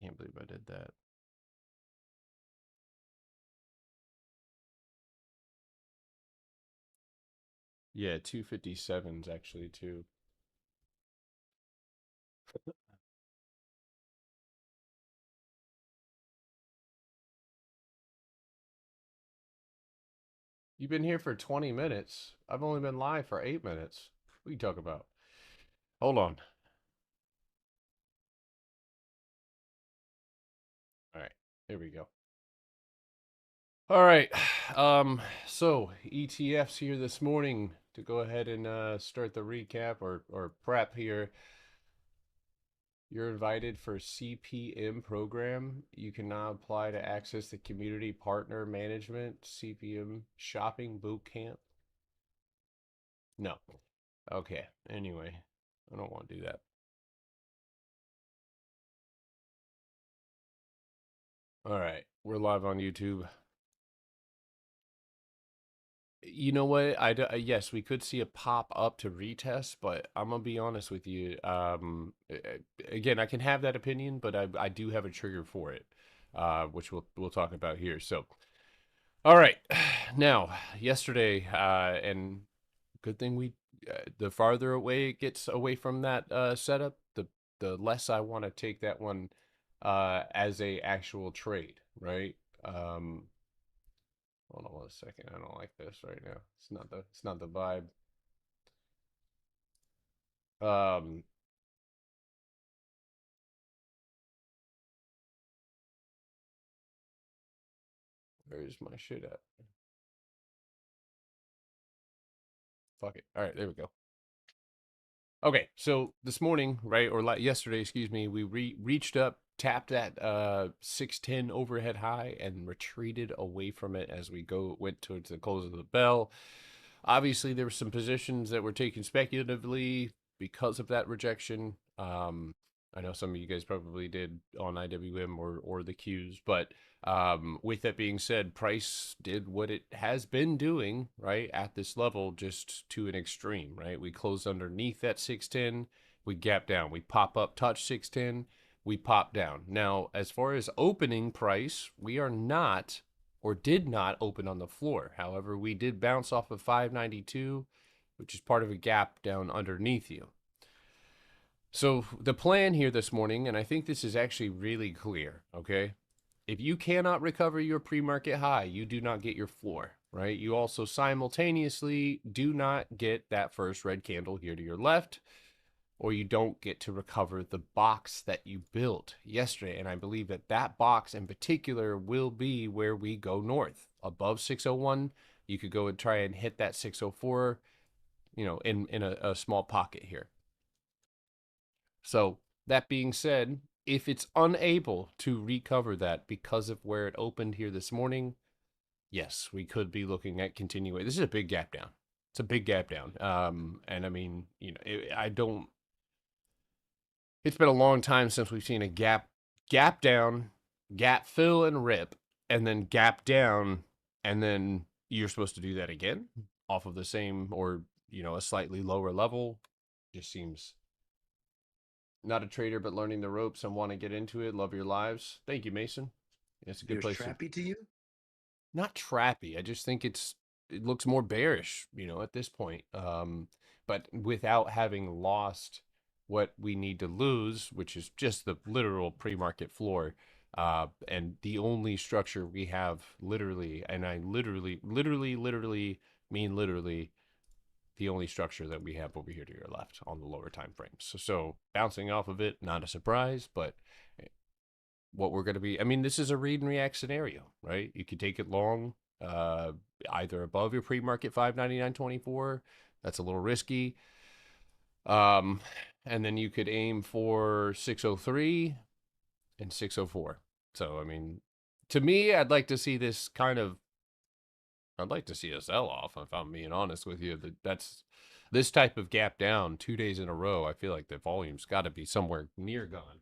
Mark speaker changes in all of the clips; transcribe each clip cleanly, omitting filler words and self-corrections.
Speaker 1: can't believe I did that. Yeah, 257's actually too. You've been here for 20 minutes. I've only been live for 8 minutes. What are you talking about? Hold on. All right. Here we go. All right. So ETFs here this morning to go ahead and start the recap or prep here. You're invited for CPM program. You can now apply to access the Community Partner Management CPM Shopping Boot Camp. No. Okay. Anyway, I don't want to do that. All right. We're live on YouTube. You know what? Yes, we could see a pop up to retest, but I'm gonna be honest with you. Again, I can have that opinion, but I do have a trigger for it, which we'll talk about here. So, all right, now yesterday, and good thing the farther away it gets away from that setup, the less I want to take that one as a actual trade, right? Um, Hold on 1 second. I don't like this right now. It's not the vibe. Um, where's my shit at? Fuck it. All right, there we go. Okay, so this morning, right, or like yesterday, excuse me, we reached up, tapped that 610 overhead high, and retreated away from it as we went towards the close of the bell. Obviously, there were some positions that were taken speculatively because of that rejection. I know some of you guys probably did on IWM or the Qs, but with that being said, price did what it has been doing, right, at this level, just to an extreme, right? We closed underneath that 610, we gap down, we pop up, touch 610, we pop down. Now, as far as opening price, we are not or did not open on the floor. However, we did bounce off of 592, which is part of a gap down underneath you. So the plan here this morning, and I think this is actually really clear, okay? If you cannot recover your pre-market high, you do not get your floor, right? You also simultaneously do not get that first red candle here to your left, or you don't get to recover the box that you built yesterday. And I believe that that box in particular will be where we go north above 601. You could go and try and hit that 604, in a small pocket here. So that being said, if it's unable to recover that because of where it opened here this morning, yes, we could be looking at continuing. This is a big gap down. It's a big gap down. And I mean, I don't. It's been a long time since we've seen a gap down, gap fill and rip, and then gap down, and then you're supposed to do that again off of the same or a slightly lower level. Just seems not a trader, but learning the ropes and want to get into it. Love your lives. Thank you, Mason. It's a good
Speaker 2: Feels
Speaker 1: place to.
Speaker 2: trappy to you?
Speaker 1: Not trappy. I just think it looks more bearish, at this point. But without having lost what we need to lose, which is just the literal pre-market floor, and the only structure we have, literally, and I literally mean literally the only structure that we have over here to your left on the lower time frames. So bouncing off of it, not a surprise, but what we're going to be. I mean, this is a read and react scenario, right? You could take it long, uh, either above your pre-market 599.24. That's a little risky. Um, and then you could aim for 603 and 604. So, I mean, to me, I'd like to see this kind of. I'd like to see a sell off. If I'm being honest with you, that's this type of gap down 2 days in a row. I feel like the volume's got to be somewhere near gone.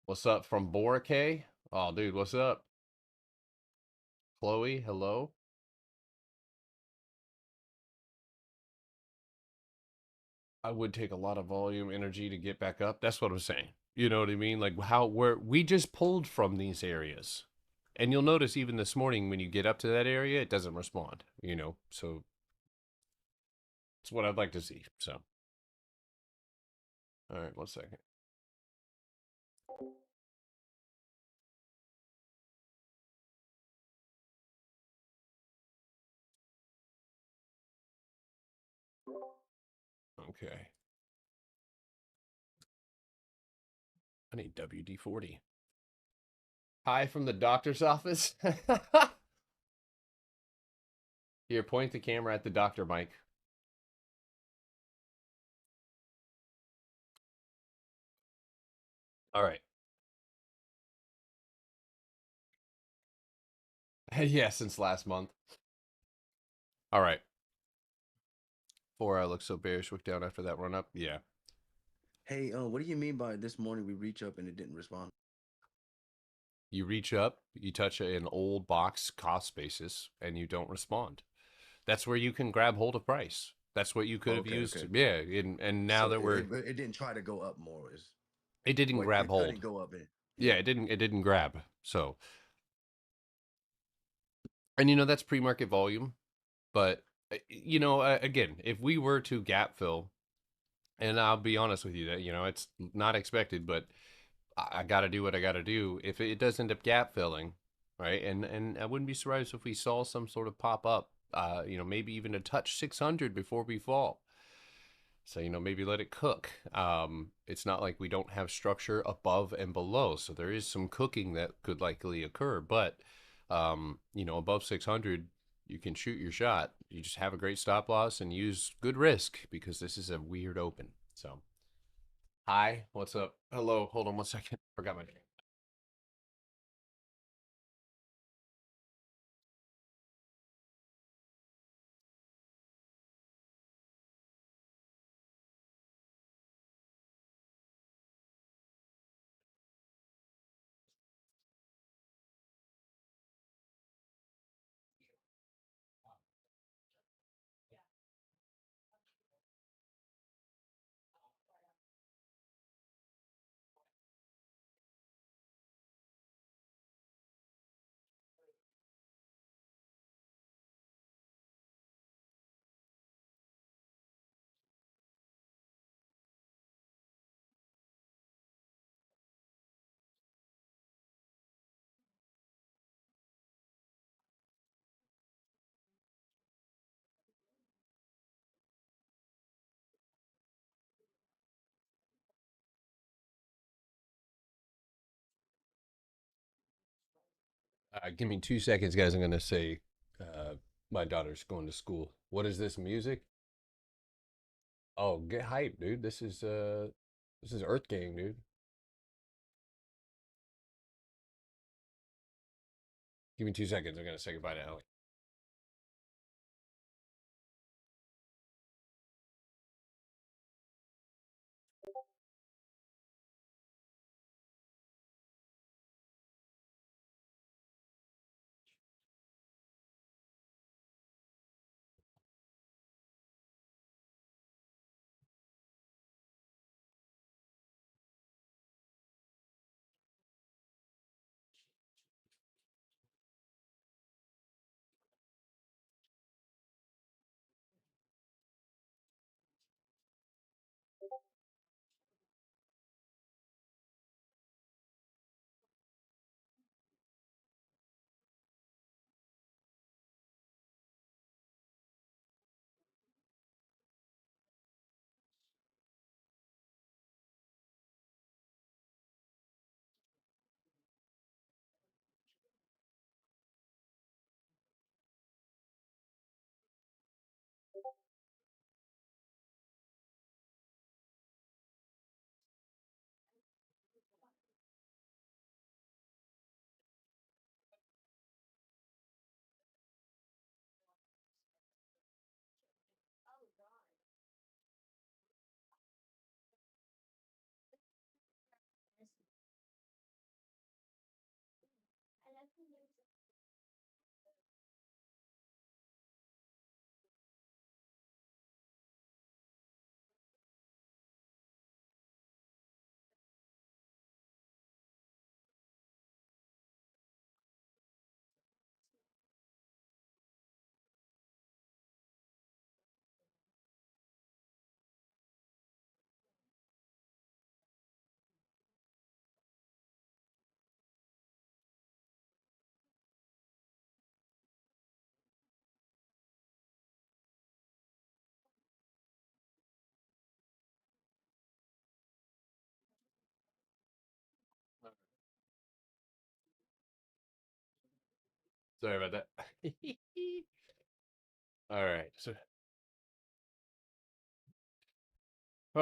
Speaker 1: What's up from Boracay? Oh, dude, what's up? Chloe, hello. I would take a lot of volume energy to get back up. That's what I'm saying. You know what I mean? Like how where we just pulled from these areas. And you'll notice even this morning when you get up to that area, it doesn't respond, you know. So it's what I'd like to see. So all right, 1 second. Okay. I need WD-40. Hi from the doctor's office. Here, point the camera at the doctor, Mike. All right. Yeah, since last month. All right. 4 I look so bearish. Look down after that run up. Yeah.
Speaker 2: Hey, what do you mean by this morning we reach up and it didn't respond?
Speaker 1: You reach up, you touch an old box cost basis, and you don't respond. That's where you can grab hold of price. That's what you could have
Speaker 2: Okay,
Speaker 1: used.
Speaker 2: okay.
Speaker 1: Yeah. And now
Speaker 2: So
Speaker 1: that we're,
Speaker 2: it didn't try to go up more. Is
Speaker 1: it didn't
Speaker 2: what
Speaker 1: grab
Speaker 2: it couldn't
Speaker 1: hold.
Speaker 2: go up in.
Speaker 1: Yeah,
Speaker 2: Yeah.
Speaker 1: it didn't grab. So, and you know, that's pre market volume. But, you know, again, if we were to gap fill, and I'll be honest with you that, you know, it's not expected, but I got to do what I got to do. If it does end up gap filling, right? And I wouldn't be surprised if we saw some sort of pop up, you know, maybe even a touch 600 before we fall. So, you know, maybe let it cook. It's not like we don't have structure above and below. So there is some cooking that could likely occur. But, you know, above 600, you can shoot your shot. You just have a great stop loss and use good risk because this is a weird open. So, hi, what's up? Hello, hold on 1 second. Forgot my name. Give me 2 seconds, guys. I'm gonna say, uh, my daughter's going to school. What is this music? Oh, get hype, dude. This is Earth Gang, dude. Give me 2 seconds. I'm gonna say goodbye to Ellie. Sorry about that. All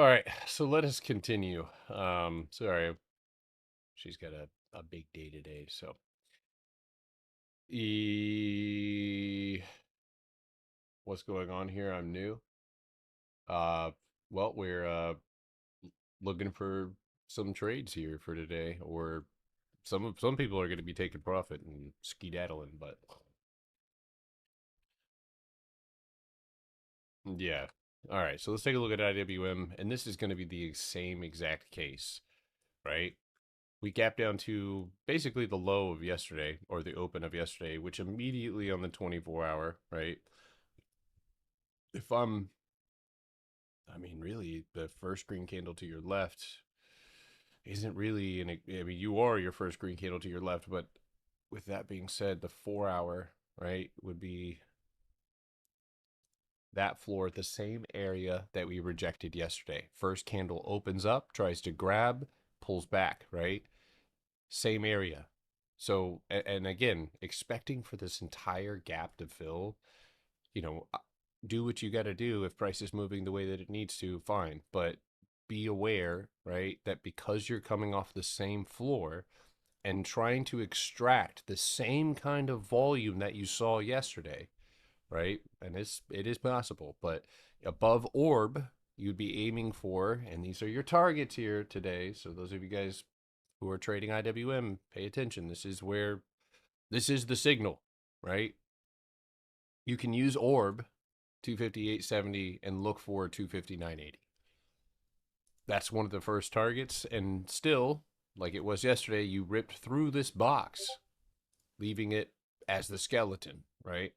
Speaker 1: right. So let us continue. Sorry, she's got a big day today. So e what's going on here? I'm new. Uh well, we're looking for some trades here for today, or some people are going to be taking profit and skedaddling, but yeah. All right, so let's take a look at IWM, and this is going to be the same exact case, right? We gap down to basically the low of yesterday, or the open of yesterday, which immediately on the 24-hour, right? If I mean, really, the first green candle to your left isn't really I mean, you are your first green candle to your left, but with that being said, the 4-hour, right, would be that floor at the same area that we rejected yesterday. First candle opens up, tries to grab, pulls back, right? Same area. So, and again, expecting for this entire gap to fill, you know, do what you got to do. If price is moving the way that it needs to, fine. But be aware, right, that because you're coming off the same floor and trying to extract the same kind of volume that you saw yesterday, right? And it is possible, but above orb, you'd be aiming for, and these are your targets here today. So those of you guys who are trading IWM, pay attention. This is the signal, right? You can use orb 258.70 and look for 259.80. That's one of the first targets, and still, like it was yesterday, you ripped through this box, leaving it as the skeleton, right?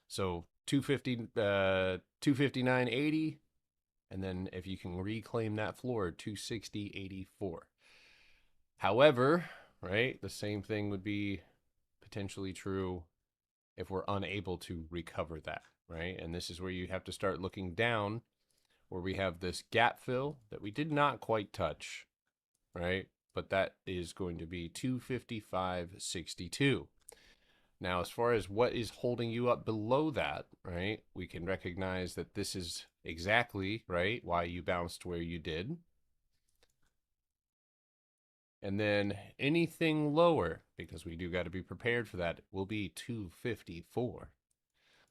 Speaker 1: So 259.80, and then if you can reclaim that floor, 260.84. However, right, the same thing would be potentially true if we're unable to recover that, right? And this is where you have to start looking down, where we have this gap fill that we did not quite touch, right? But that is going to be 255.62. Now, as far as what is holding you up below that, right, we can recognize that this is exactly, right, why you bounced where you did. And then anything lower, because we do got to be prepared for that, will be 254.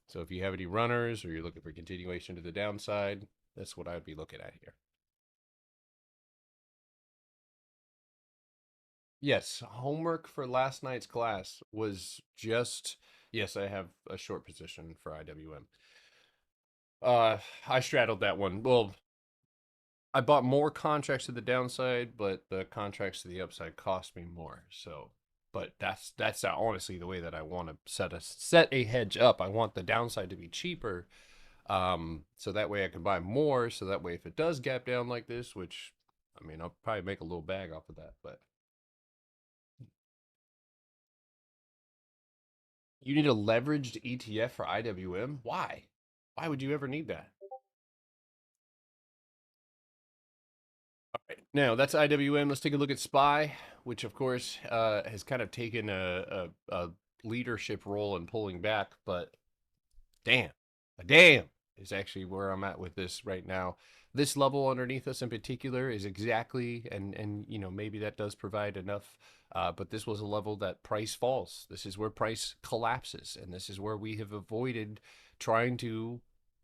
Speaker 1: So if you have any runners or you're looking for continuation to the downside, that's what I'd be looking at here. Yes, homework for last night's class was just, yes, I have a short position for IWM. I straddled that one. Well, I bought more contracts to the downside, but the contracts to the upside cost me more. So, but that's honestly the way that I want to set a hedge up. I want the downside to be cheaper, so that way I can buy more. So that way, if it does gap down like this, which I mean, I'll probably make a little bag off of that, but you need a leveraged ETF for IWM. Why? Why would you ever need that? Right. Now that's IWM. Let's take a look at SPY, which of course has kind of taken a leadership role in pulling back, but damn, damn is actually where I'm at with this right now. This level underneath us in particular is exactly, and you know, maybe that does provide enough, but this was a level that price falls. This is where price collapses, and this is where we have avoided trying to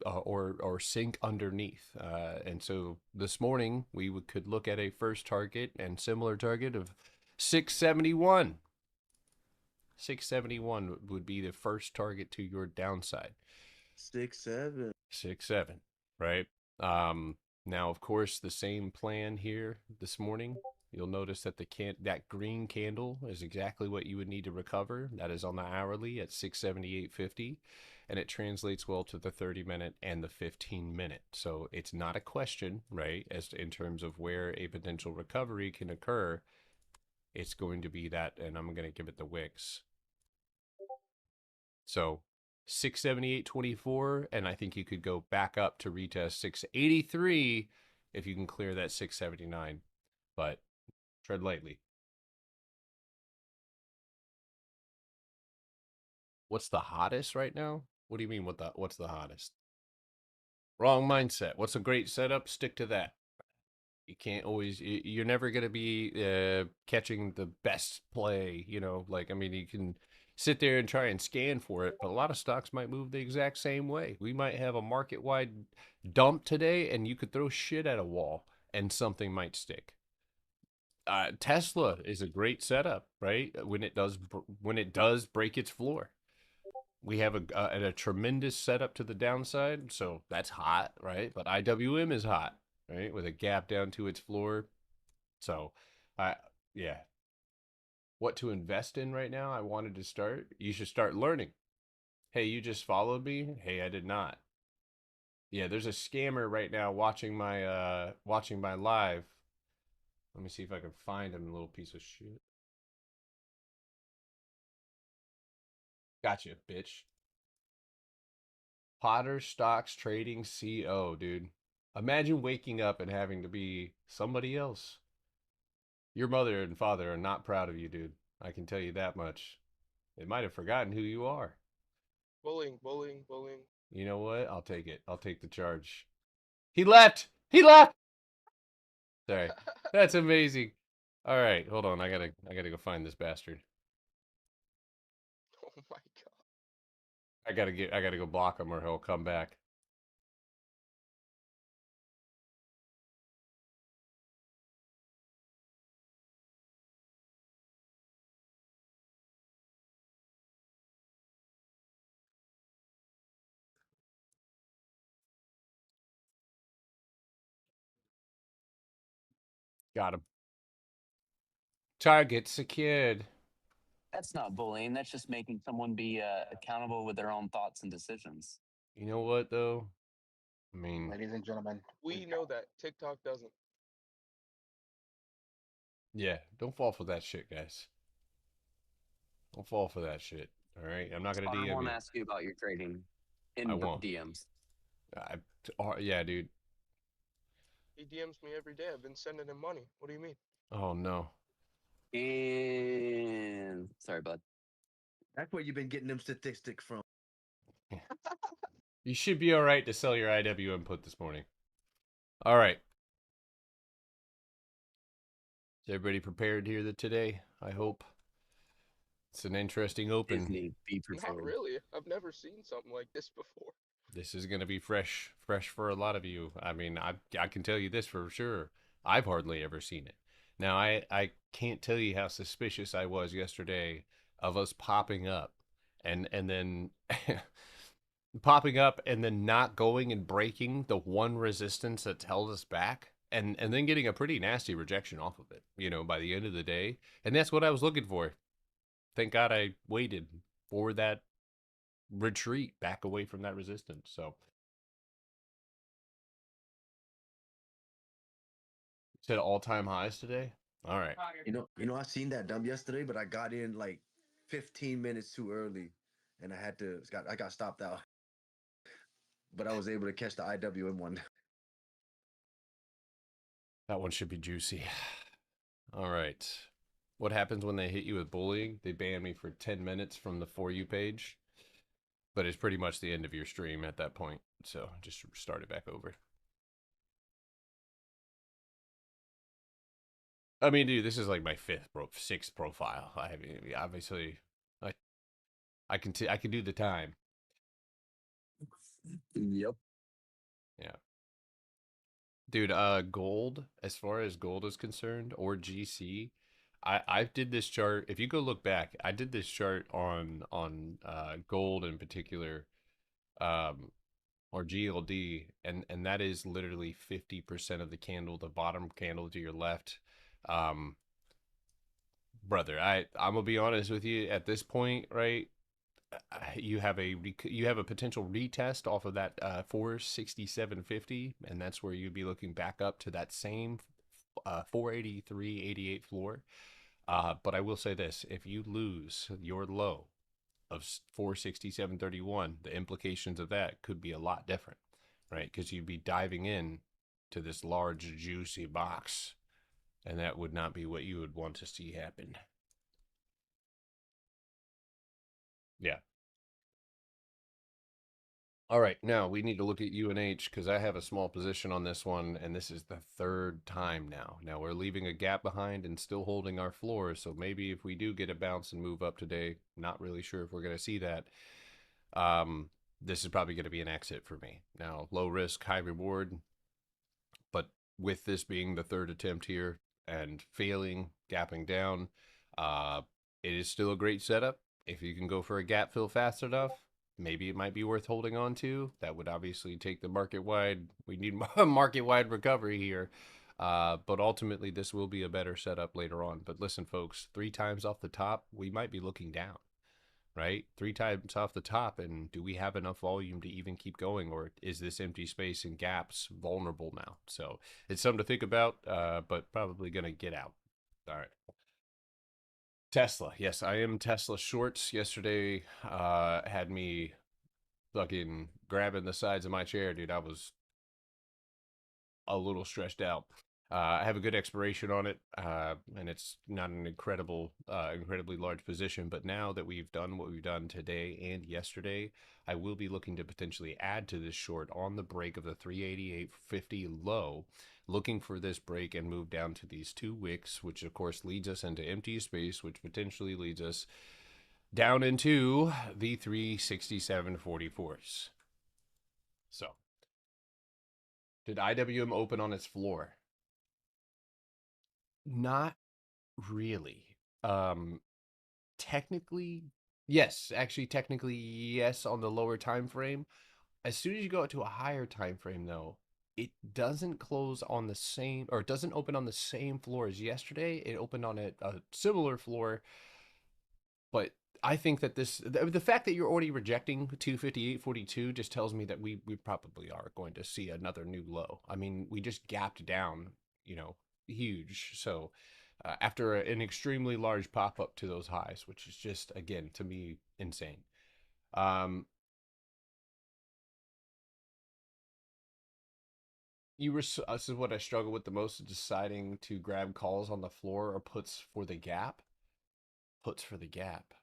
Speaker 1: or sink underneath. And so this morning could look at a first target and similar target of 671. 671 would be the first target to your downside.
Speaker 2: 6-7.
Speaker 1: 6-7, right? Now, of course, the same plan here this morning. You'll notice that that green candle is exactly what you would need to recover. That is on the hourly at 678.50, and it translates well to the 30-minute and the 15-minute. So it's not a question, right? In terms of where a potential recovery can occur, it's going to be that, and I'm going to give it the wicks. So 678.24, and I think you could go back up to retest 683 if you can clear that 679, but tread lightly. What's the hottest right now? What do you mean? What's the hottest? Wrong mindset. What's a great setup? Stick to that. You can't always. You're never gonna be catching the best play. Like I mean, you can sit there and try and scan for it, but a lot of stocks might move the exact same way. We might have a market wide dump today, and you could throw shit at a wall, and something might stick. Tesla is a great setup, right? When it does break its floor, we have a tremendous setup to the downside, so that's hot, right? But IWM is hot, right, with a gap down to its floor. So, I yeah, what to invest in right now? I wanted to start. You should start learning. Hey, you just followed me. Hey, I did not. Yeah, there's a scammer right now watching my live. Let me see if I can find him, little piece of shit. Gotcha, bitch. Potter Stocks Trading CO, dude. Imagine waking up and having to be somebody else. Your mother and father are not proud of you, dude. I can tell you that much. They might have forgotten who you are.
Speaker 3: Bullying, bullying, bullying.
Speaker 1: You know what? I'll take it. I'll take the charge. He left. He left. Sorry. That's amazing. All right, hold on. I gotta go find this bastard.
Speaker 3: Oh my god.
Speaker 1: I gotta go block him or he'll come back. Got him. Target secured.
Speaker 4: That's not bullying. That's just making someone be accountable with their own thoughts and decisions.
Speaker 1: You know what though? I mean,
Speaker 5: Ladies and gentlemen,
Speaker 3: We know that. TikTok doesn't.
Speaker 1: yeah, don't fall for that shit, guys. Don't fall for that shit. All right, I'm not gonna
Speaker 4: I
Speaker 1: DM
Speaker 4: won't
Speaker 1: you.
Speaker 4: ask you about your trading
Speaker 1: I
Speaker 4: in
Speaker 1: won't.
Speaker 4: DMs.
Speaker 1: Yeah, dude.
Speaker 3: He DMs me every day. I've been sending him money. What do you mean?
Speaker 1: Oh no.
Speaker 4: And sorry, bud.
Speaker 2: That's where you've been getting them statistics from.
Speaker 1: You should be all right to sell your IW input this morning. All right. Is everybody prepared here today? I hope. It's an interesting open.
Speaker 4: Disney, be
Speaker 3: Not
Speaker 4: prepared.
Speaker 3: really. I've never seen something like this before.
Speaker 1: This is going to be fresh for a lot of you. I mean, I can tell you this for sure. I've hardly ever seen it. Now, I can't tell you how suspicious I was yesterday of us popping up and then popping up and then not going and breaking the one resistance that held us back and then getting a pretty nasty rejection off of it, by the end of the day. And that's what I was looking for. Thank God I waited for that retreat back away from that resistance. So said all-time highs today. All right.
Speaker 2: I seen that dump yesterday, but I got in like 15 minutes too early, and I got stopped out. But I was able to catch the IWM one.
Speaker 1: That one should be juicy. All right. What happens when they hit you with bullying? They ban me for 10 minutes from the For You page. But it's pretty much the end of your stream at that point. So just start it back over. I mean, dude, this is like my sixth profile. I mean, obviously, I can do the time.
Speaker 4: Yep.
Speaker 1: Yeah. Dude, gold, as far as gold is concerned, or GC, I did this chart. If you go look back, I did this chart on gold in particular, or GLD, and that is literally 50% of the candle, the bottom candle to your left. Brother, I'm gonna be honest with you at this point, right? You have a potential retest off of that 467.50, and that's where you'd be looking back up to that same 483.88 floor. But I will say this: if you lose your low of 467.31, the implications of that could be a lot different, right? Because you'd be diving in to this large juicy box, and that would not be what you would want to see happen. Yeah. All right, now we need to look at UNH because I have a small position on this one, and this is the third time now. Now we're leaving a gap behind and still holding our floor, so maybe if we do get a bounce and move up today, not really sure if we're going to see that. This is probably going to be an exit for me. Now, low risk, high reward, but with this being the third attempt here and failing, gapping down, it is still a great setup. If you can go for a gap fill fast enough, maybe it might be worth holding on to. That would obviously take the market wide. We need a market wide recovery here. But ultimately, this will be a better setup later on. But listen, folks, 3 times off the top, we might be looking down, right? 3 times off the top. And do we have enough volume to even keep going? Or is this empty space and gaps vulnerable now? So it's something to think about, but probably going to get out. All right. Tesla. Yes, I am Tesla shorts. Yesterday had me fucking grabbing the sides of my chair, dude. I was a little stressed out. I have a good expiration on it, and it's not an incredibly large position. But now that we've done what we've done today and yesterday, I will be looking to potentially add to this short on the break of the 388.50 low, looking for this break and move down to these 2 wicks, which of course leads us into empty space, which potentially leads us down into the 367.44s. So, did IWM open on its floor? Not really. Technically, yes. Actually, technically, yes, on the lower time frame. As soon as you go to a higher time frame, though, it doesn't close on the same, or it doesn't open on the same floor as yesterday. It opened on a similar floor, but I think that the fact that you're already rejecting 258.42 just tells me that we probably are going to see another new low. I mean, we just gapped down, huge. So after an extremely large pop up to those highs, which is just, again, to me, insane. This is what I struggle with the most, deciding to grab calls on the floor or puts for the gap. Puts for the gap.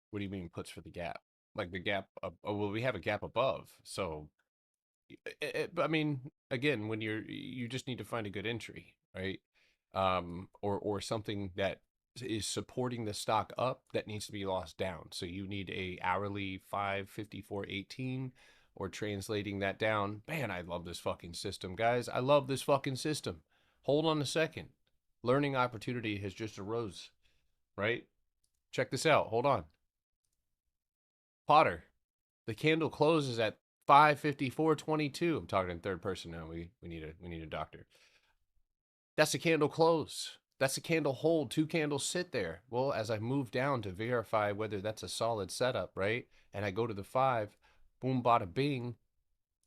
Speaker 1: What do you mean puts for the gap? Like the gap? Well, we have a gap above, so. I mean, again, when you just need to find a good entry, right? Or something that is supporting the stock up that needs to be lost down. So you need a hourly 554.18, or translating that down. Man, I love this fucking system, guys. I love this fucking system. Hold on a second. Learning opportunity has just arose, right? Check this out. Hold on. Potter, the candle closes at 554.22. I'm talking in third person now. We need a doctor. That's a candle close. That's a candle hold. 2 candles sit there. Well, as I move down to verify whether that's a solid setup, right? And I go to the 5, boom, bada bing,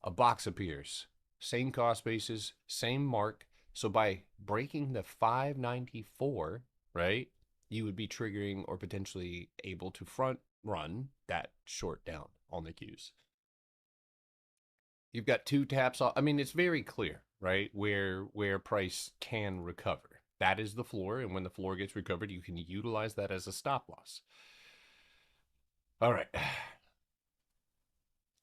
Speaker 1: a box appears. Same cost basis, same mark. So by breaking the 594, right, you would be triggering or potentially able to front run that short down on the Qs. You've got 2 taps off. I mean, it's very clear, right, where price can recover. That is the floor, and when the floor gets recovered, you can utilize that as a stop loss. All right.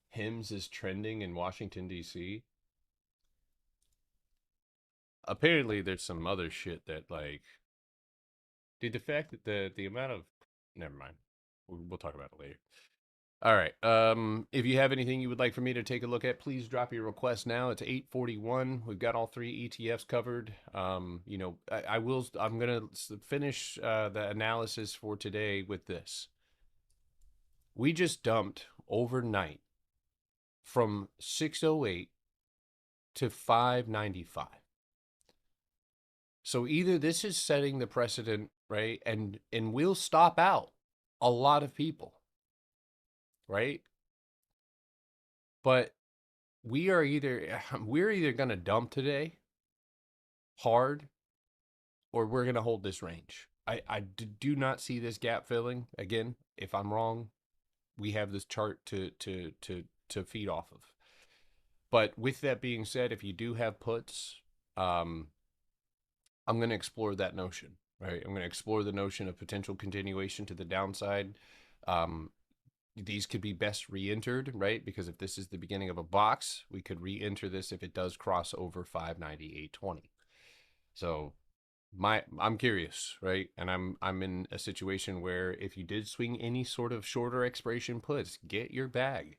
Speaker 1: HIMS is trending in Washington, D.C. Apparently, there's some other shit that, like, dude, the fact that the amount of, never mind. We'll talk about it later. All right. If you have anything you would like for me to take a look at, please drop your request now. It's 8:41. We've got all 3 ETFs covered. I'm gonna finish the analysis for today with this. We just dumped overnight from 608 to 595. So either this is setting the precedent, right, and we'll stop out a lot of people, right? But we're either going to dump today hard, or we're going to hold this range. I do not see this gap filling. Again, if I'm wrong, we have this chart to feed off of. But with that being said, if you do have puts, I'm going to explore that notion, right? I'm going to explore the notion of potential continuation to the downside. these could be best re-entered, right? Because if this is the beginning of a box, we could re-enter this if it does cross over 598.20. So I'm curious, right? And I'm in a situation where if you did swing any sort of shorter expiration puts, get your bag.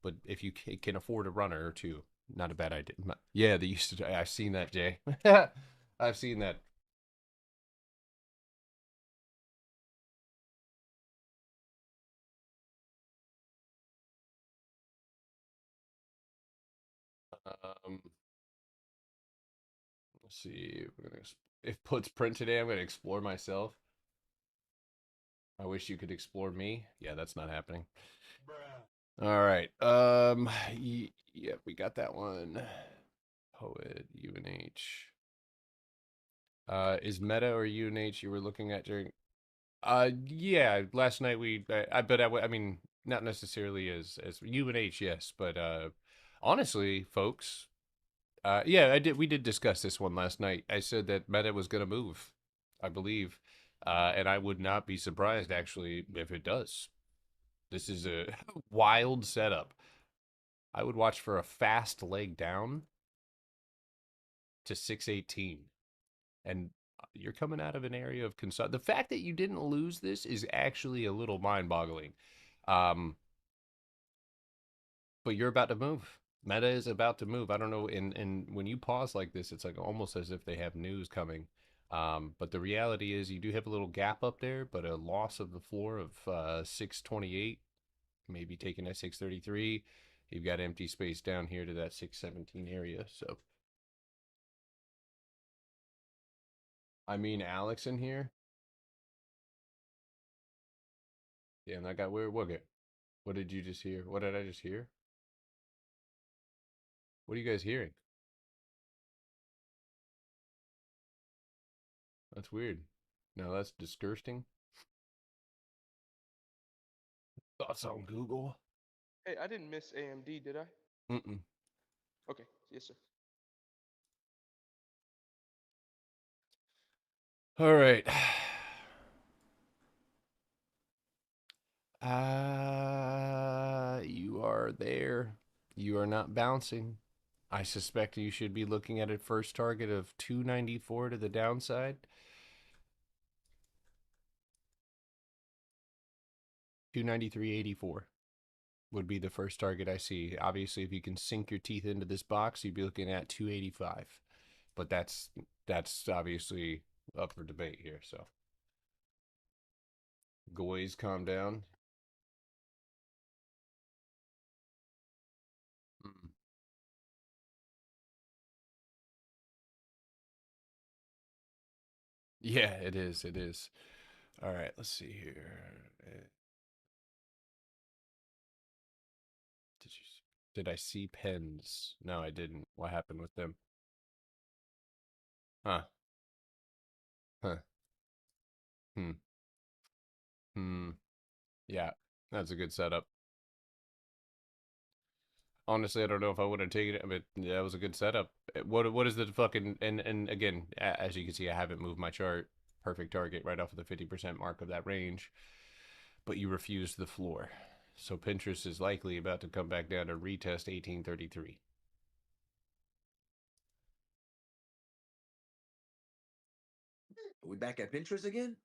Speaker 1: But if you can afford a runner or two, not a bad idea. Yeah, they used to. I've seen that, Jay. I've seen that. Um, let's see. If puts print today, I'm gonna explore myself. I wish you could explore me. Yeah, that's not happening. All right. Yeah, we got that one. Poet UNH. Is Meta or UNH you were looking at during? Yeah. Last night I mean, not necessarily as UNH, yes, but honestly, folks, yeah, we did discuss this one last night. I said that Meta was gonna move, I believe, and I would not be surprised actually if it does. This is a wild setup. I would watch for a fast leg down to 618. And you're coming out of an area of concern. The fact that you didn't lose this is actually a little mind-boggling. Um, but you're about to move. Meta is about to move. I don't know. And when you pause like this, it's like almost as if they have news coming. But the reality is you do have a little gap up there, but a loss of the floor of 628, maybe taking that 633. You've got empty space down here to that 617 area. So, I mean, Alex in here. Yeah, and that got weird. What did you just hear? What did I just hear? What are you guys hearing? That's weird. No, that's disgusting. Thoughts on Google?
Speaker 3: Hey, I didn't miss AMD, did I?
Speaker 1: Mm-mm.
Speaker 3: Okay, yes, sir.
Speaker 1: All right. You are there. You are not bouncing. I suspect you should be looking at a first target of 294 to the downside. 293.84 would be the first target I see. Obviously, if you can sink your teeth into this box, you'd be looking at 285. But that's obviously up for debate here. So, Goys, calm down. Mm. Yeah, it is. It is. All right, let's see here. Did you? Did I see pens? No, I didn't. What happened with them? Huh? Huh? Hmm. Hmm. Yeah, that's a good setup. Honestly, I don't know if I would have taken it, but that was a good setup. What is the fucking and again, as you can see, I haven't moved my chart. Perfect target right off of the 50% mark of that range, but you refused the floor. So Pinterest is likely about to come back down to retest 1833.
Speaker 2: Are we back at Pinterest again?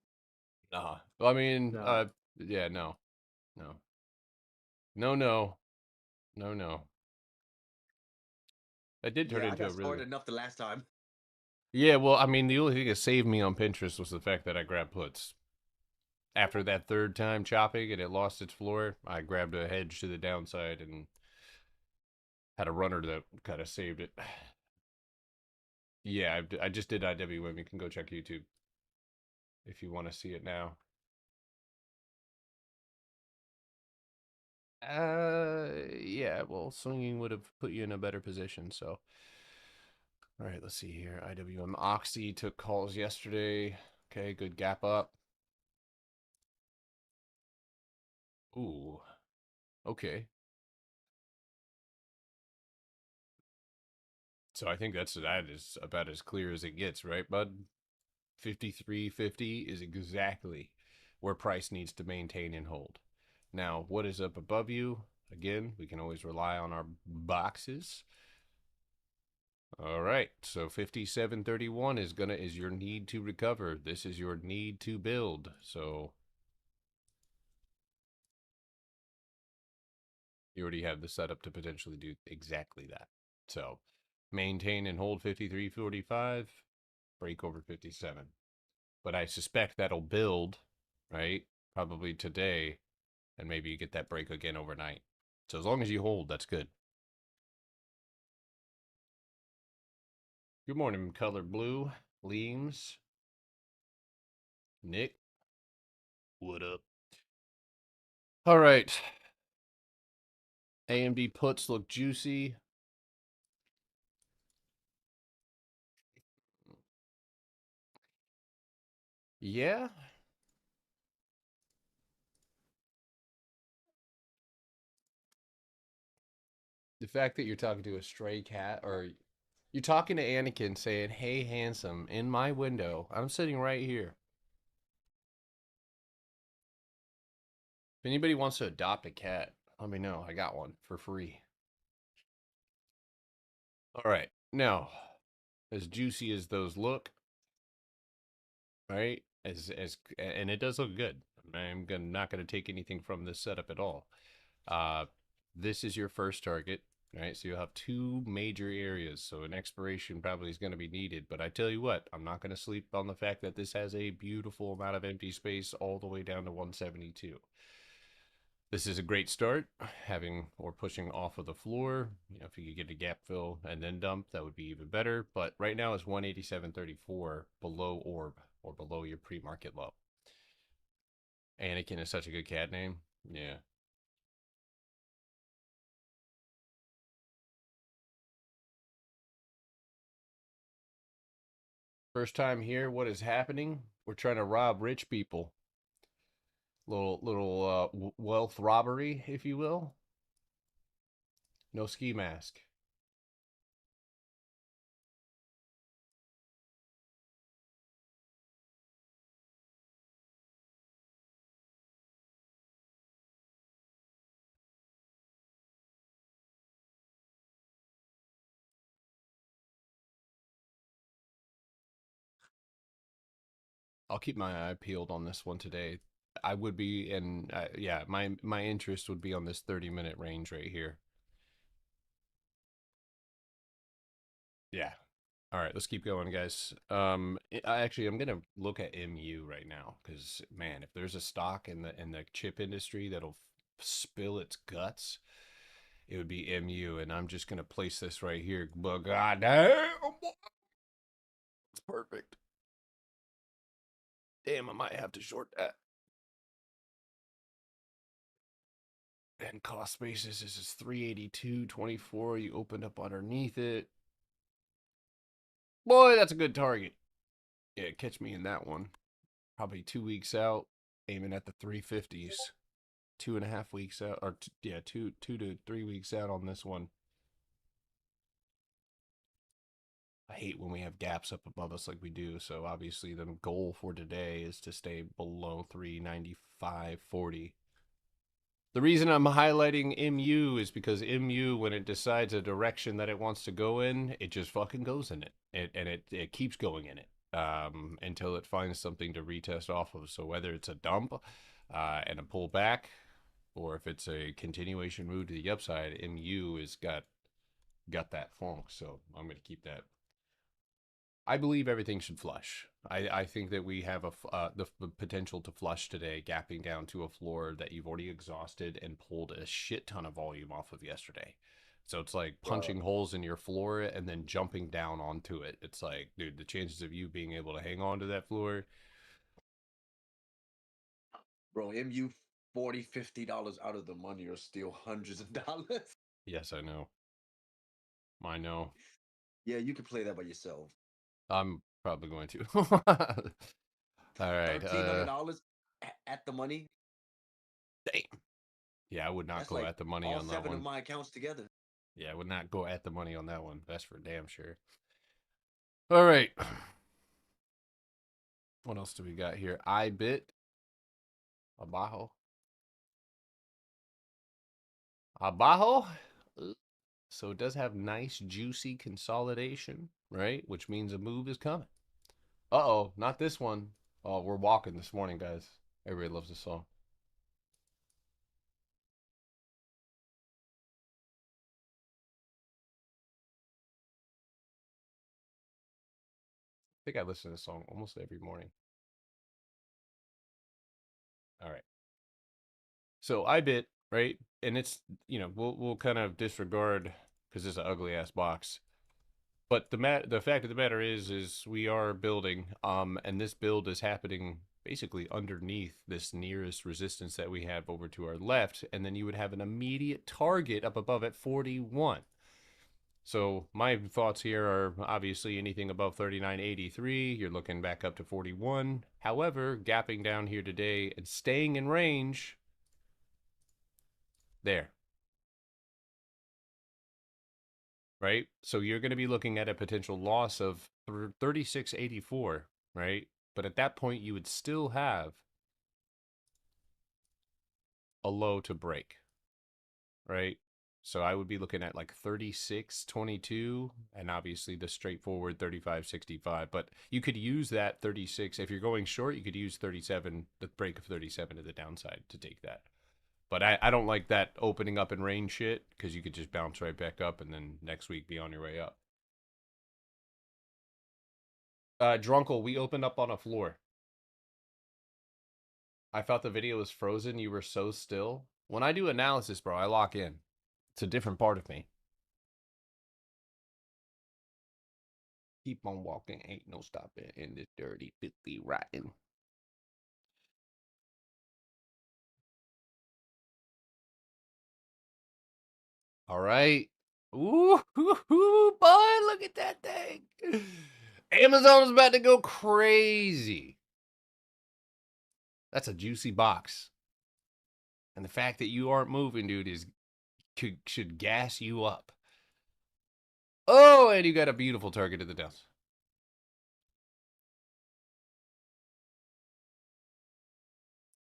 Speaker 1: Nah. Well, I mean,
Speaker 2: No.
Speaker 1: yeah, no. No. No, no. No, no. That did turn
Speaker 2: Yeah, I
Speaker 1: into a
Speaker 2: got
Speaker 1: really.
Speaker 2: scored enough the last time.
Speaker 1: Yeah, well, I mean, the only thing that saved me on Pinterest was the fact that I grabbed puts. After that third time chopping and it lost its floor, I grabbed a hedge to the downside and had a runner that kind of saved it. Yeah, I just did IWM. You can go check YouTube if you want to see it now. Yeah, well, swinging would have put you in a better position, so. All right, let's see here. IWM Oxy took calls yesterday. Okay, good gap up. Ooh, okay. So I think that is about as clear as it gets, right, bud? 53.50 is exactly where price needs to maintain and hold. Now, what is up above you? Again, we can always rely on our boxes. All right, so 5731 is your need to recover. This is your need to build. So you already have the setup to potentially do exactly that. So maintain and hold 5345, break over 57. But I suspect that'll build, right? Probably today, and maybe you get that break again overnight. So as long as you hold, that's good. Good morning, Color Blue, Leames, Nick. What up? All right. AMD puts look juicy. Yeah. The fact that you're talking to a stray cat, or you're talking to Anakin saying, "Hey, handsome," in my window. I'm sitting right here. If anybody wants to adopt a cat, let me know. I got one for free. All right. Now, as juicy as those look, right? And it does look good. Not gonna take anything from this setup at all. This is your first target, right? So you'll have two major areas. So an expiration probably is going to be needed. But I tell you what, I'm not going to sleep on the fact that this has a beautiful amount of empty space all the way down to 172. This is a great start, having or pushing off of the floor. You know, if you could get a gap fill and then dump, that would be even better. But right now it's 187.34 below orb or below your pre-market low. Anakin is such a good cat name. Yeah. First time here, what is happening? We're trying to rob rich people. Little wealth robbery, if you will. No ski mask. I'll keep my eye peeled on this one today. I would be, and yeah, my interest would be on this 30-minute range right here. Yeah. All right, let's keep going, guys. I'm gonna look at MU right now because man, if there's a stock in the chip industry that'll spill its guts, it would be MU, and I'm just gonna place this right here. But goddamn, it's perfect. Damn, I might have to short that. And cost basis is 382.24. You opened up underneath it. Boy, that's a good target. Yeah, catch me in that one. Probably 2 weeks out, aiming at the 350s. 2.5 weeks out, or yeah, 2 to 3 weeks out on this one. I hate when we have gaps up above us like we do. So obviously, the goal for today is to stay below 395.40. The reason I'm highlighting MU is because MU, when it decides a direction that it wants to go in, it just fucking goes in it. It keeps going in it until it finds something to retest off of. So whether it's a dump and a pullback, or if it's a continuation move to the upside, MU has got that funk. So I'm going to keep that. I believe everything should flush. I think that we have the potential to flush today, gapping down to a floor that you've already exhausted and pulled a shit ton of volume off of yesterday. So it's like punching holes in your floor and then jumping down onto it. It's like, dude, the chances of you being able to hang on to that floor.
Speaker 2: Bro, MU $40, $50 out of the money are still hundreds of dollars.
Speaker 1: Yes, I know. I know.
Speaker 2: Yeah, you can play that by yourself.
Speaker 1: I'm probably going to. All right.
Speaker 2: $1,300 at the money.
Speaker 1: Damn. Yeah, I would not
Speaker 2: That's
Speaker 1: go
Speaker 2: like
Speaker 1: at the money
Speaker 2: all
Speaker 1: on that
Speaker 2: 7
Speaker 1: one.
Speaker 2: of my accounts together.
Speaker 1: Yeah, I would not go at the money on that one. That's for damn sure. All right. What else do we got here? iBit. Abajo. abajo. So it does have nice, juicy consolidation, right? Which means a move is coming. Uh-oh, not this one. Oh, we're walking this morning, guys. Everybody loves this song. I think I listen to this song almost every morning. All right. So IBIT, right? And it's, we'll kind of disregard because it's an ugly ass box. But the fact of the matter is we are building, and this build is happening basically underneath this nearest resistance that we have over to our left, and then you would have an immediate target up above at 41. So my thoughts here are obviously anything above 39.83, you're looking back up to 41. However, gapping down here today and staying in range, there. Right? So you're going to be looking at a potential loss of 36.84, right? But at that point, you would still have a low to break, right? So I would be looking at like 36.22 and obviously the straightforward 35.65. But you could use that 36. If you're going short, you could use 37, the break of 37 to the downside to take that. But I don't like that opening up in range shit because you could just bounce right back up and then next week be on your way up. Drunkle, we opened up on a floor. I thought the video was frozen. You were so still. When I do analysis, bro, I lock in. It's a different part of me. Keep on walking. Ain't no stopping in this dirty, filthy, rotten. All right. Ooh, boy, look at that thing. Amazon's about to go crazy. That's a juicy box. And the fact that you aren't moving, dude, should gas you up. Oh, and you got a beautiful target to the downs.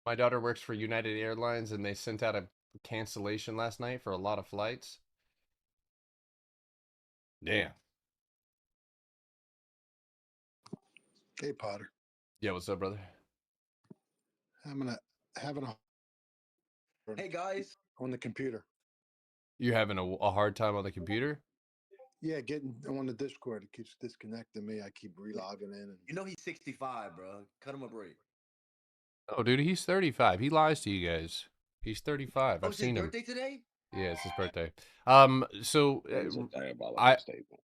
Speaker 1: My daughter works for United Airlines, and they sent out a cancellation last night for a lot of flights. Damn.
Speaker 5: Hey, Potter.
Speaker 1: Yeah, what's up, brother?
Speaker 5: having a
Speaker 2: Hey guys.
Speaker 5: on the computer.
Speaker 1: You're having a hard time on the computer?
Speaker 5: Yeah, getting on the Discord. It keeps disconnecting me. I keep relogging in. And
Speaker 2: You know he's 65, bro. Cut him a break.
Speaker 1: Oh, dude, he's 35. He lies to you guys. He's 35.
Speaker 2: Oh,
Speaker 1: I've
Speaker 2: it's his
Speaker 1: seen him.
Speaker 2: birthday today?
Speaker 1: Yeah, it's his birthday. So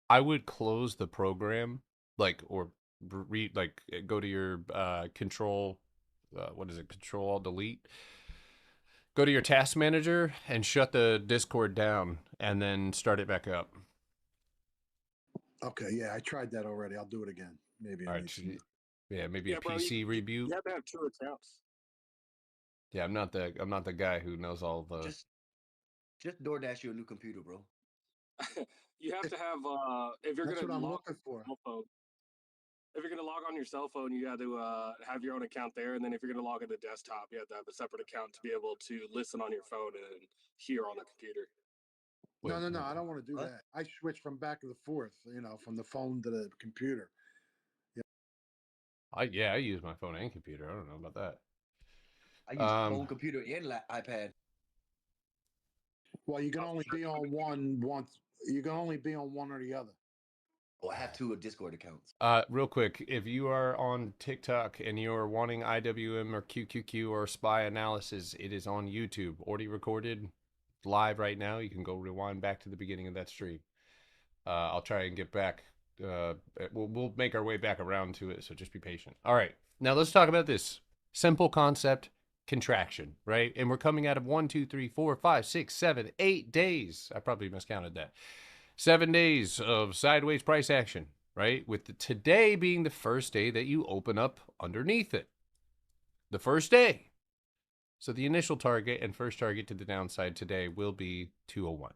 Speaker 1: I would close the program, like, or go to your control. What is it? Control Alt Delete. Go to your task manager and shut the Discord down, and then start it back up.
Speaker 5: okay, yeah, I tried that already. I'll do it again. Maybe.
Speaker 1: All right. Yeah, maybe a PC reboot.
Speaker 6: You have to have 2 accounts.
Speaker 1: Yeah, I'm not the guy who knows all the.
Speaker 2: Just DoorDash you a new computer, bro.
Speaker 6: You have to have if you're
Speaker 5: That's
Speaker 6: gonna
Speaker 5: what I'm
Speaker 6: log
Speaker 5: looking for.
Speaker 6: cell phone. If you're gonna log on your cell phone, you have to have your own account there, and then if you're gonna log into desktop, you have to have a separate account to be able to listen on your phone and hear on the computer.
Speaker 5: No, I don't want to do that. I switch from back to the forth. From the phone to the computer.
Speaker 1: I use my phone and computer. I don't know about that.
Speaker 2: I use phone, computer, and iPad.
Speaker 5: Well, you can only be on one once. You can only be on one or the other.
Speaker 2: Oh, I have 2 Discord accounts.
Speaker 1: Real quick, if you are on TikTok and you're wanting IWM or QQQ or SPY analysis, it is on YouTube, already recorded, live right now. You can go rewind back to the beginning of that stream. I'll try and get back. We'll make our way back around to it, so just be patient. All right, now let's talk about this simple concept: contraction, right? And we're coming out of 1, 2, 3, 4, 5, 6, 7, 8 days. I probably miscounted that. 7 days of sideways price action, right? With today being the first day that you open up underneath it. The first day. So the initial target and first target to the downside today will be 201.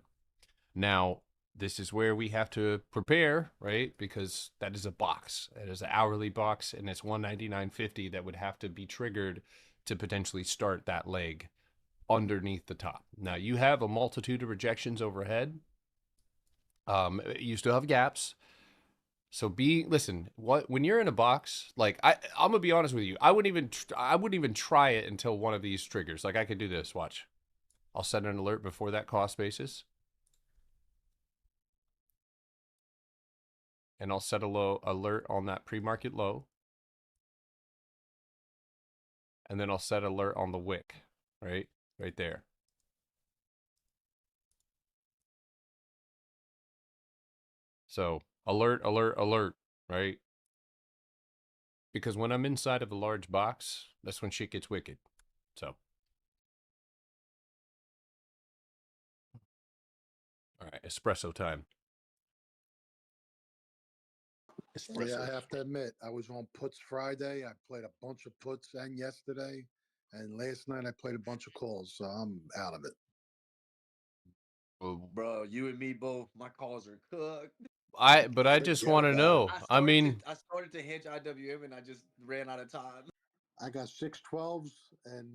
Speaker 1: Now, this is where we have to prepare, right? Because that is a box. It is an hourly box, and it's $199.50 that would have to be triggered to potentially start that leg underneath the top. Now you have a multitude of rejections overhead. You still have gaps. So listen, when you're in a box, like I'm gonna be honest with you, I wouldn't even try it until one of these triggers. Like I could do this, watch. I'll set an alert before that cost basis. And I'll set a low alert on that pre-market low. And then I'll set alert on the wick, right? Right there. So alert, alert, alert, right? Because when I'm inside of a large box, that's when shit gets wicked. So. All right, espresso time.
Speaker 5: Yeah, I have to admit, I was on puts Friday. I played a bunch of puts and yesterday. And last night I played a bunch of calls, so I'm out of it.
Speaker 2: Bro, you and me both. My calls are cooked.
Speaker 1: But I just want to know. I mean,
Speaker 2: I started to hedge IWM and I just ran out of time.
Speaker 5: I got 612s and.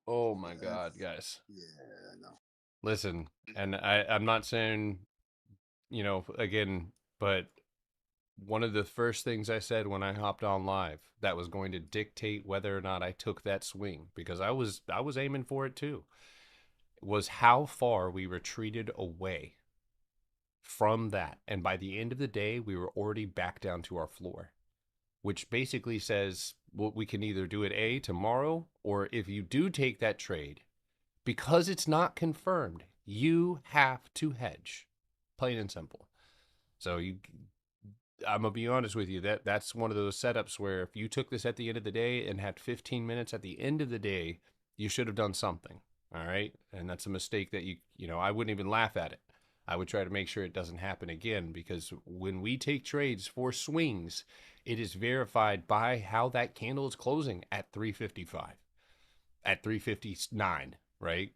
Speaker 1: Oh my God, guys.
Speaker 5: Yeah, I know.
Speaker 1: Listen, and I'm not saying, you know, again, but one of the first things I said when I hopped on live that was going to dictate whether or not I took that swing, because I was aiming for it too, was how far we retreated away from that. And by the end of the day, we were already back down to our floor, which basically says, well, we can either do it tomorrow, or if you do take that trade, because it's not confirmed, you have to hedge, plain and simple. So I'm gonna be honest with you, that's one of those setups where if you took this at the end of the day and had 15 minutes at the end of the day, you should have done something. All right. And that's a mistake that you know, I wouldn't even laugh at it. I would try to make sure it doesn't happen again, because when we take trades for swings, it is verified by how that candle is closing at 355, at 359, right?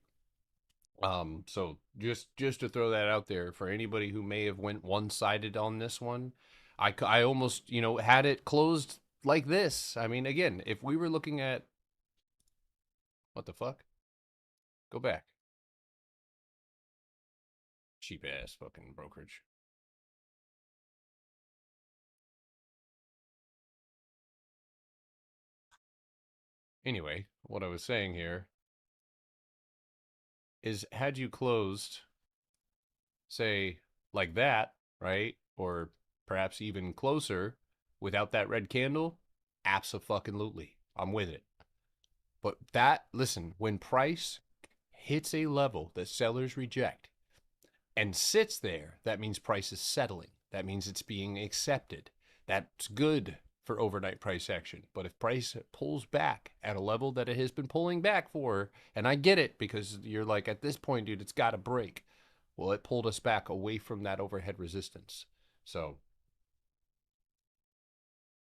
Speaker 1: So just to throw that out there for anybody who may have went one-sided on this one, I almost, you know, had it closed like this. I mean, again, if we were looking at, what the fuck? Go back. Cheap ass fucking brokerage. Anyway, what I was saying here is, had you closed, say, like that, right? Or perhaps even closer without that red candle, abso-fucking-lutely, I'm with it. But listen, when price hits a level that sellers reject and sits there, that means price is settling. That means it's being accepted. That's good for overnight price action. But if price pulls back at a level that it has been pulling back for, and I get it, because you're like, at this point, dude, it's got to break. Well, it pulled us back away from that overhead resistance. So,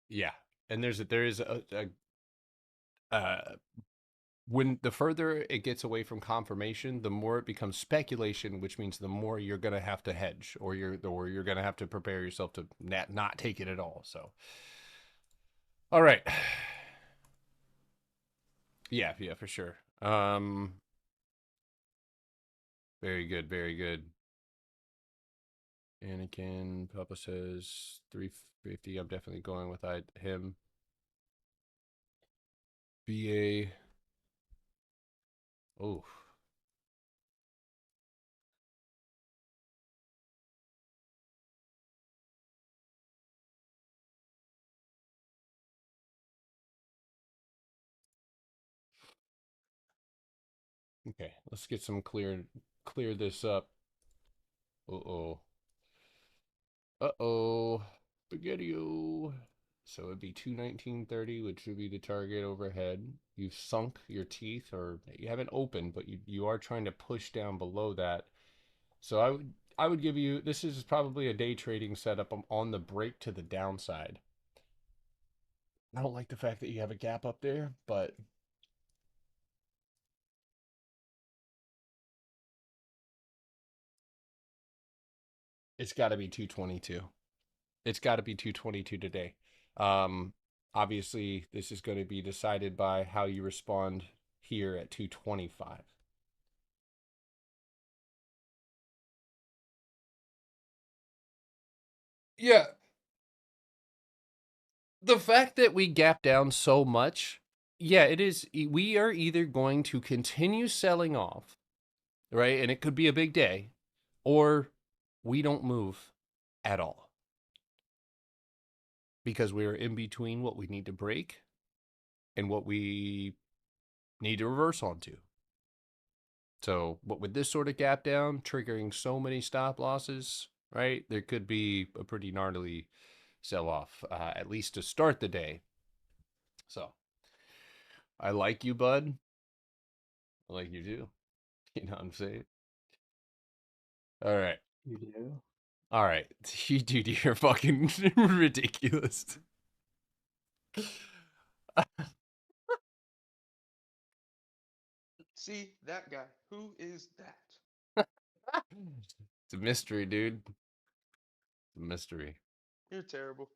Speaker 1: yeah. And there is when the further it gets away from confirmation, the more it becomes speculation, which means the more you're going to have to hedge, or you're going to have to prepare yourself to not take it at all. So, all right. Yeah, for sure. Very good, very good. Anakin Papa says 350. I'm definitely going with him. BA. Oh. Okay, let's get some clear this up. Uh-oh. Uh-oh. Spaghetti-o. So it'd be 219.30, which would be the target overhead. You've sunk your teeth, or you haven't opened, but you are trying to push down below that. So I would give you, this is probably a day trading setup on the break to the downside. I don't like the fact that you have a gap up there, but it's got to be 222. It's got to be 222 today. Obviously, this is going to be decided by how you respond here at 225. Yeah. The fact that we gap down so much, yeah, it is. We are either going to continue selling off, right? And it could be a big day, or we don't move at all because we're in between what we need to break and what we need to reverse onto. So, but with this sort of gap down triggering so many stop losses, right? There could be a pretty gnarly sell off, at least to start the day. So, I like you, bud. I like you too. You know what I'm saying? All right.
Speaker 4: You do.
Speaker 1: All right. You dude, you're fucking ridiculous.
Speaker 3: See that guy? Who is that?
Speaker 1: It's a mystery, dude. It's a mystery.
Speaker 3: You're terrible.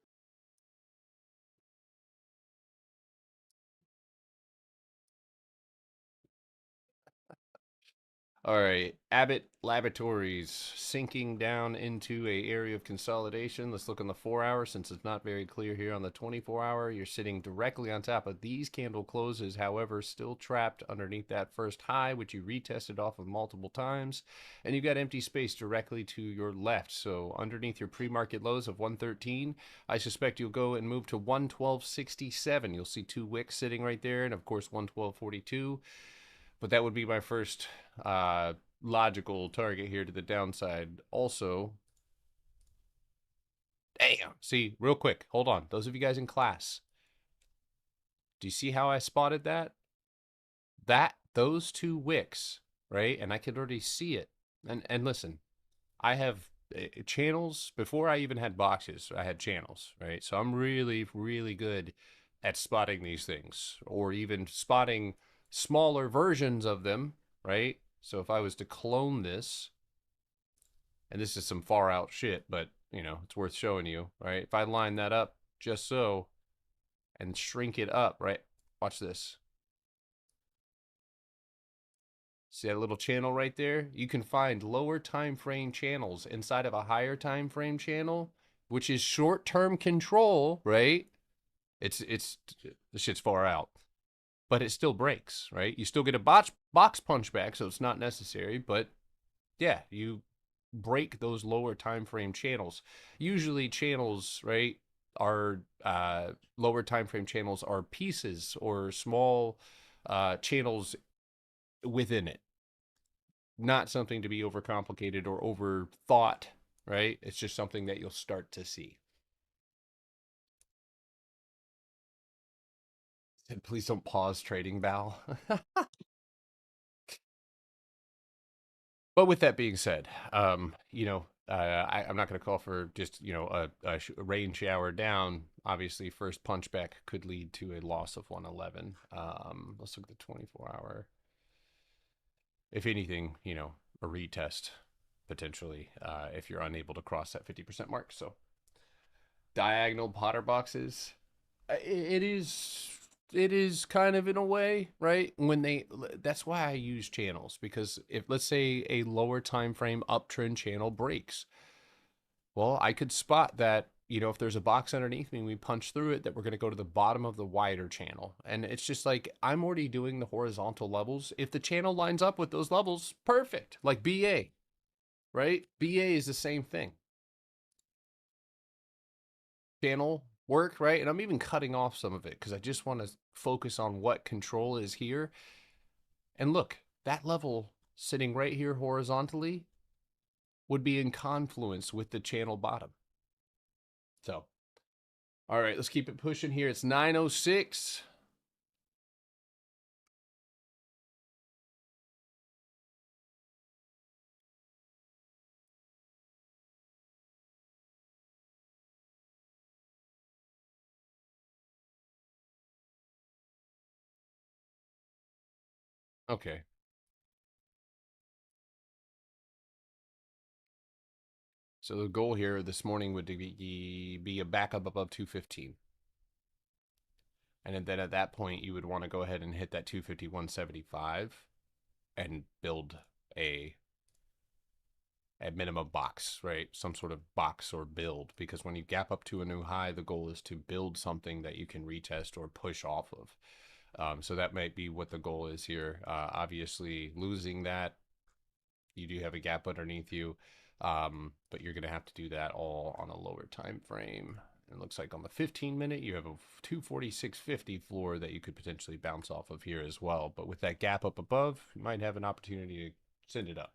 Speaker 1: All right, Abbott Laboratories sinking down into a area of consolidation. Let's look on the 4-hour since it's not very clear here on the 24-hour. You're sitting directly on top of these candle closes, however, still trapped underneath that first high, which you retested off of multiple times. And you've got empty space directly to your left. So underneath your pre-market lows of 113, I suspect you'll go and move to 112.67. You'll see 2 wicks sitting right there, and of course 112.42. But that would be my first logical target here to the downside. Also, damn. See, real quick, hold on. Those of you guys in class, do you see how I spotted that? Those 2 wicks, right? And I could already see it. And listen, I have channels before I even had boxes. I had channels, right? So I'm really, really good at spotting these things, or even spotting smaller versions of them, right? So if I was to clone this, and this is some far out shit, but you know, it's worth showing you, right? If I line that up just so and shrink it up, right? Watch this. See that little channel right there? You can find lower time frame channels inside of a higher time frame channel, which is short-term control, right? It's the shit's far out. But it still breaks, right? You still get a box punch back, so it's not necessary, but yeah, you break those lower time frame channels. Usually channels, right, are lower time frame channels are pieces or small channels within it. Not something to be overcomplicated or overthought, right? It's just something that you'll start to see. Please don't pause trading, Val. But with that being said, you know, I'm not going to call for just, you know, a rain shower down. Obviously, first punchback could lead to a loss of 111. Let's look at the 24-hour. If anything, you know, a retest potentially if you're unable to cross that 50% mark. So diagonal Potter boxes, it is kind of in a way, right? That's why I use channels, because if, let's say, a lower time frame uptrend channel breaks, well, I could spot that, you know, if there's a box underneath me and we punch through it, that we're going to go to the bottom of the wider channel. And it's just like, I'm already doing the horizontal levels. If the channel lines up with those levels, perfect. Like BA, right? BA is the same thing. Channel work, right? And I'm even cutting off some of it because I just want to focus on what control is here. And look, that level sitting right here horizontally would be in confluence with the channel bottom. So, all right, let's keep it pushing here. It's 9:06. Okay. So the goal here this morning would be a backup above 215. And then at that point, you would want to go ahead and hit that 250, 175 and build a minimum box, right? Some sort of box or build, because when you gap up to a new high, the goal is to build something that you can retest or push off of. So that might be what the goal is here. Obviously, losing that, you do have a gap underneath you, but you're going to have to do that all on a lower time frame. It looks like on the 15-minute, you have a 246.50 floor that you could potentially bounce off of here as well. But with that gap up above, you might have an opportunity to send it up.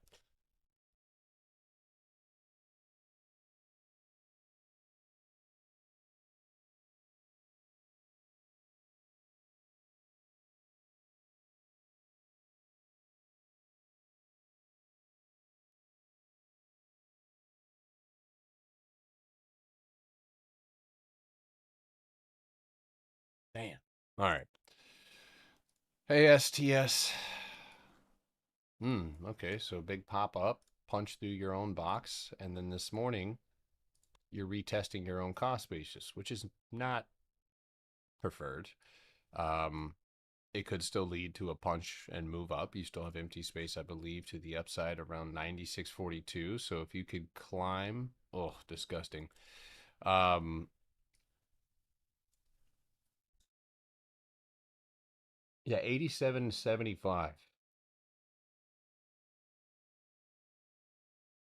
Speaker 1: Damn. All right. Hey, STS. Okay, so big pop up, punch through your own box, and then this morning you're retesting your own cost basis, which is not preferred. It could still lead to a punch and move up. You still have empty space, I believe, to the upside around 96.42. So if you could climb, oh, disgusting. Yeah, 87.75.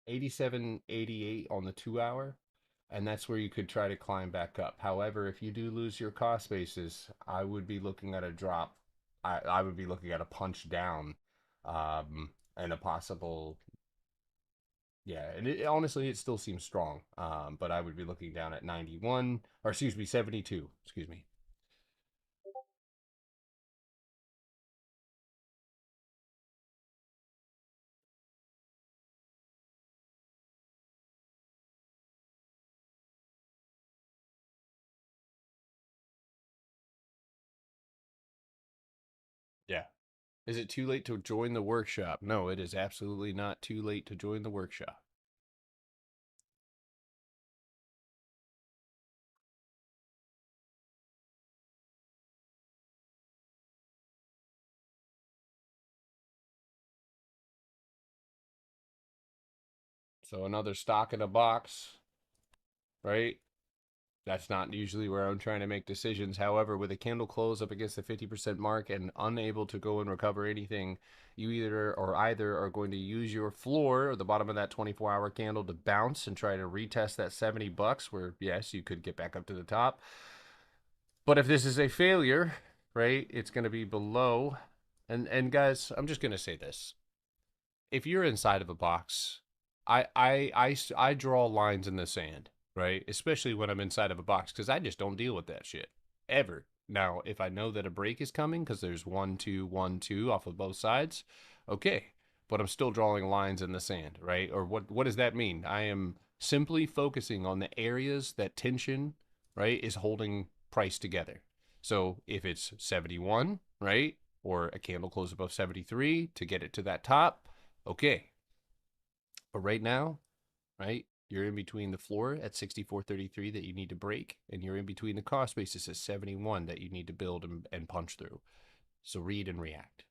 Speaker 1: 87.88 on the 2 hour, and that's where you could try to climb back up. However, if you do lose your cost basis, I would be looking at a drop. I would be looking at a punch down, and a possible, yeah, and honestly, it still seems strong. But I would be looking down at 91, or excuse me, 72. Excuse me. Yeah. Is it too late to join the workshop? No, it is absolutely not too late to join the workshop. So another stock in a box, right? That's not usually where I'm trying to make decisions. However, with a candle close up against the 50% mark and unable to go and recover anything, you either are going to use your floor or the bottom of that 24-hour candle to bounce and try to retest that 70 bucks, where yes, you could get back up to the top. But if this is a failure, right, it's going to be below. And guys, I'm just going to say this. If you're inside of a box, I draw lines in the sand, right? Especially when I'm inside of a box, because I just don't deal with that shit ever. Now, if I know that a break is coming because there's 1, 2, 1, 2 off of both sides, okay, but I'm still drawing lines in the sand, right? Or what does that mean? I am simply focusing on the areas that tension, right, is holding price together. So if it's 71, right, or a candle close above 73 to get it to that top, okay. But right now, right, you're in between the floor at 64.33 that you need to break, and you're in between the cost basis at 71 that you need to build and punch through. So read and react.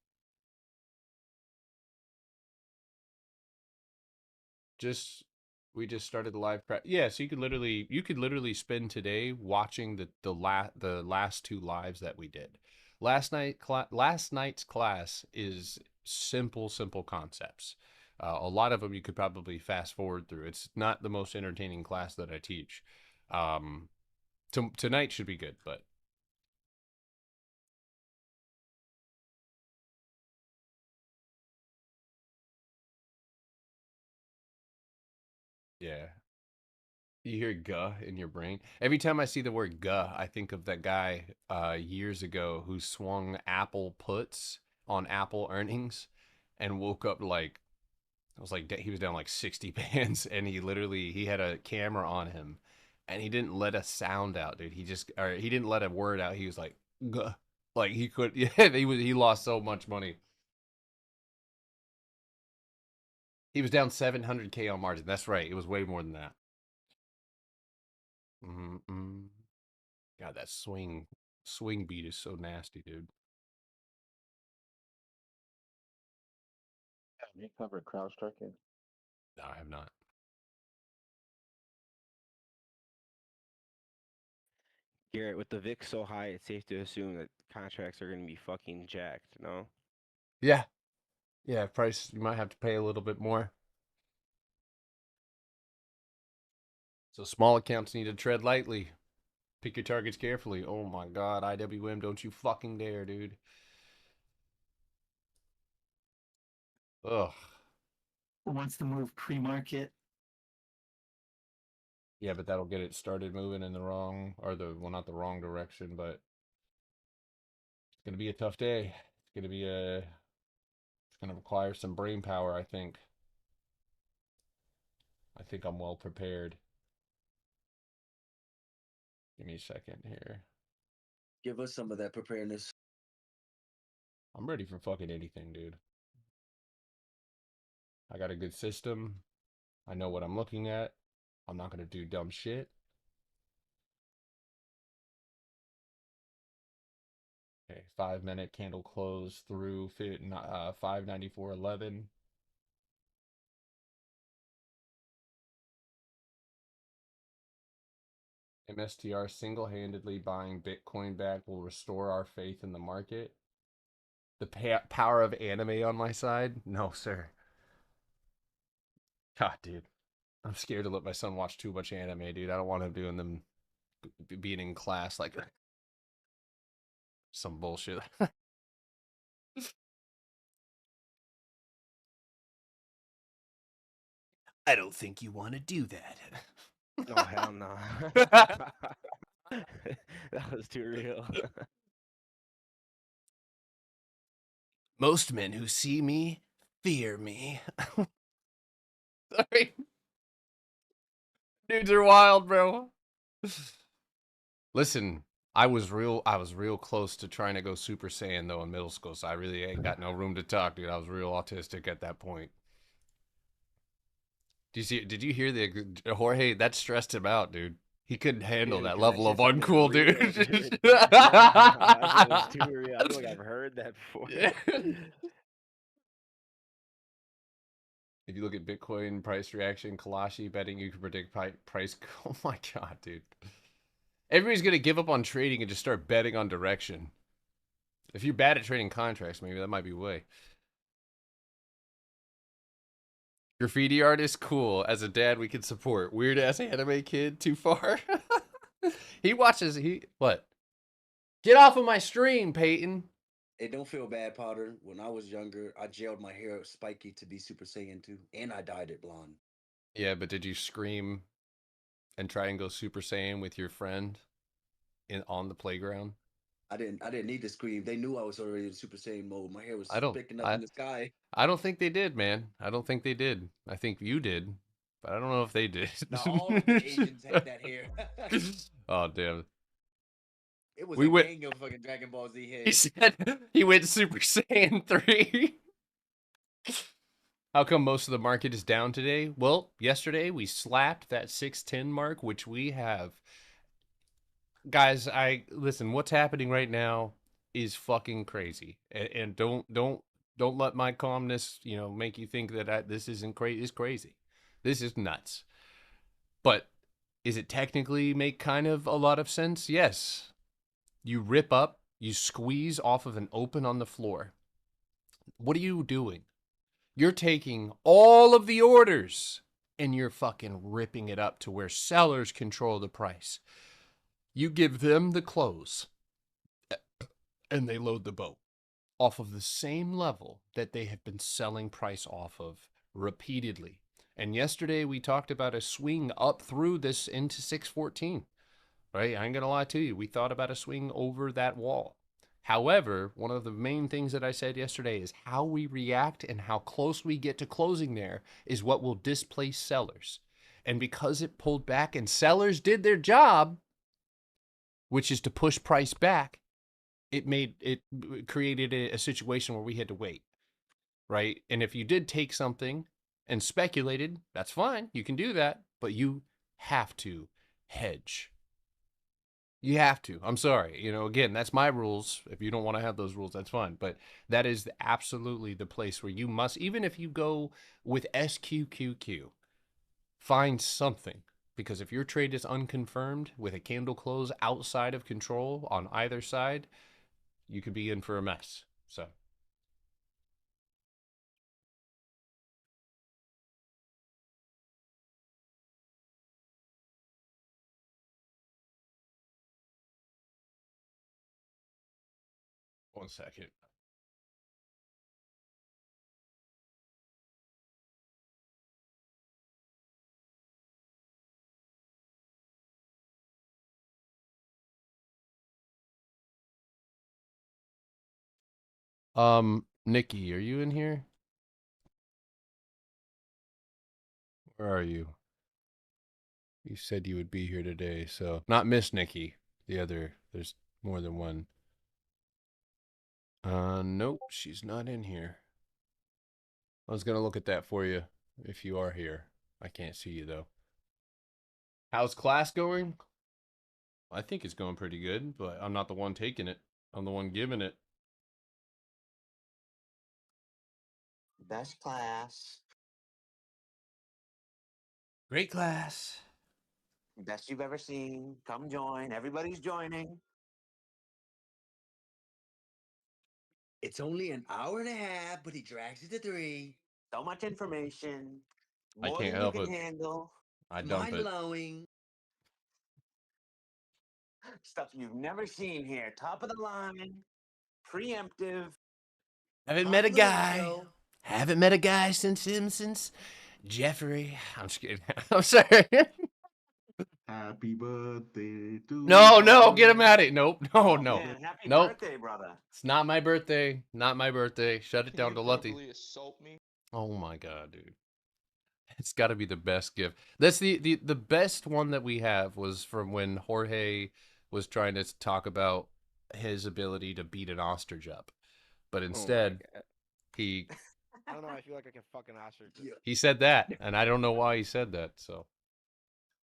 Speaker 1: We just started the live prep. Yeah, so you could literally spend today watching the last 2 lives that we did. Last night's class is simple concepts. A lot of them you could probably fast forward through. It's not the most entertaining class that I teach. Tonight should be good, but yeah. You hear "guh" in your brain. Every time I see the word "guh," I think of that guy years ago who swung Apple puts on Apple earnings and woke up like, it was like he was down like 60 bands, and he had a camera on him, and he didn't let a sound out, dude. He didn't let a word out. He was like, "Guh." Like he could, yeah. He lost so much money. He was down 700K on margin. That's right. It was way more than that. God, that swing Swing beat is so nasty, dude.
Speaker 7: Have you covered crowd striking?
Speaker 1: No, I have not.
Speaker 8: Garrett, with the VIX so high, it's safe to assume that contracts are going to be fucking jacked, no?
Speaker 1: Yeah. Yeah, price, you might have to pay a little bit more. So small accounts need to tread lightly. Pick your targets carefully. Oh my God, IWM, don't you fucking dare, dude. Ugh.
Speaker 9: Wants to move pre-market.
Speaker 1: Yeah, but that'll get it started moving in the wrong, or well, not the wrong direction, but it's gonna be a tough day. It's gonna require some brain power, I think. I think I'm well prepared. Give me a second here.
Speaker 2: Give us some of that preparedness.
Speaker 1: I'm ready for fucking anything, dude. I got a good system. I know what I'm looking at. I'm not gonna do dumb shit. Okay, 5-minute candle close through 594.11. MSTR single-handedly buying Bitcoin back will restore our faith in the market. The power of anime on my side? No, sir. God, dude. I'm scared to let my son watch too much anime, dude. I don't want him doing them being in class like some bullshit. I don't think you want to do that.
Speaker 8: Oh, hell no. That was too real.
Speaker 1: Most men who see me fear me. Sorry. Dudes are wild, bro. Listen, I was real close to trying to go Super Saiyan though in middle school, so I really ain't got no room to talk, dude. I was real autistic at that point. Did you hear the Jorge? That stressed him out, dude. He couldn't handle that level of uncool, dude.
Speaker 8: That was too real. I feel like I've heard that before.
Speaker 1: If you look at Bitcoin price reaction, Kalashi betting you can predict price. Oh my God, dude. Everybody's going to give up on trading and just start betting on direction. If you're bad at trading contracts, maybe that might be way. Graffiti artist, cool. As a dad, we can support. Weird ass anime kid, too far. What? Get off of my stream, Peyton.
Speaker 2: Hey, don't feel bad, Potter. When I was younger, I gelled my hair spiky to be Super Saiyan 2, and I dyed it blonde.
Speaker 1: Yeah, but did you scream and try and go Super Saiyan with your friend on the playground?
Speaker 2: I didn't need to scream. They knew I was already in Super Saiyan mode. My hair was picking up in the sky.
Speaker 1: I don't think they did, man. I don't think they did. I think you did, but I don't know if they did.
Speaker 2: Now all of the Asians had that hair.
Speaker 1: Oh, damn.
Speaker 2: It was a gang of fucking Dragon Ball Z heads.
Speaker 1: He said he went Super Saiyan 3. How come most of the market is down today? Well, yesterday we slapped that 610 mark, which we have. Guys, listen, what's happening right now is fucking crazy. And don't let my calmness, make you think that this isn't crazy. It's crazy. This is nuts. But is it technically make kind of a lot of sense? Yes. You rip up, you squeeze off of an open on the floor. What are you doing? You're taking all of the orders and you're fucking ripping it up to where sellers control the price. You give them the close and they load the boat off of the same level that they have been selling price off of repeatedly. And yesterday we talked about a swing up through this into 614, right? I ain't gonna lie to you. We thought about a swing over that wall. However, one of the main things that I said yesterday is how we react and how close we get to closing there is what will displace sellers. And because it pulled back and sellers did their job, which is to push price back, it created a situation where we had to wait, right? And if you did take something and speculated, that's fine. You can do that, but you have to hedge. You have to. I'm sorry. You know, again, that's my rules. If you don't want to have those rules, that's fine. But that is absolutely the place where you must, even if you go with SQQQ, find something. Because if your trade is unconfirmed with a candle close outside of control on either side, you could be in for a mess. So. One second. Nikki, are you in here? Where are you? You said you would be here today, so not Miss Nikki. The other, there's more than one. Nope, she's not in here. I was gonna look at that for you if you are here. I can't see you though. How's class going? I think it's going pretty good, but I'm not the one taking it. I'm the one giving it.
Speaker 10: Best class.
Speaker 1: Great class.
Speaker 10: Best you've ever seen. Come join. Everybody's joining.
Speaker 2: It's only an hour and a half, but he drags it to 3.
Speaker 10: So much information.
Speaker 1: I
Speaker 10: More
Speaker 1: can't
Speaker 10: than
Speaker 1: help
Speaker 10: you can
Speaker 1: it.
Speaker 10: handle.
Speaker 1: I dump
Speaker 2: Mind
Speaker 1: it.
Speaker 2: blowing.
Speaker 10: Stuff you've never seen here. Top of the line. Preemptive.
Speaker 1: Haven't met a guy.
Speaker 2: Controversial.
Speaker 1: Haven't met a guy since Jeffrey. I'm just kidding. I'm sorry.
Speaker 7: Happy birthday to
Speaker 1: No, get him out of it. Nope, no.
Speaker 10: Man, happy
Speaker 1: Nope.
Speaker 10: birthday, brother.
Speaker 1: It's not my birthday. Not my birthday. Shut it
Speaker 3: Can
Speaker 1: down
Speaker 3: you
Speaker 1: to Luthy.
Speaker 3: verbally assault me?
Speaker 1: Oh my god, dude. It's got to be the best gift. That's the best one that we have was from when Jorge was trying to talk about his ability to beat an ostrich up. But instead, he
Speaker 8: I don't know. I feel like I can fucking ostrich.
Speaker 1: he said that, and I don't know why he said that. So,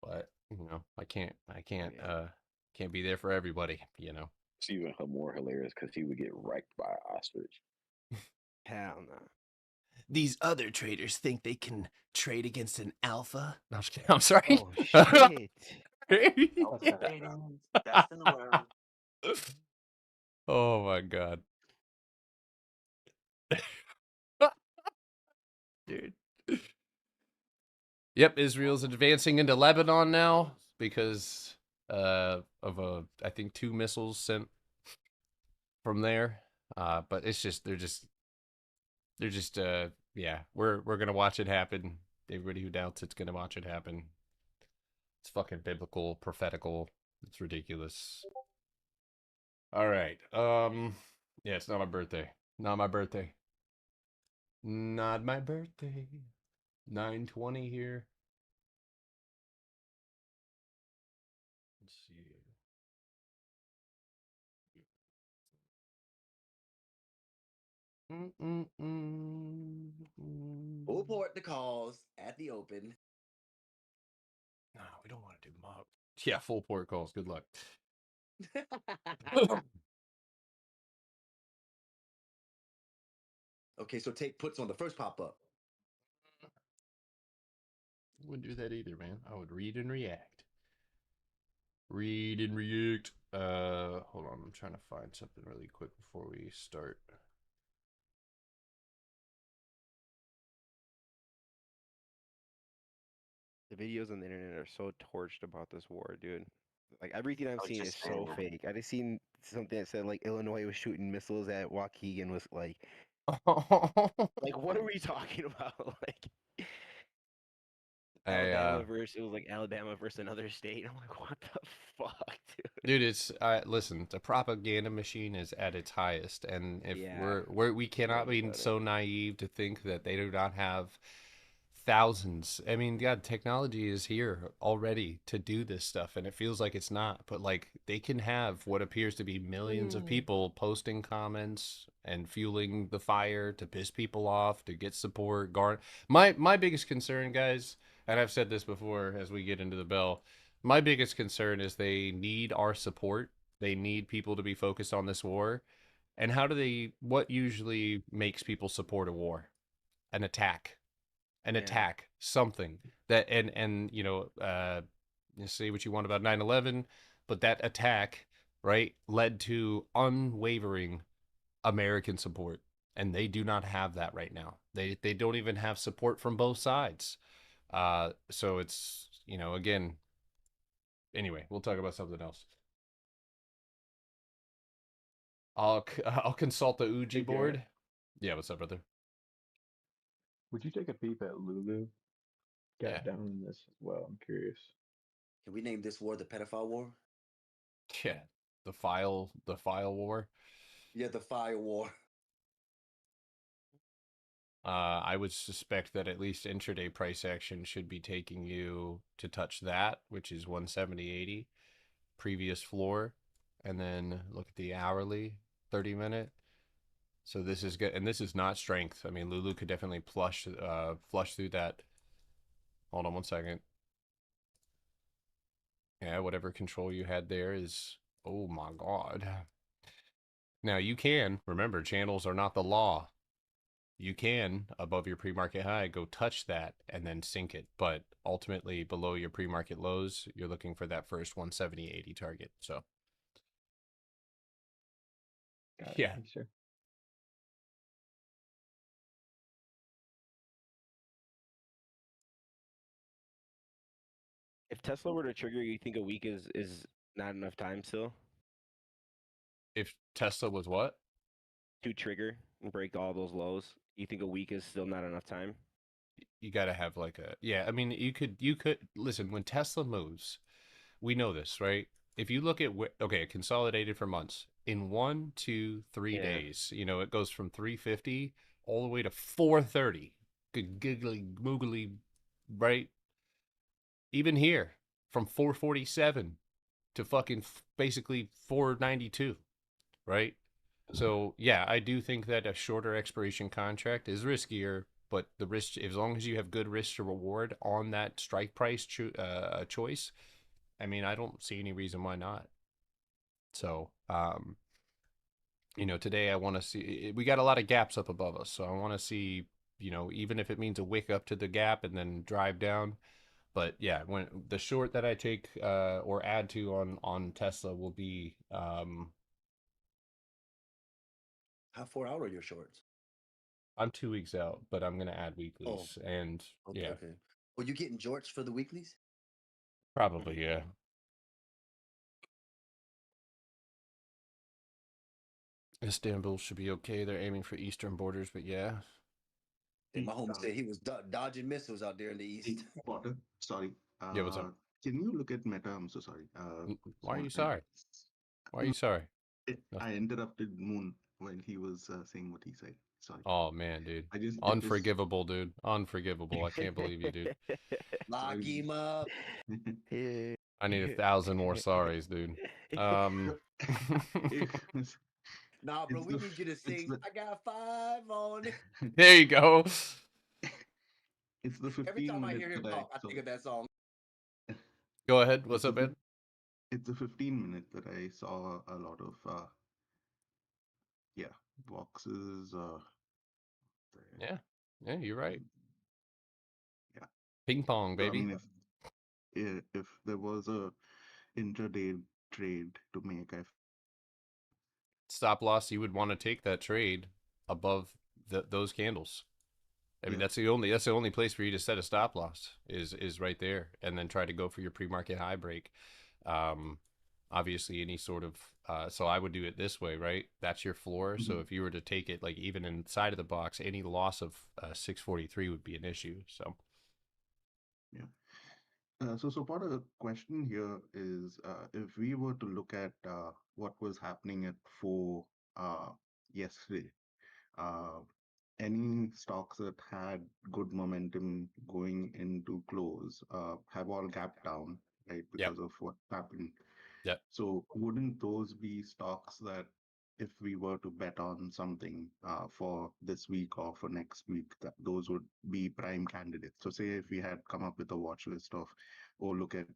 Speaker 1: but you know, I can't be there for everybody. You know.
Speaker 7: It's even more hilarious because he would get wrecked by an ostrich.
Speaker 8: Hell no.
Speaker 1: These other traders think they can trade against an alpha. No, I'm just kidding. I'm sorry.
Speaker 8: Oh shit.
Speaker 10: Trading. Best in the world.
Speaker 1: Oh my god. Dude. Yep, Israel's advancing into Lebanon now because of I think 2 missiles sent from there. But it's just they're just yeah, we're gonna watch it happen. Everybody who doubts it's gonna watch it happen. It's fucking biblical, prophetical. It's ridiculous. All right. Yeah, it's not my birthday. Not my birthday. Not my birthday. 9:20 here. Let's see.
Speaker 2: Full port the calls at the open.
Speaker 1: No, we don't want to do mob. Yeah, full port calls. Good luck.
Speaker 2: Okay, so take puts on the first pop up.
Speaker 1: I wouldn't do that either, man. I would read and react. Read and react. Hold on. I'm trying to find something really quick before we start.
Speaker 8: The videos on the internet are so torched about this war, dude. Like everything I've
Speaker 10: was
Speaker 8: seen is
Speaker 10: just
Speaker 8: so
Speaker 10: saying that.
Speaker 8: fake. I just seen something that said like Illinois was shooting missiles at Waukegan. Was like what are we talking about? Like Alabama versus, it was like Alabama versus another state. I'm like, what the fuck, dude?
Speaker 1: Dude, it's listen, the propaganda machine is at its highest, and if
Speaker 8: Yeah,
Speaker 1: we cannot
Speaker 8: me
Speaker 1: be
Speaker 8: about it.
Speaker 1: so naive to think that they do not have thousands. I mean, God, technology is here already to do this stuff, and it feels like it's not. But like, they can have what appears to be millions of people posting comments and fueling the fire to piss people off, to get support. My biggest concern, guys, and I've said this before as we get into the bell, My biggest concern is they need our support. They need people to be focused on this war. And what usually makes people support a war? An attack. An
Speaker 2: Yeah.
Speaker 1: attack. Something. And you say what you want about 9/11, but that attack, right, led to unwavering American support. And they do not have that right now. They don't even have support from both sides. So it's, again, anyway, we'll talk about something else. I'll consult the Ouija
Speaker 11: Hey,
Speaker 1: board.
Speaker 11: Garrett,
Speaker 1: Yeah, what's up, brother?
Speaker 11: would you take a peep at Lulu? Got
Speaker 1: Yeah.
Speaker 11: down in this as well. I'm curious.
Speaker 2: Can we name this war the pedophile war?
Speaker 1: Yeah. The file war.
Speaker 2: Yeah, the fire war.
Speaker 1: I would suspect that at least intraday price action should be taking you to touch that, which is 170.80 previous floor, and then look at the hourly 30-minute. So this is good, and this is not strength. I mean, Lulu could definitely flush through that. Hold on one second. Yeah, whatever control you had there is, oh my God. Now you can, remember, channels are not the law. You can, above your pre-market high, go touch that and then sink it. But ultimately, below your pre-market lows, you're looking for that first 170.80 target. So,
Speaker 11: Got it.
Speaker 1: yeah.
Speaker 11: Thanks, sir.
Speaker 8: If Tesla were to trigger, you think a week is not enough time still
Speaker 1: If Tesla was what?
Speaker 8: to trigger and break all those lows? You think a week is still not enough time?
Speaker 1: You got to have like a, yeah, I mean, you could, listen, when Tesla moves, we know this, right? If you look at, okay, consolidated for months, in 1, 2, 3
Speaker 8: Yeah.
Speaker 1: days, it goes from 350 all the way to 430. Good giggly, moogly, right? Even here, from 447 to fucking basically 492, right? So yeah, I do think that a shorter expiration contract is riskier, but the risk, as long as you have good risk to reward on that strike price choice, I mean, I don't see any reason why not. So, today I want to see, we got a lot of gaps up above us, so I want to see, even if it means a wick up to the gap and then drive down. But yeah, when the short that I take or add to on Tesla will be
Speaker 2: How 4 hour are your shorts?
Speaker 1: I'm 2 weeks out, but I'm gonna add weeklies and
Speaker 2: Okay,
Speaker 1: yeah,
Speaker 2: okay. Well, you getting jorts for the weeklies?
Speaker 1: probably yeah. Istanbul should be okay. They're aiming for eastern borders, but yeah.
Speaker 2: Hey, my homie said he was dodging missiles out there in the east.
Speaker 12: Potter, sorry.
Speaker 1: Yeah, what's up?
Speaker 12: Can you look at Meta? I'm so sorry.
Speaker 1: Why are you sorry? Why are you sorry?
Speaker 12: I interrupted Moon when he was saying what he said. Sorry.
Speaker 1: Oh man, dude.
Speaker 12: I just
Speaker 1: Unforgivable, dude. Unforgivable. I can't believe you, dude.
Speaker 2: Lock him up.
Speaker 1: I need 1,000 more sorries, dude.
Speaker 2: Nah, bro, we need you to sing. I got 5 on it.
Speaker 1: There you go.
Speaker 12: It's the 15
Speaker 2: Every time I
Speaker 12: minutes
Speaker 2: hear him
Speaker 12: that
Speaker 2: talk, I think of that song.
Speaker 1: Go ahead. What's up, man?
Speaker 12: It's the 15 minute that I saw a lot of boxes.
Speaker 1: Yeah, you're right.
Speaker 12: Yeah.
Speaker 1: Ping pong,
Speaker 12: So, I
Speaker 1: baby.
Speaker 12: mean, if there was a intraday trade to make,
Speaker 1: Stop loss, you would want to take that trade above those candles. I mean,
Speaker 12: Yeah.
Speaker 1: that's the only place for you to set a stop loss is right there, and then try to go for your pre-market high break. Obviously, any sort of so I would do it this way, right? That's your floor. So if you were to take it like even inside of the box, any loss of 643 would be an issue. So
Speaker 12: yeah. So part of the question here is if we were to look at what was happening at 4 yesterday, any stocks that had good momentum going into close have all gapped down, right? Because of what happened.
Speaker 1: Yep.
Speaker 12: So wouldn't those be stocks that if we were to bet on something for this week or for next week, that those would be prime candidates? So say if we had come up with a watch list of, look at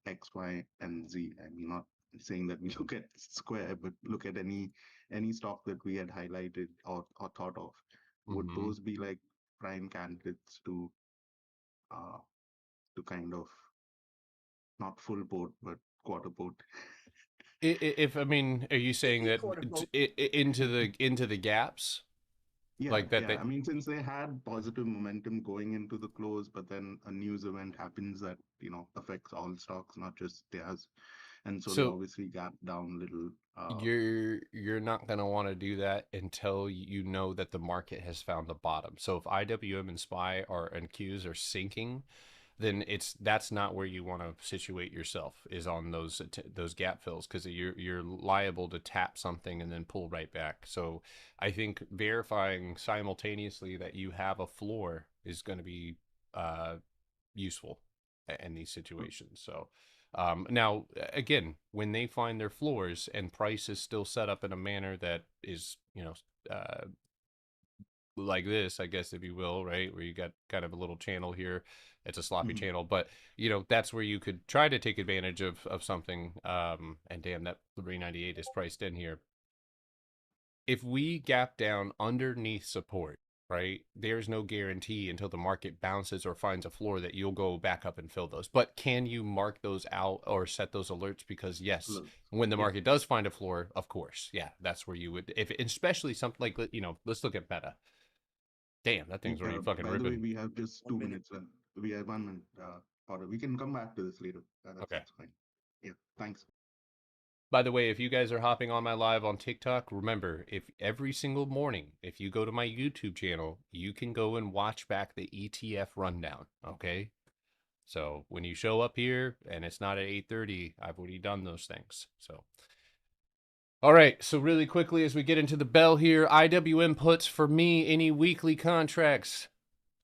Speaker 12: X, Y, and Z. I mean, not saying that we look at Square, but look at any stock that we had highlighted or thought of. Would
Speaker 1: Mhm.
Speaker 12: those be like prime candidates to kind of not full port but quarter port?
Speaker 1: If I mean, are you saying that into the gaps?
Speaker 12: Yeah,
Speaker 1: Like that
Speaker 12: yeah.
Speaker 1: they
Speaker 12: I mean, since they had positive momentum going into the close, but then a news event happens that, affects all stocks, not just theirs. And so they
Speaker 1: so
Speaker 12: obviously gap down a little.
Speaker 1: you're not going to want to do that until you know that the market has found the bottom. So if IWM and SPY and Qs are sinking, then that's not where you want to situate yourself, is on those gap fills, because you're liable to tap something and then pull right back. So I think verifying simultaneously that you have a floor is going to be useful in these situations. So now, again, when they find their floors and price is still set up in a manner that is, like this, I guess, if you will, right, where you got kind of a little channel here, it's a sloppy channel, but that's where you could try to take advantage of something. And damn, that 398 is priced in here. If we gap down underneath support, right, there's no guarantee until the market bounces or finds a floor that you'll go back up and fill those. But can you mark those out or set those alerts? Because yes, when the market does find a floor, of course, yeah, that's where you would, if especially something like, let's look at Meta. Damn, that thing's already fucking
Speaker 12: By the way,
Speaker 1: ripping.
Speaker 12: we have just 2 minutes left. We have 1 minute. Or we can come back to this later.
Speaker 1: Okay.
Speaker 12: That's fine. Yeah, thanks.
Speaker 1: By the way, if you guys are hopping on my live on TikTok, remember, if every single morning, if you go to my YouTube channel, you can go and watch back the ETF rundown, okay? So when you show up here and it's not at 8:30, I've already done those things. So, all right. So really quickly, as we get into the bell here, IWM puts for me any weekly contracts,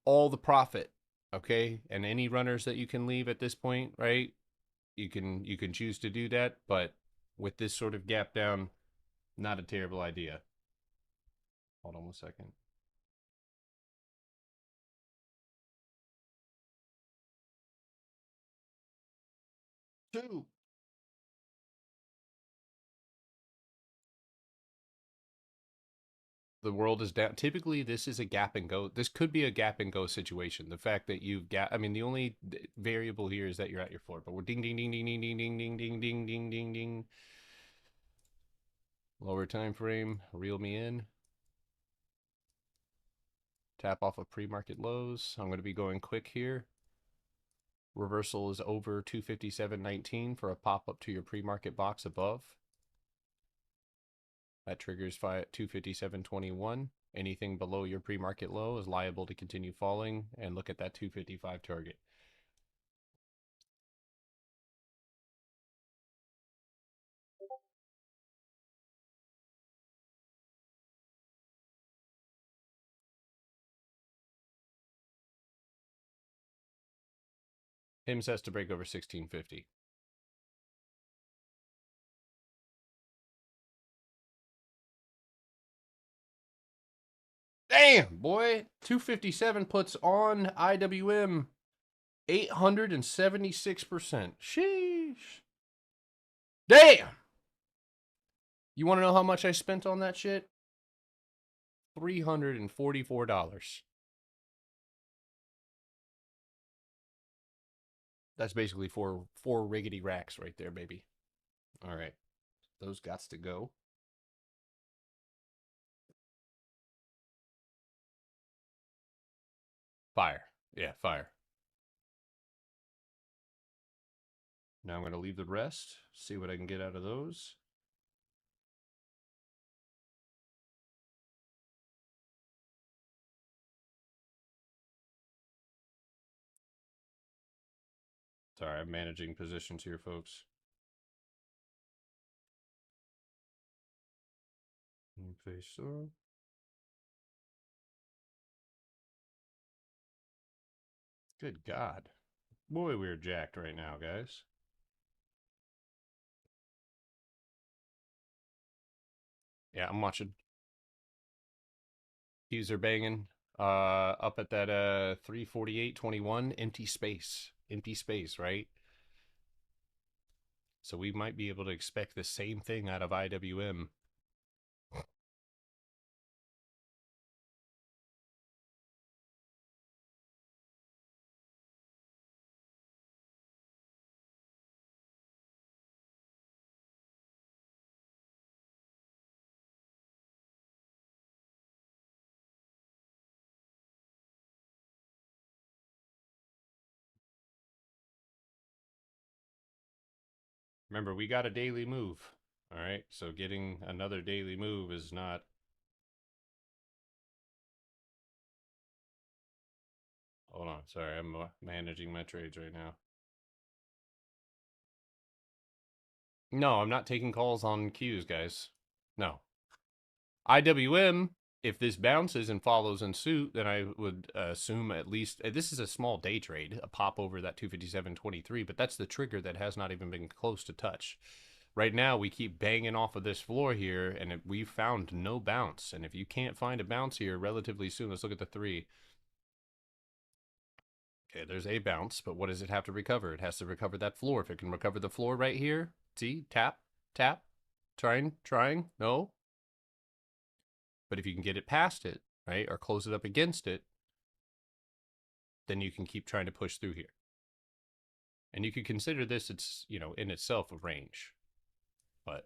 Speaker 1: all the profit, okay? And any runners that you can leave at this point, right? You can choose to do that, but with this sort of gap down, not a terrible idea. Hold on 1 second. Two. The world is down. Typically, this is a gap and go. This could be a gap and go situation. The fact that you've got, I mean, the only variable here is that you're at your floor, but we're ding, ding, ding, ding, ding, ding, ding, ding, ding, ding, ding, ding, ding. Lower time frame, reel me in. Tap off of pre-market lows. I'm going to be going quick here. Reversal is over 257.19 for a pop-up to your pre-market box above. That triggers at 257.21. Anything below your pre-market low is liable to continue falling, and look at that 255 target. HIMS has to break over 1650. Damn, boy. 257 puts on IWM 876%. Sheesh. Damn. You want to know how much I spent on that shit? $344. That's basically four riggedy racks right there, baby. All right. Those gots to go. Fire. Yeah, fire. Now I'm going to leave the rest, see what I can get out of those. Sorry, I'm managing positions here, folks. Face so. Good God. Boy, we're jacked right now, guys. Yeah, I'm watching. Keys are banging. Up at that 348.21. Empty space, right? So we might be able to expect the same thing out of IWM. Remember, we got a daily move. All right, so getting another daily move is not... Hold on, sorry, I'm managing my trades right now. No, I'm not taking calls on Qs, guys. No. IWM, if this bounces and follows in suit, then I would assume at least... This is a small day trade, a pop over that 257.23, but that's the trigger that has not even been close to touch. Right now, we keep banging off of this floor here, and we've found no bounce. And if you can't find a bounce here relatively soon, let's look at the 3. Okay, there's a bounce, but what does it have to recover? It has to recover that floor. If it can recover the floor right here, see, tap, tap, trying, no. But if you can get it past it, right, or close it up against it, then you can keep trying to push through here. And you could consider this, it's, you know, in itself a range. But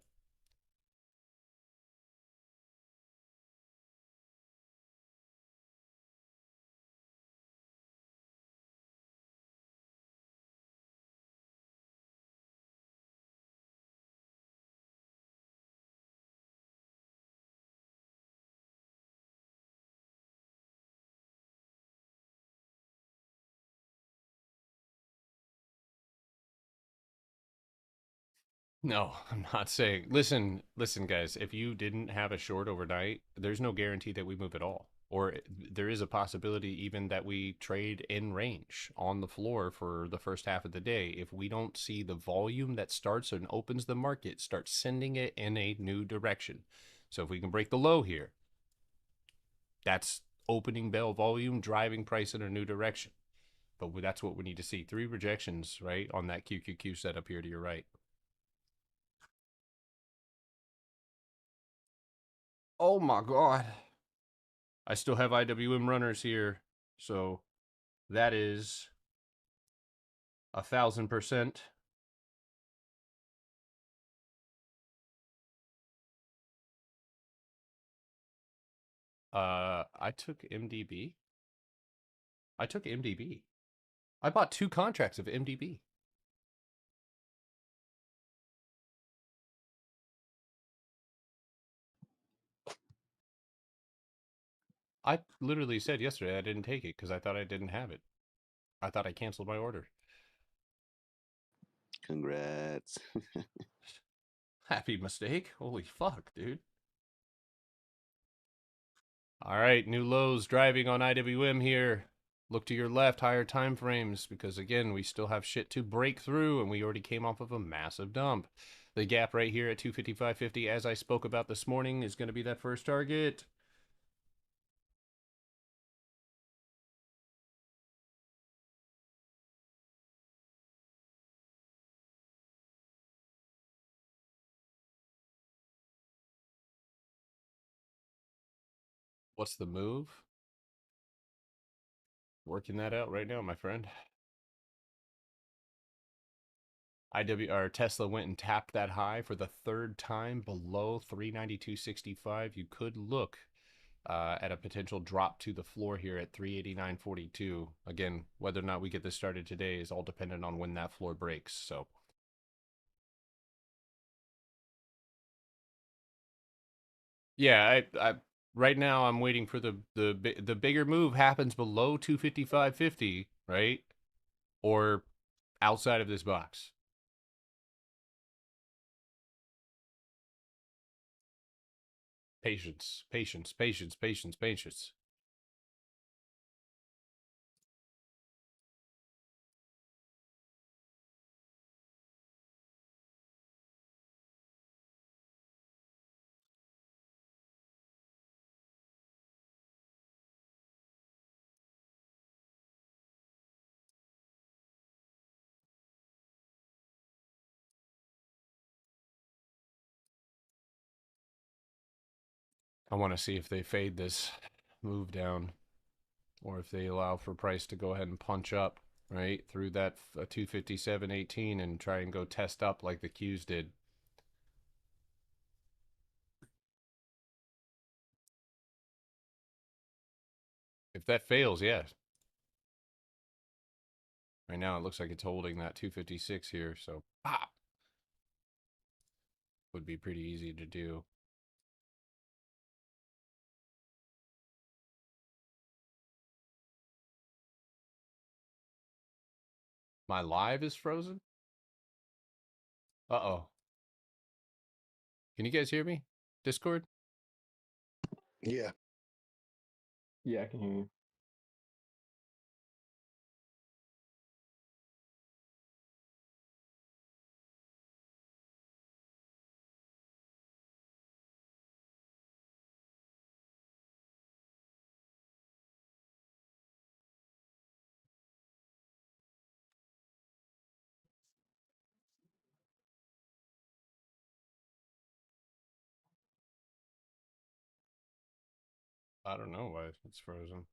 Speaker 1: no, I'm not saying. Listen, guys. If you didn't have a short overnight, there's no guarantee that we move at all. Or there is a possibility even that we trade in range on the floor for the first half of the day. If we don't see the volume that starts and opens the market, start sending it in a new direction. So if we can break the low here, that's opening bell volume, driving price in a new direction. But that's what we need to see. 3 rejections, right, on that QQQ setup here to your right. Oh my God. I still have IWM runners here. So that is 1,000%. I took MDB. I took MDB. I bought 2 contracts of MDB. I literally said yesterday I didn't take it because I thought I didn't have it. I thought I canceled my order.
Speaker 7: Congrats.
Speaker 1: Happy mistake. Holy fuck, dude. All right, new lows driving on IWM here. Look to your left, higher time frames, because again, we still have shit to break through, and we already came off of a massive dump. The gap right here at 255.50, as I spoke about this morning, is going to be that first target. What's the move? Working that out right now, my friend. Tesla went and tapped that high for the 3rd time below 392.65. You could look at a potential drop to the floor here at 389.42. Again, whether or not we get this started today is all dependent on when that floor breaks. So, yeah, I right now I'm waiting for the bigger move happens below 255.50, right? Or outside of this box. Patience, patience, patience, patience, patience. I want to see if they fade this move down or if they allow for price to go ahead and punch up, right, through that 257.18 and try and go test up like the Qs did. If that fails, yes. Right now it looks like it's holding that 256 here, so pop would be pretty easy to do. My live is frozen? Uh-oh. Can you guys hear me? Discord?
Speaker 5: Yeah.
Speaker 11: Yeah, I can hear you.
Speaker 1: I don't know why it's frozen.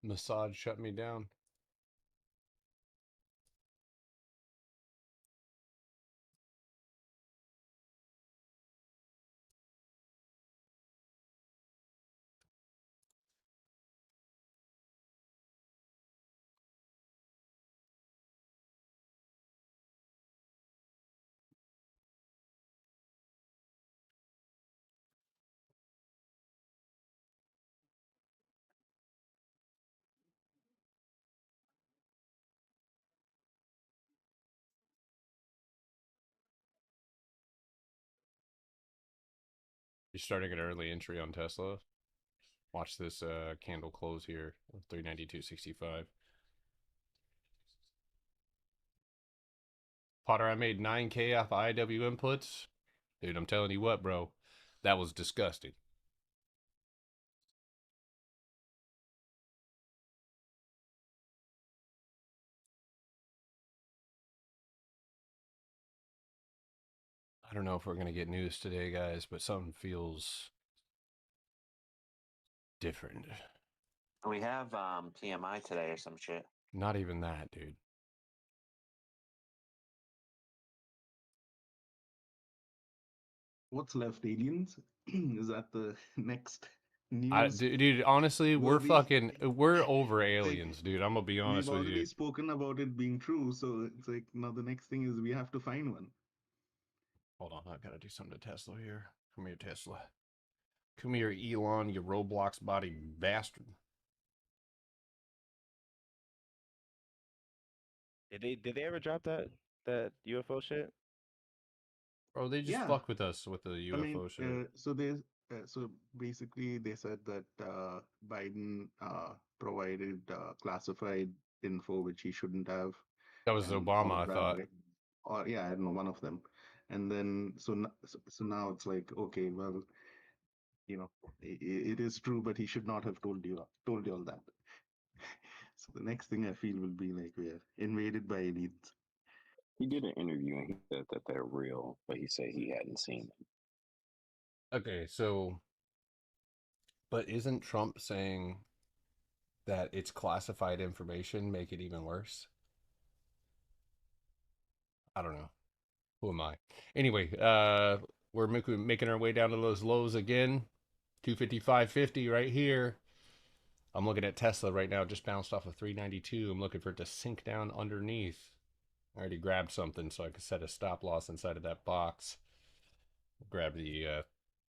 Speaker 1: Massage shut me down. You're starting an early entry on Tesla. Watch this candle close here, 392.65. Potter, I made 9K off IW inputs. Dude, I'm telling you what, bro. That was disgusting. I don't know if we're going to get news today, guys, but something feels different.
Speaker 10: We have PMI today or some shit.
Speaker 1: Not even that, dude.
Speaker 12: What's left, aliens? Is that the next news?
Speaker 1: Dude, honestly,
Speaker 12: Will
Speaker 1: we're over aliens, dude. I'm gonna be honest
Speaker 12: We've
Speaker 1: with
Speaker 12: already
Speaker 1: you.
Speaker 12: spoken about it being true, so it's like now the next thing is we have to find one.
Speaker 1: Hold on, I gotta do something to Tesla here. Come here, Tesla. Come here, Elon, you Roblox body bastard.
Speaker 8: Did they ever drop that UFO shit?
Speaker 1: Bro, they just fuck with us with the UFO shit.
Speaker 12: So basically they said that Biden provided classified info which he shouldn't have.
Speaker 1: That was
Speaker 12: and all
Speaker 1: Obama,
Speaker 12: of
Speaker 1: I
Speaker 12: that,
Speaker 1: thought.
Speaker 12: right? Or yeah, I don't know, one of them. And then so now it's like, okay, well, it is true, but he should not have told you all that. So the next thing I feel will be like we are invaded by aliens.
Speaker 7: He did an interview and he said that they're real, but he said he hadn't seen them.
Speaker 1: Okay, so, but isn't Trump saying that it's classified information make it even worse? I don't know. Who am I? Anyway, we're making our way down to those lows again. 255.50 right here. I'm looking at Tesla right now, just bounced off of 392. I'm looking for it to sink down underneath. I already grabbed something so I could set a stop loss inside of that box. Grab the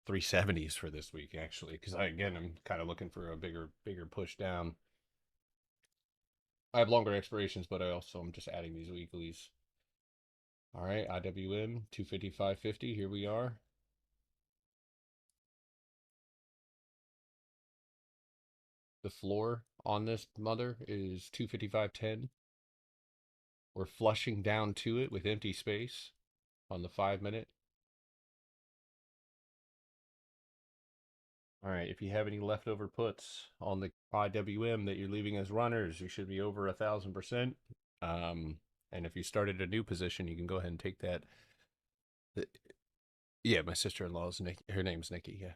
Speaker 1: 370s for this week, actually, because I'm kind of looking for a bigger push down. I have longer expirations, but I'm just adding these weeklies. All right, IWM 255.50. Here we are. The floor on this mother is 255.10. We're flushing down to it with empty space. on the 5-minute. All right, if you have any leftover puts on the IWM that you're leaving as runners, you should be over 1,000%. And if you started a new position, you can go ahead and take that. Yeah, my sister-in-law's Nick. Her name's Nikki. Yeah.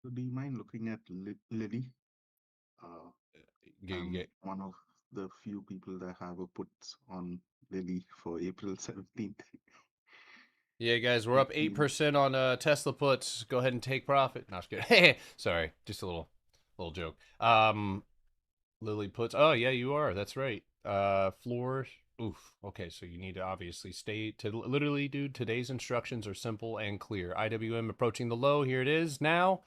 Speaker 12: So do you mind looking at Lily? I'm one of the few people that have a puts on Lily for April 17th.
Speaker 1: Yeah, guys, we're up 8% on Tesla puts. Go ahead and take profit. No, just kidding. Sorry, just a little joke. Lily puts. Oh yeah, you are. That's right. Floor. Oof. Okay, so you need to obviously stay to literally, dude. Today's instructions are simple and clear. IWM approaching the low. Here it is now.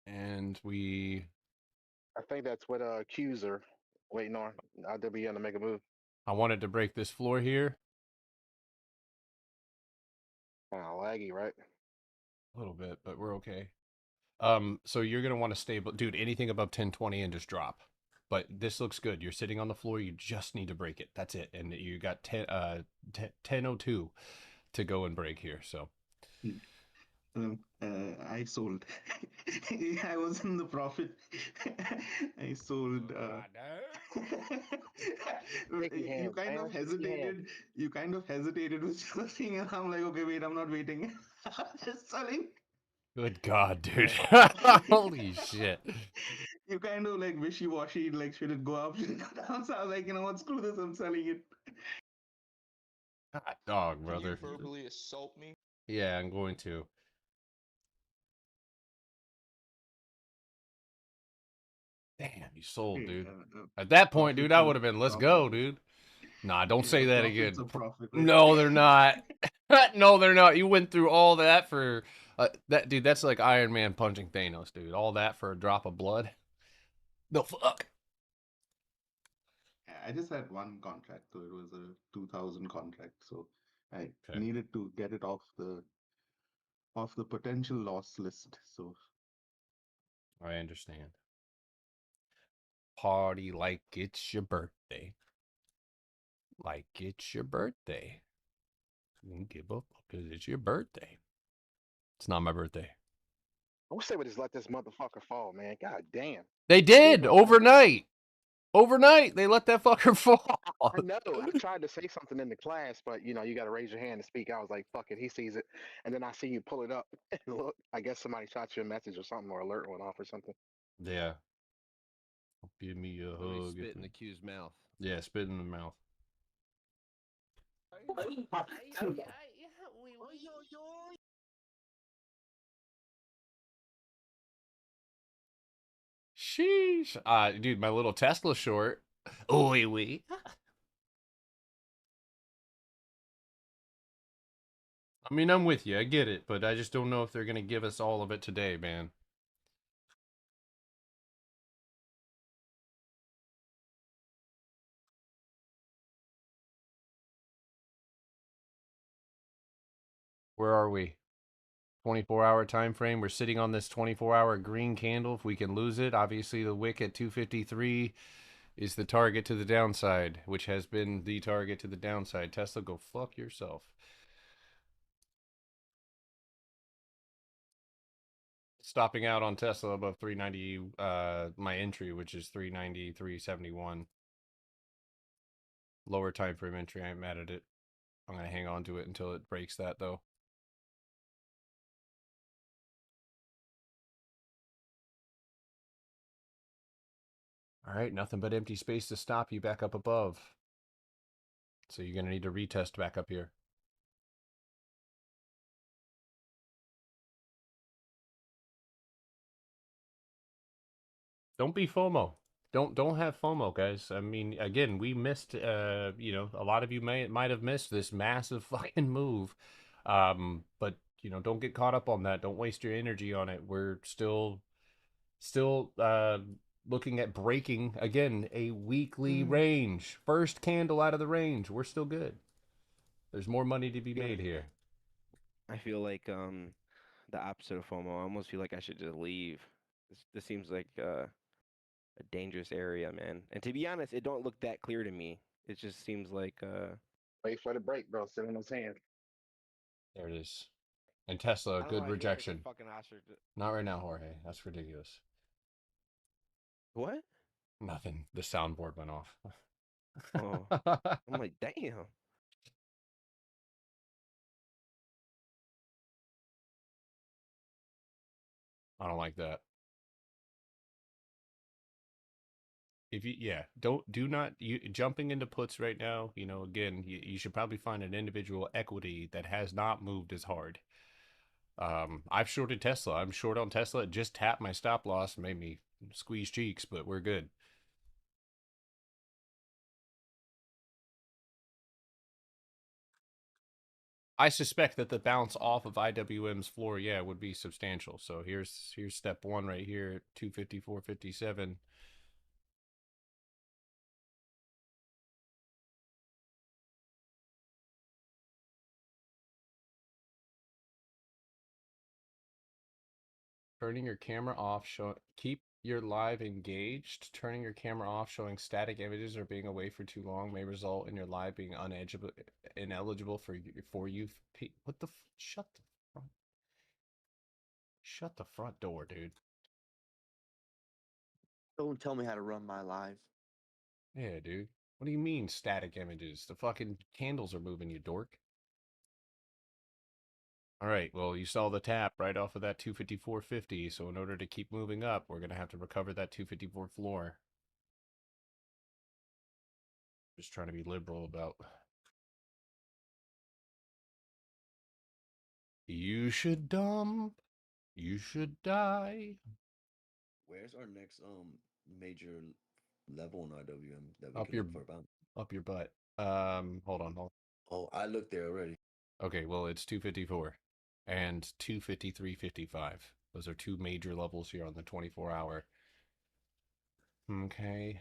Speaker 1: And we.
Speaker 13: I think that's what Q's are waiting on. IWM to make a move.
Speaker 1: I wanted to break this floor here.
Speaker 13: Kind of laggy, right?
Speaker 1: A little bit, but we're okay. So you're gonna want to stay, dude. Anything above 1020 and just drop. But this looks good. You're sitting on the floor. You just need to break it. That's it. And you got 1002 to go and break here. So.
Speaker 12: I sold. I was in the profit. I sold. You kind of hesitated. You kind of hesitated with something, and I'm like, okay, wait, I'm not waiting. Just selling.
Speaker 1: Good God, dude. Holy shit.
Speaker 12: You kind of like wishy-washy, like, should it go up, should it go down? So I was like, you know what, screw this, I'm selling it.
Speaker 1: Hot dog, brother.
Speaker 3: Can you verbally assault me?
Speaker 1: Yeah, I'm going to. Damn, you sold, dude. At that point, dude, I would have been, let's go, dude. Nah, don't say that again. No, they're not. No, they're not. You went through all that for that, dude. That's like Iron Man punching Thanos, dude. All that for a drop of blood. No fuck.
Speaker 12: I just had one contract, so it was a 2,000 contract. So I needed to get it off the potential loss list. So
Speaker 1: I understand. Party like it's your birthday. Like it's your birthday. Don't give a fuck because it's your birthday. It's not my birthday.
Speaker 13: I wish they would just let this motherfucker fall, man. God damn.
Speaker 1: They did overnight. Overnight, they let that fucker fall.
Speaker 13: I know. I tried to say something in the class, but you know, you got to raise your hand to speak. I was like, fuck it. He sees it. And then I see you pull it up. And look, I guess somebody shot you a message or something, or alert went off or something.
Speaker 1: Yeah. Give me a hug.
Speaker 14: Spit in the Q's mouth.
Speaker 1: Yeah, spit in the mouth. Sheesh. Dude, my little Tesla short. Oy wee. I mean, I'm with you. I get it, but I just don't know if they're going to give us all of it today, man. Where are we? 24-hour time frame. We're sitting on this 24-hour green candle. If we can lose it, obviously the wick at 253 is the target to the downside, which has been the target to the downside. Tesla, go fuck yourself. Stopping out on Tesla above 390, my entry, which is 390, 371. Lower time frame entry. I ain't mad at it. I'm going to hang on to it until it breaks that, though. All right, nothing but empty space to stop you back up above. So you're going to need to retest back up here. Don't be FOMO. Don't have FOMO, guys. I mean, again, we missed, you know, a lot of you might have missed this massive fucking move. But, you know, don't get caught up on that. Don't waste your energy on it. We're still looking at breaking, again, a weekly range. First candle out of the range. We're still good. There's more money to be made here.
Speaker 8: I feel like the opposite of FOMO. I almost feel like I should just leave. This seems like a dangerous area, man. And to be honest, it don't look that clear to me. It just seems like
Speaker 13: Wait for the break, bro. Sit in those hands.
Speaker 1: There it is. And Tesla,
Speaker 8: I don't know,
Speaker 1: good
Speaker 8: I hate that the
Speaker 1: rejection.
Speaker 8: fucking ostrich.
Speaker 1: Not right now, Jorge. That's ridiculous.
Speaker 8: What?
Speaker 1: Nothing. The soundboard went off.
Speaker 8: Oh, I'm like, damn.
Speaker 1: I don't like that. If you, do not, jumping into puts right now, again, you should probably find an individual equity that has not moved as hard. I've shorted Tesla. I'm short on Tesla. It just tapped my stop loss, made me squeeze cheeks, but we're good. I suspect that the bounce off of IWM's floor, would be substantial. So here's step one right here, 254.57. Turning your camera off, keep your live engaged. Turning your camera off, showing static images or being away for too long may result in your live being ineligible for you. What the? Shut the front door, dude.
Speaker 2: Don't tell me how to run my live.
Speaker 1: Yeah, dude. What do you mean static images? The fucking candles are moving, you dork. All right, well, you saw the tap right off of that 254.50, so in order to keep moving up, we're going to have to recover that 254 floor. Just trying to be liberal about... You should dump. You should die.
Speaker 2: Where's our next major level in IWM that we
Speaker 1: Up
Speaker 2: can
Speaker 1: your
Speaker 2: look for about?
Speaker 1: Up your butt. Hold on.
Speaker 2: Oh, I looked there already.
Speaker 1: Okay, well, it's 254 and 253.55. Those are two major levels here on the 24-hour. Okay.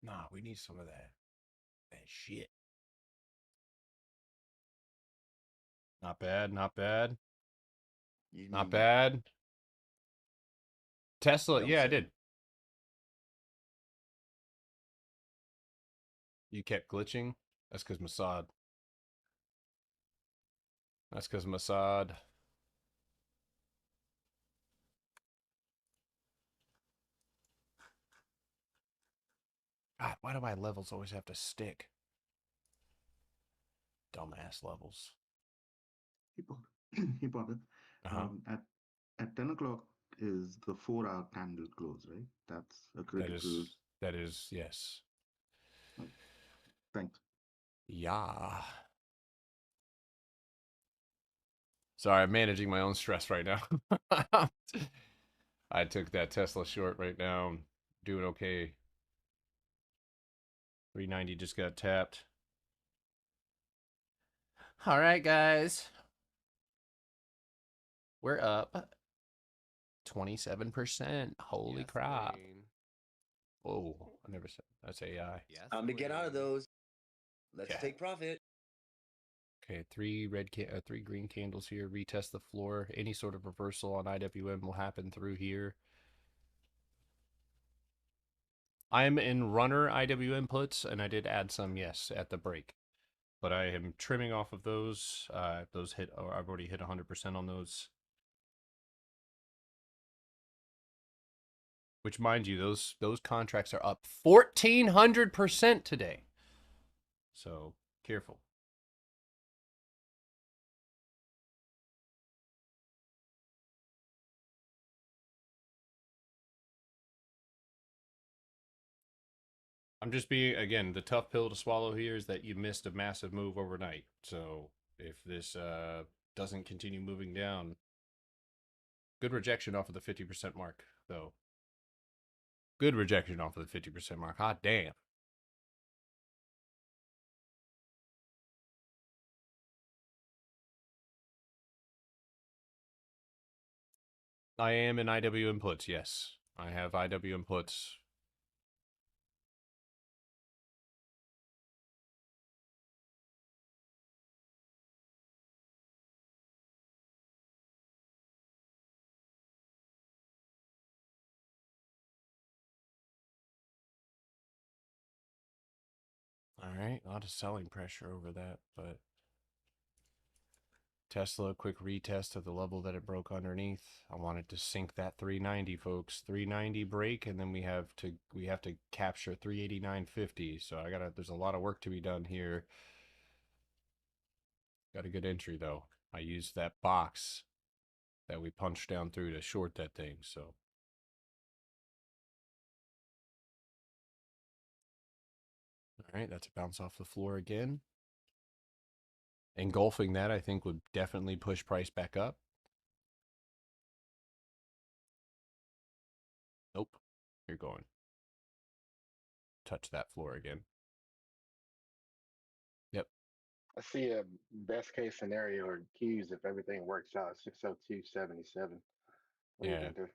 Speaker 1: Nah, we need some of that shit. Not bad, not bad. Not bad. Tesla, yeah, I did. You kept glitching? That's because Mossad. That's because Mossad. God, why do my levels always have to stick? Dumbass levels.
Speaker 12: He bought it. At 10 o'clock is the 4-hour candle close, right? That's a critical.
Speaker 1: That is, yes.
Speaker 12: Thanks.
Speaker 1: Yeah. Sorry, I'm managing my own stress right now. I took that Tesla short right now. I'm doing okay. 390 just got tapped. All right, guys. We're up 27%. Holy crap. Oh, I never said that's AI.
Speaker 2: Yes, time to get out of those. Let's take profit.
Speaker 1: Okay, three green candles here. Retest the floor. Any sort of reversal on IWM will happen through here. I'm in runner IWM puts, and I did add some, yes, at the break. But I am trimming off of those. Those hit. Or I've already hit 100% on those. Which, mind you, those contracts are up 1,400% today. So careful. I'm just being, again, the tough pill to swallow here is that you missed a massive move overnight. So if this doesn't continue moving down, good rejection off of the 50% mark, though. Good rejection off of the 50% mark. Hot damn. I am in IW inputs, yes. I have IW inputs. All right, a lot of selling pressure over that, but Tesla, quick retest of the level that it broke underneath. I wanted to sink that 390, folks. 390 break, and then we have to capture 389.50. So there's a lot of work to be done here. Got a good entry though. I used that box that we punched down through to short that thing, so. All right, that's a bounce off the floor again. Engulfing that, I think, would definitely push price back up. Nope. You're going. Touch that floor again. Yep.
Speaker 13: I see a best case scenario or Qs if everything works out. 602.77. What do you
Speaker 1: Yeah.
Speaker 13: think there?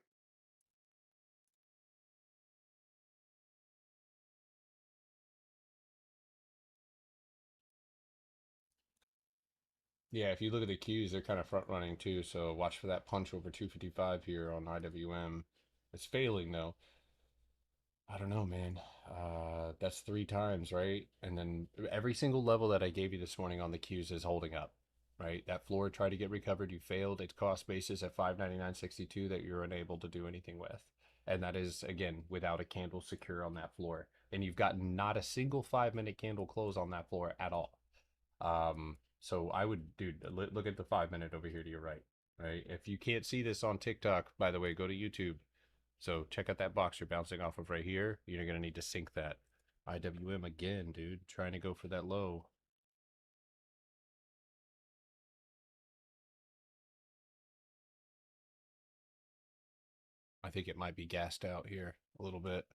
Speaker 1: Yeah, if you look at the Qs, they're kind of front running too. So watch for that punch over 255 here on IWM. It's failing though. I don't know, man. That's 3 times, right? And then every single level that I gave you this morning on the Qs is holding up, right? That floor tried to get recovered. You failed. Its cost basis at 599.62 that you're unable to do anything with. And that is, again, without a candle secure on that floor. And you've got not a single 5-minute candle close on that floor at all. So I would, dude, look at the 5-minute over here to your right, right? If you can't see this on TikTok, by the way, go to YouTube. So check out that box you're bouncing off of right here. You're going to need to sink that. IWM again, dude, trying to go for that low. I think it might be gassed out here a little bit.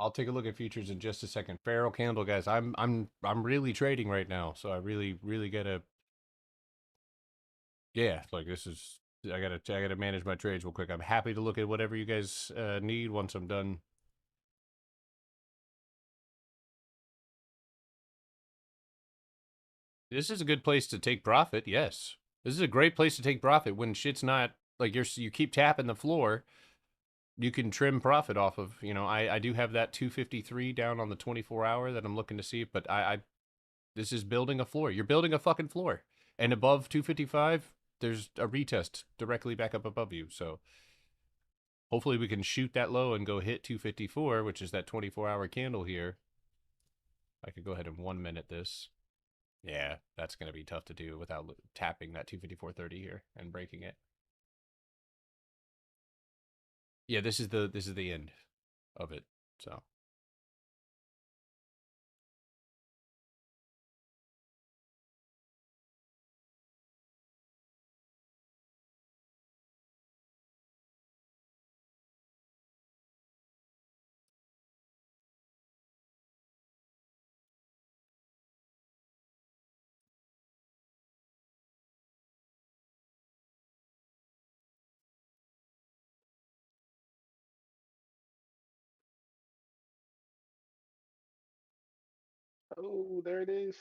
Speaker 1: I'll take a look at futures in just a second. Ferrell candle, guys. I'm really trading right now, so I really gotta. Yeah, like this is. I gotta manage my trades real quick. I'm happy to look at whatever you guys need once I'm done. This is a good place to take profit. Yes, this is a great place to take profit when shit's not like you keep tapping the floor. You can trim profit off of, you know, I do have that 253 down on the 24 hour that I'm looking to see, but this is building a floor. You're building a fucking floor. And above 255, there's a retest directly back up above you. So hopefully we can shoot that low and go hit 254, which is that 24-hour candle here. I could go ahead and 1 minute this. Yeah, that's going to be tough to do without tapping that 254.30 here and breaking it. Yeah, this is the end of it. So
Speaker 13: Oh, there it is.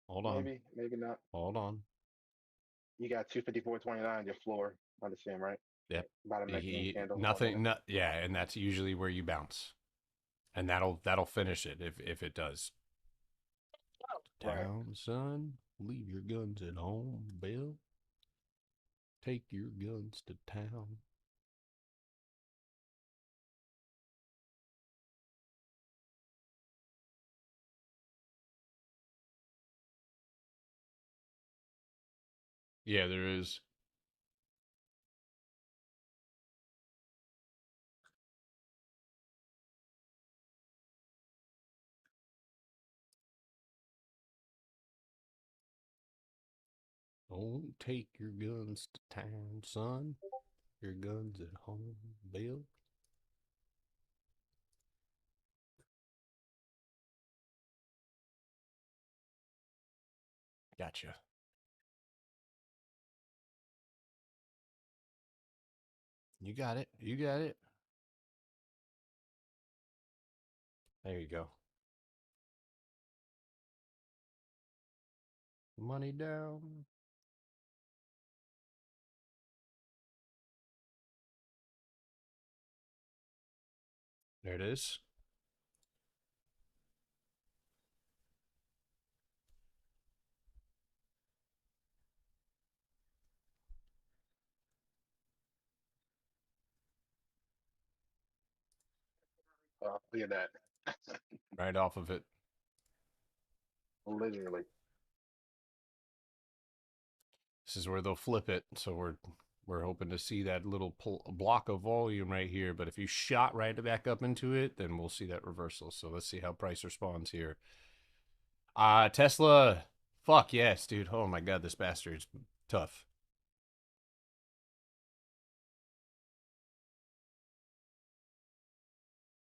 Speaker 1: hold on.
Speaker 13: Maybe not.
Speaker 1: Hold on.
Speaker 13: You got 254.29 your floor. I understand, right?
Speaker 1: Yep.
Speaker 13: About a Mexican candle.
Speaker 1: Nothing. Yeah, and that's usually where you bounce, and that'll finish it if it does. Down, son. Leave your guns at home, Bill. Take your guns to town. Yeah, there is. Don't take your guns to town, son. Your guns at home, Bill. Gotcha. You got it. You got it. There you go. Money down. There it is.
Speaker 13: Look at that.
Speaker 1: Right off of it.
Speaker 13: Literally.
Speaker 1: This is where they'll flip it. So we're hoping to see that little block of volume right here. But if you shot right back up into it, then we'll see that reversal. So let's see how price responds here. Tesla. Fuck yes, dude. Oh my God, this bastard's tough.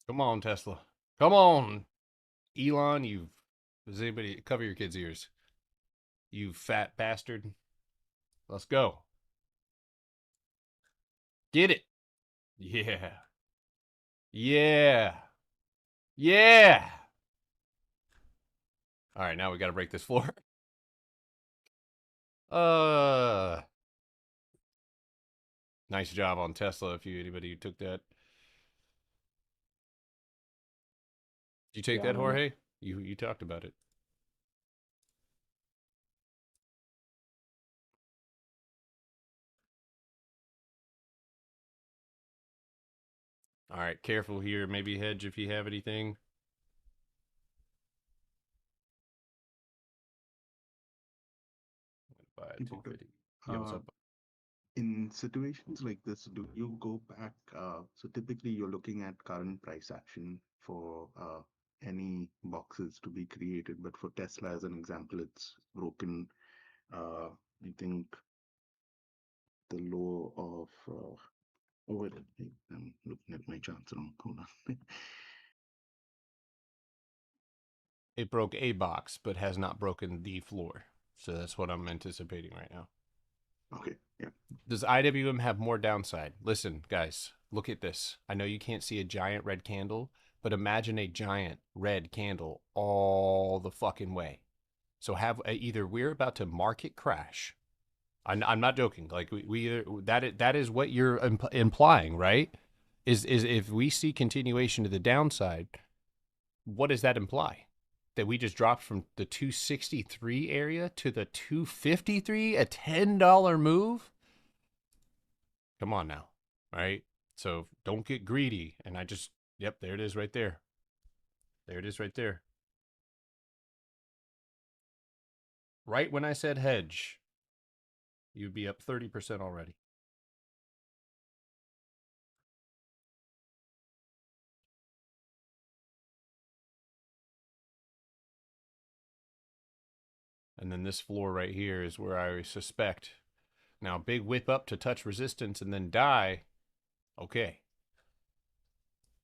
Speaker 1: Come on, Tesla. Come on. Elon, does anybody cover your kids' ears? You fat bastard. Let's go. Get it. Yeah. Yeah. Yeah. All right, now we got to break this floor. Nice job on Tesla if anybody who took that. Did you take that, Jorge? You talked about it. All right, careful here. Maybe hedge if you have anything. Buy at 250. Yeah, what's up?
Speaker 12: In situations like this, do you go back? So typically, you're looking at current price action for any boxes to be created. But for Tesla, as an example, it's broken. I think the low of. Oh wait, I'm looking at my charts wrong. Hold on.
Speaker 1: It broke a box, but has not broken the floor. So that's what I'm anticipating right now.
Speaker 12: Okay, yeah.
Speaker 1: Does IWM have more downside? Listen, guys, look at this. I know you can't see a giant red candle, but imagine a giant red candle all the fucking way. So either we're about to market crash. I'm not joking. Like that is what you're implying, right? Is if we see continuation to the downside, what does that imply? That we just dropped from the 263 area to the 253, a $10 move? Come on now, right? So don't get greedy. And yep, there it is right there. There it is right there. Right when I said hedge, you'd be up 30% already. And then this floor right here is where I suspect. Now, big whip up to touch resistance and then die. Okay.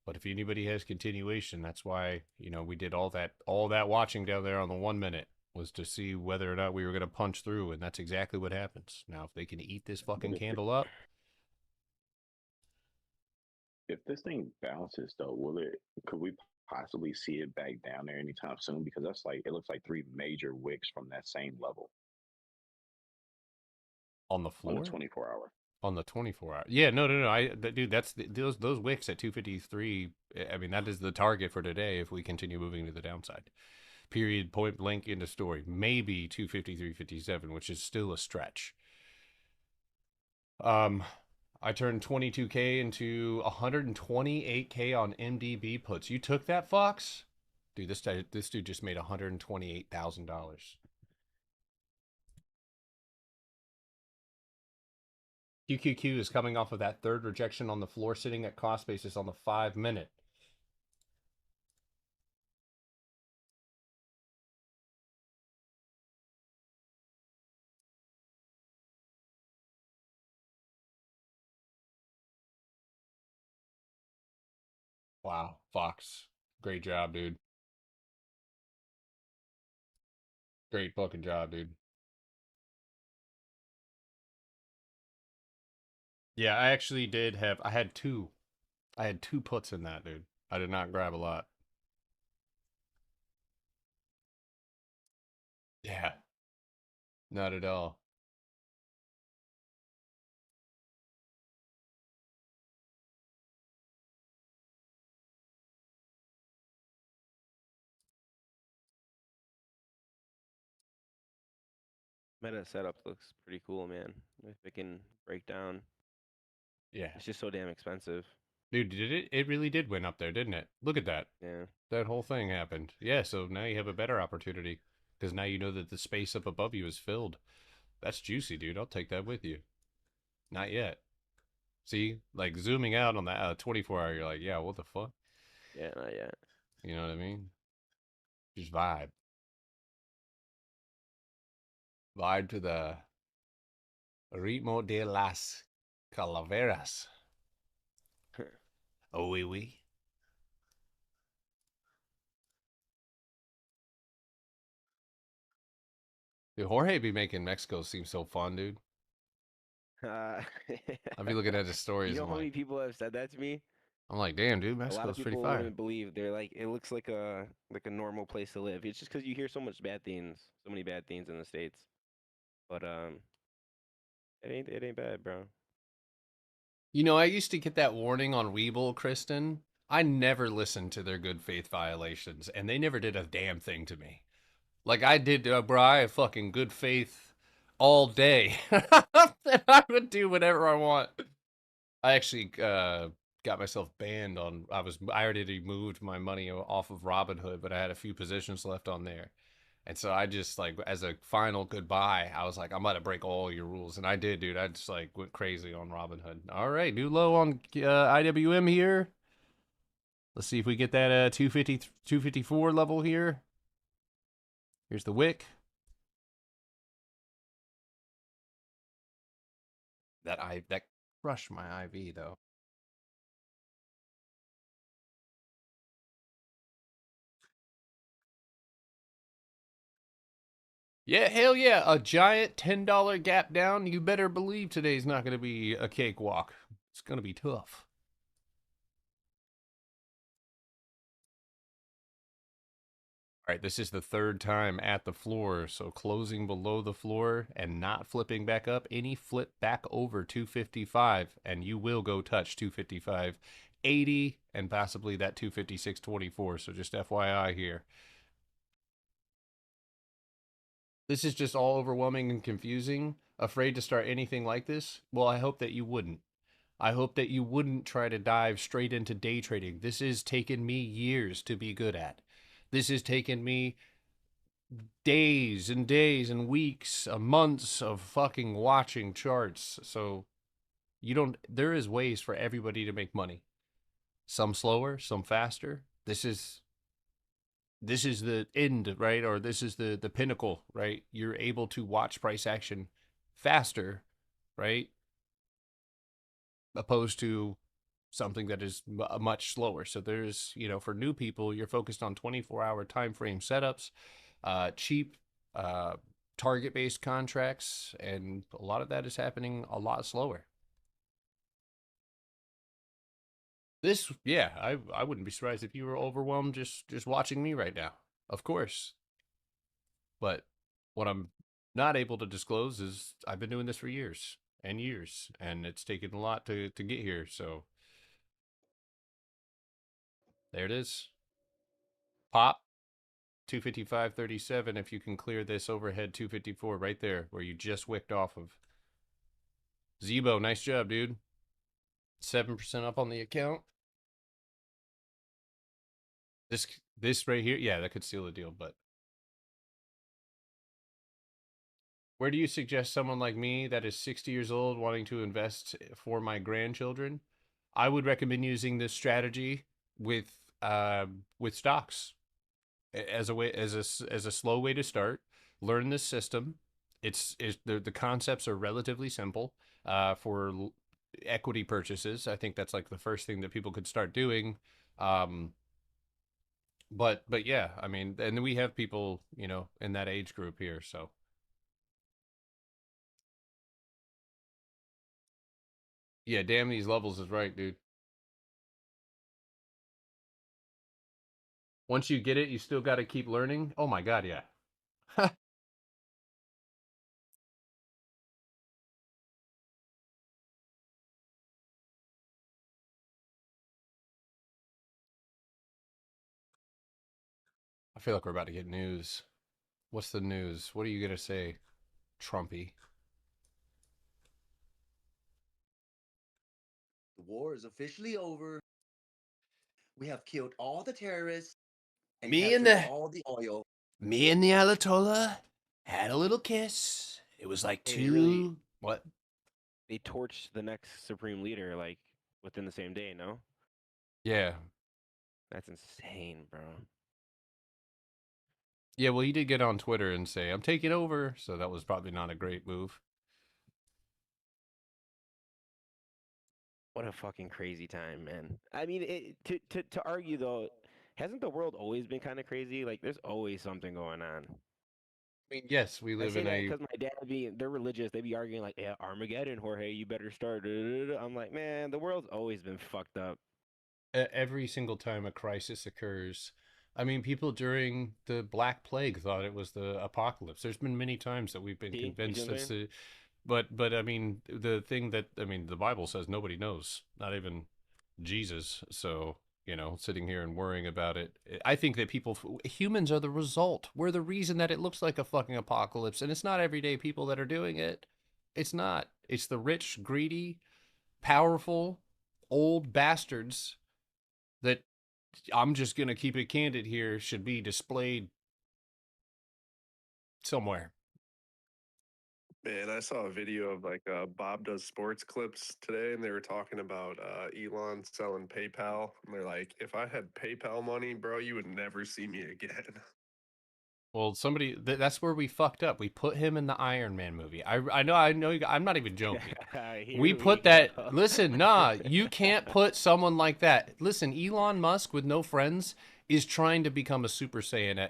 Speaker 1: But if anybody has continuation, that's why, we did all that watching down there on the 1 minute was to see whether or not we were going to punch through. And that's exactly what happens. Now, if they can eat this fucking candle up.
Speaker 7: If this thing bounces though, could we possibly see it back down there anytime soon? Because it looks like 3 major wicks from that same level.
Speaker 1: On the floor?
Speaker 7: On the 24-hour.
Speaker 1: On the 24-hour. Yeah, no. Dude, that's those wicks at 253. I mean, that is the target for today if we continue moving to the downside. Period, point blank, into story. Maybe 253.57, which is still a stretch. I turned 22K into 128K on MDB puts. You took that, Fox? Dude, this dude just made $128,000. QQQ is coming off of that third rejection on the floor, sitting at cost basis on the 5 minute. Wow, Fox. Great job, dude. Great fucking job, dude. Yeah, I actually I had two puts in that, dude. I did not grab a lot. Yeah. Not at all.
Speaker 8: Meta setup looks pretty cool, man. If it can break down,
Speaker 1: Yeah.
Speaker 8: it's just so damn expensive.
Speaker 1: Dude, did it? It really did win up there, didn't it? Look at that.
Speaker 8: Yeah.
Speaker 1: That whole thing happened. Yeah, so now you have a better opportunity because now you know that the space up above you is filled. That's juicy, dude. I'll take that with you. Not yet. See, like zooming out on that 24-hour, you're like, yeah, what the fuck?
Speaker 8: Yeah, not yet.
Speaker 1: You know what I mean? Just vibe. Vibe to the Ritmo de las Calaveras. Oh, oui, oui. Dude, Jorge be making Mexico seem so fun, dude. I'll be looking at his stories.
Speaker 8: You know
Speaker 1: I'm
Speaker 8: how many
Speaker 1: like,
Speaker 8: people have said that to me?
Speaker 1: I'm like, damn, dude,
Speaker 8: A lot
Speaker 1: Mexico's
Speaker 8: of
Speaker 1: pretty
Speaker 8: people
Speaker 1: fire.
Speaker 8: wouldn't believe. They're like, it looks like a normal place to live. It's just because you hear so much bad things, so many bad things in the States. But it ain't bad, bro.
Speaker 1: You know, I used to get that warning on Weeble, Kristen. I never listened to their good faith violations, and they never did a damn thing to me. Like I did, bro. I have fucking good faith all day. I would do whatever I want. I actually got myself banned on. I already moved my money off of Robinhood, but I had a few positions left on there. And so I just like, as a final goodbye, I was like, I'm about to break all your rules. And I did, dude. I just like went crazy on Robinhood. All right, new low on IWM here. Let's see if we get that 250, 254 level here. Here's the wick. That crushed my IV though. Yeah, hell yeah. A giant $10 gap down. You better believe today's not going to be a cakewalk. It's going to be tough. All right, this is the third time at the floor. So closing below the floor and not flipping back up. Any flip back over 255 and you will go touch 255.80 and possibly that 256.24. So just FYI here. This is just all overwhelming and confusing. Afraid to start anything like this? Well, I hope that you wouldn't. I hope that you wouldn't try to dive straight into day trading. This has taken me years to be good at. This has taken me days and days and weeks, months of fucking watching charts. So there is ways for everybody to make money. Some slower, some faster. This is the end, right? Or this is the pinnacle, right? You're able to watch price action faster, right? Opposed to something that is much slower. So there's, for new people, you're focused on 24-hour time frame setups, cheap target-based contracts, and a lot of that is happening a lot slower. This, yeah, I wouldn't be surprised if you were overwhelmed just watching me right now. Of course. But what I'm not able to disclose is I've been doing this for years and years, and it's taken a lot to get here. So there it is. Pop 255.37 if you can clear this overhead 254 right there where you just wicked off of. Zebo, nice job, dude. 7% up on the account. This right here, yeah, that could seal the deal, but where do you suggest someone like me that is 60 years old wanting to invest for my grandchildren? I would recommend using this strategy with stocks as a slow way to start. Learn this system. The concepts are relatively simple for equity purchases. I think that's like the first thing that people could start doing. But yeah, I mean, and we have people, in that age group here, so. Yeah, damn these levels is right, dude. Once you get it, you still got to keep learning. Oh my God, yeah. I feel like we're about to get news. What's the news? What are you going to say? Trumpy.
Speaker 2: The war is officially over. We have killed all the terrorists and
Speaker 1: Me and
Speaker 2: captured
Speaker 1: the
Speaker 2: all the oil.
Speaker 1: me and the Ayatollah had a little kiss. It was like
Speaker 8: Hey,
Speaker 1: two.
Speaker 8: really-
Speaker 1: What?
Speaker 8: They torched the next supreme leader like within the same day. No,
Speaker 1: Yeah.
Speaker 8: that's insane, bro.
Speaker 1: Yeah, well, he did get on Twitter and say, I'm taking over. So that was probably not a great move.
Speaker 8: What a fucking crazy time, man. I mean, to argue though, hasn't the world always been kind of crazy? Like, there's always something going on.
Speaker 1: I mean, yes, we
Speaker 8: I
Speaker 1: live
Speaker 8: say
Speaker 1: in
Speaker 8: that
Speaker 1: a.
Speaker 8: because my dad they're religious. They be arguing like, yeah, Armageddon, Jorge, you better start. I'm like, man, the world's always been fucked up.
Speaker 1: Every single time a crisis occurs. I mean, people during the Black Plague thought it was the apocalypse. There's been many times that we've been
Speaker 8: See? You see
Speaker 1: convinced
Speaker 8: what I'm
Speaker 1: that's
Speaker 8: saying?
Speaker 1: but I mean, the thing that I mean, the Bible says nobody knows, not even Jesus. So, you know, sitting here and worrying about it, I think that humans are the result. We're the reason that it looks like a fucking apocalypse, and it's not everyday people that are doing it. It's not. It's the rich, greedy, powerful, old bastards that I'm just going to keep it candid here should be displayed somewhere.
Speaker 14: Man, I saw a video of like Bob Does Sports clips today, and they were talking about Elon selling PayPal. And they're like, if I had PayPal money, bro, you would never see me again.
Speaker 1: Well, that's where we fucked up. We put him in the Iron Man movie. I know, I'm not even joking.
Speaker 8: Here
Speaker 1: We put
Speaker 8: go.
Speaker 1: that, listen, nah, you can't put someone like that. Listen, Elon Musk with no friends is trying to become a Super Saiyan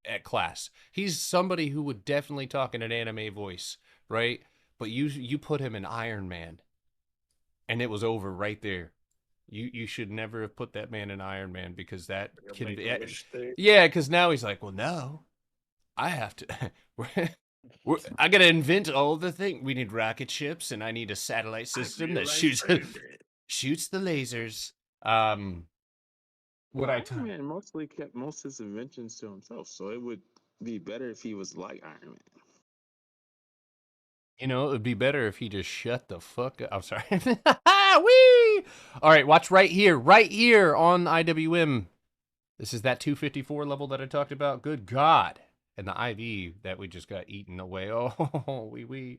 Speaker 1: at class. He's somebody who would definitely talk in an anime voice, right? But you put him in Iron Man, and it was over right there. You should never have put that man in Iron Man because that
Speaker 14: Like a
Speaker 1: can
Speaker 14: Make-A-Wish thing.
Speaker 1: yeah, because now he's like, well, no, I have to. I gotta invent all the things. We need rocket ships, and I need a satellite system that shoots shoots the lasers. What I
Speaker 11: Iron Man mostly kept most of his inventions to himself, so it would be better if he was like Iron Man.
Speaker 1: You know, it would be better if he just shut the fuck up. I'm sorry. Wee! All right, watch right here on IWM. This is that 254 level that I talked about. Good God. And the IV that we just got eaten away. Oh, wee.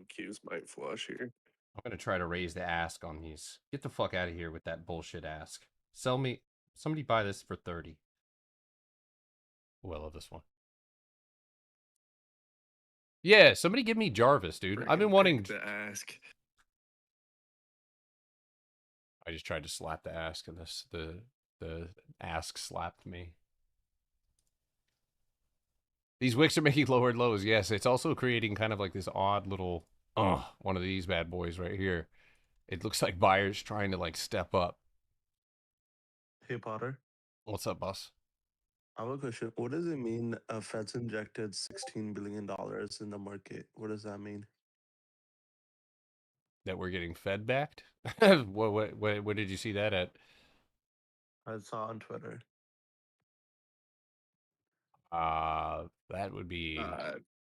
Speaker 14: Q's might flush here.
Speaker 1: I'm going to try to raise the ask on these. Get the fuck out of here with that bullshit ask. Sell me. Somebody buy this for 30. Oh, I love this one. Yeah, somebody give me Jarvis, dude. I've been wanting
Speaker 14: to ask.
Speaker 1: I just tried to slap the ask, and the ask slapped me. These wicks are making lowered lows. Yes, it's also creating kind of like this odd little one of these bad boys right here. It looks like buyers trying to like step up.
Speaker 15: Hey Potter,
Speaker 1: What's up, boss?
Speaker 15: I have a question. What does it mean Fed's injected $16 billion in the market? What does that mean?
Speaker 1: That we're getting Fed backed? What did you see that at?
Speaker 15: I saw on Twitter.
Speaker 1: That would be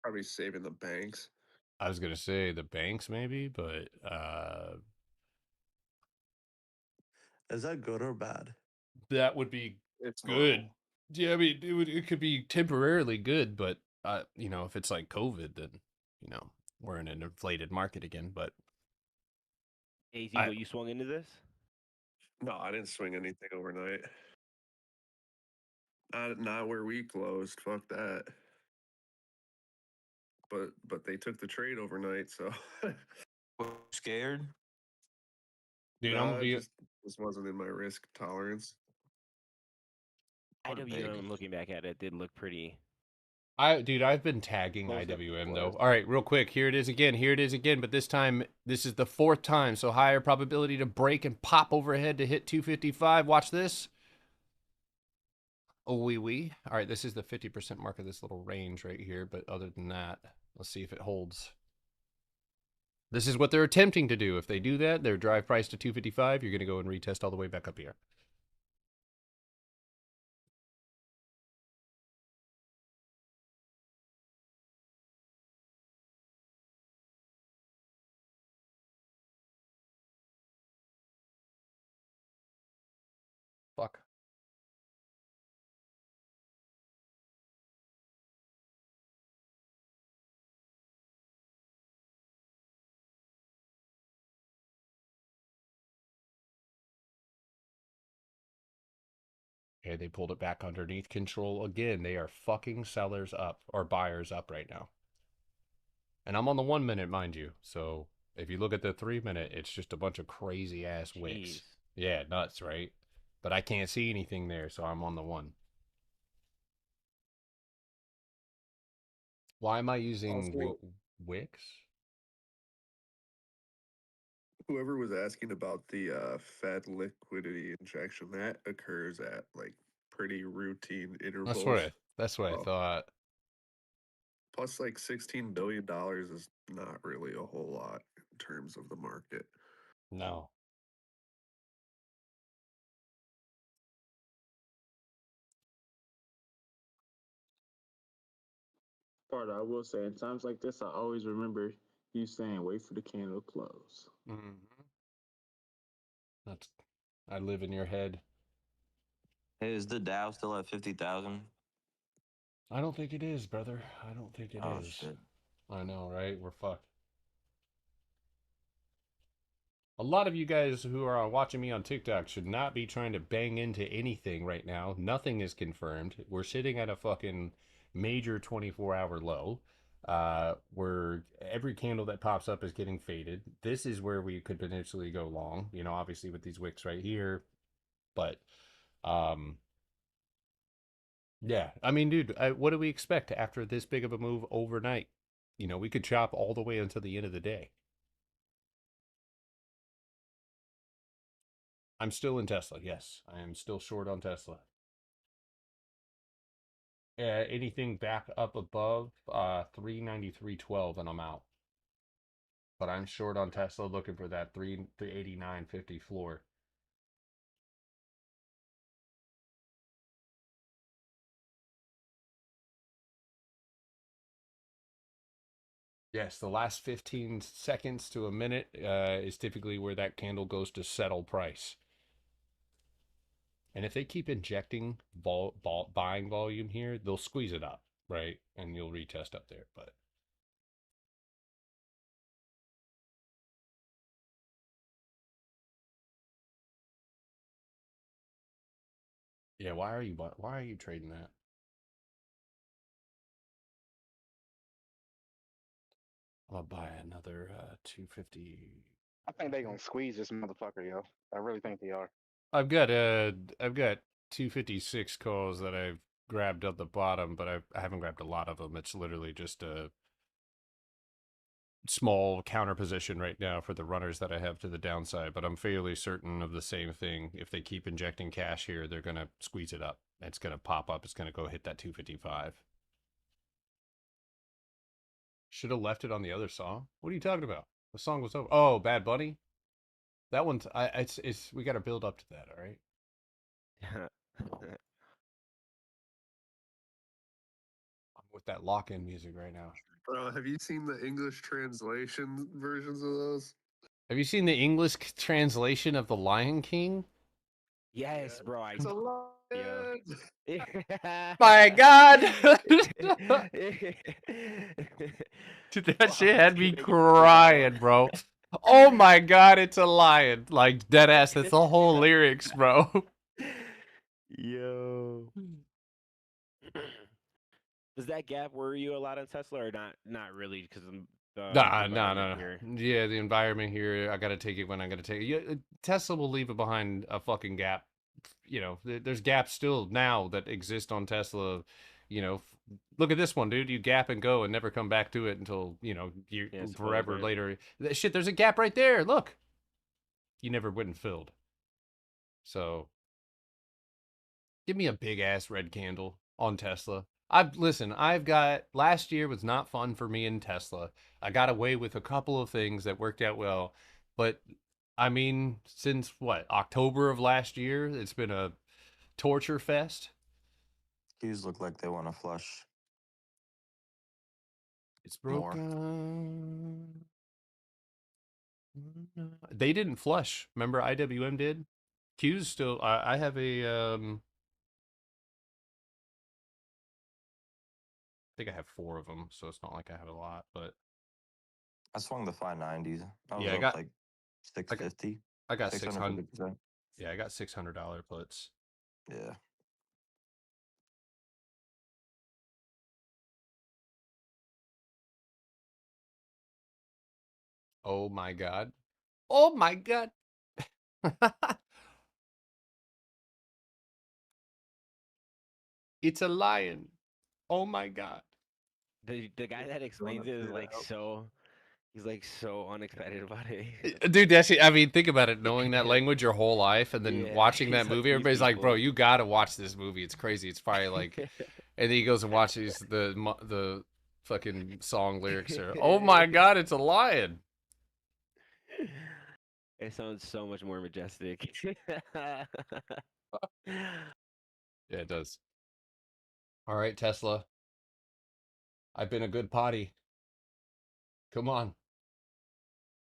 Speaker 14: Probably saving the banks.
Speaker 1: I was gonna say the banks maybe, but
Speaker 15: Is that good or bad?
Speaker 1: that would be
Speaker 14: It's
Speaker 1: good.
Speaker 14: normal.
Speaker 1: Yeah, I mean it could be temporarily good, but you know, if it's like COVID, then you know, we're in an inflated market again. But
Speaker 8: AZ, what you swung into this?
Speaker 14: No, I didn't swing anything overnight. Not where we closed. Fuck that. But they took the trade overnight, so
Speaker 15: Scared?
Speaker 1: dude,
Speaker 14: nah,
Speaker 1: I'm gonna be
Speaker 14: this wasn't in my risk tolerance.
Speaker 8: IWM, looking back at it, did look pretty.
Speaker 1: Dude, I've been tagging
Speaker 8: Closed up,
Speaker 1: IWM though.
Speaker 8: closed.
Speaker 1: All right, real quick. Here it is again. But this time, this is the 4th time, so higher probability to break and pop overhead to hit 255. Watch this. Oh, wee. All right, this is the 50% mark of this little range right here. But other than that, let's see if it holds. This is what they're attempting to do. If they do that, their drive price to 255, you're going to go and retest all the way back up here. fuck? Okay, they pulled it back underneath control again. They are fucking sellers up or buyers up right now. And I'm on the 1 minute, mind you. So if you look at the 3 minute, it's just a bunch of crazy ass wicks.
Speaker 8: Jeez.
Speaker 1: Yeah, nuts, right? But I can't see anything there, so I'm on the 1. Why am I using
Speaker 14: Also,
Speaker 1: wicks?
Speaker 14: whoever was asking about the Fed liquidity injection, that occurs at like pretty routine intervals.
Speaker 1: That's what I thought.
Speaker 14: Plus, like $16 billion is not really a whole lot in terms of the market.
Speaker 1: No.
Speaker 11: Part I will say, in times like this, I always remember you saying, "Wait for the candle to close."
Speaker 1: Mm-hmm. That's. I live in your head.
Speaker 16: Hey, is the Dow still at 50,000?
Speaker 1: I don't think it is, brother. I don't think it
Speaker 16: Oh
Speaker 1: is.
Speaker 16: shit.
Speaker 1: I know, right? We're fucked. A lot of you guys who are watching me on TikTok should not be trying to bang into anything right now. Nothing is confirmed. We're sitting at a fucking major 24-hour low. Where every candle that pops up is getting faded. This is where we could potentially go long, you know, obviously with these wicks right here. But yeah, I mean, dude, what do we expect after this big of a move overnight? You know, we could chop all the way until the end of the day. I'm still in Tesla. Yes, I am still short on Tesla. Anything back up above 393.12 and I'm out. But I'm short on Tesla, looking for that 389.50 floor. Yes, the last 15 seconds to a minute is typically where that candle goes to settle price. And if they keep injecting buying volume here, they'll squeeze it up, right? And you'll retest up there. But yeah, why are you trading that? I'm gonna buy another 250.
Speaker 13: I think they're gonna squeeze this motherfucker, yo. I really think they are.
Speaker 1: I've got 256 calls that I've grabbed at the bottom, but I haven't grabbed a lot of them. It's literally just a small counter position right now for the runners that I have to the downside, but I'm fairly certain of the same thing. If they keep injecting cash here, they're going to squeeze it up. It's going to pop up. It's going to go hit that 255. Should have left it on the other song. What are you talking about? The song was over. Oh, Bad Bunny? That one's it's we got to build up to that, all right? I'm with that lock-in music right now.
Speaker 14: Bro, have you seen the English translation versions of those?
Speaker 1: Have you seen the English translation of The Lion King?
Speaker 8: Yes, bro.
Speaker 14: It's a lot.
Speaker 1: My God! Dude, that shit had me crying, bro. Oh my God, it's a lion. Like, dead ass, that's the whole lyrics, bro.
Speaker 8: Yo. Does that gap worry you a lot on Tesla or not? Not really, because
Speaker 1: No. Yeah, the environment here, I gotta take it when I gotta take it. Yeah, Tesla will leave it behind a fucking gap. You know, there's gaps still now that exist on Tesla. You know, look at this one, dude. You gap and go and never come back to it until, you know, forever later. Shit, there's a gap right there. Look. You never went and filled. So, give me a big ass red candle on Tesla. I've got last year was not fun for me in Tesla. I got away with a couple of things that worked out well, but I mean, since what, October of last year, it's been a torture fest.
Speaker 16: These look like they want to flush.
Speaker 1: It's broken. They didn't flush. Remember IWM did? Q's still. I have a. I think I have 4 of them, so it's not like I have a lot. But
Speaker 16: I swung the 590s. I was
Speaker 1: yeah, I
Speaker 16: up
Speaker 1: got
Speaker 16: like 650.
Speaker 1: I got 600.
Speaker 16: 650%.
Speaker 1: Yeah, I got $600 puts.
Speaker 16: Yeah.
Speaker 1: Oh my god. Oh my god. It's a lion. Oh my god.
Speaker 8: The guy that explains it is like so. He's like so unexcited about it.
Speaker 1: Dude, that's I mean, think about it. Knowing that language your whole life and then
Speaker 8: Yeah,
Speaker 1: watching
Speaker 8: he's
Speaker 1: that
Speaker 8: like
Speaker 1: movie,
Speaker 8: these
Speaker 1: everybody's like, "Bro,
Speaker 8: people.
Speaker 1: you gotta watch this movie. It's crazy. It's probably like," and then he goes and watches the fucking song lyrics. Are, oh my god, it's a lion.
Speaker 8: It sounds so much more majestic.
Speaker 1: Yeah, it does. All right, Tesla. I've been a good potty. Come on.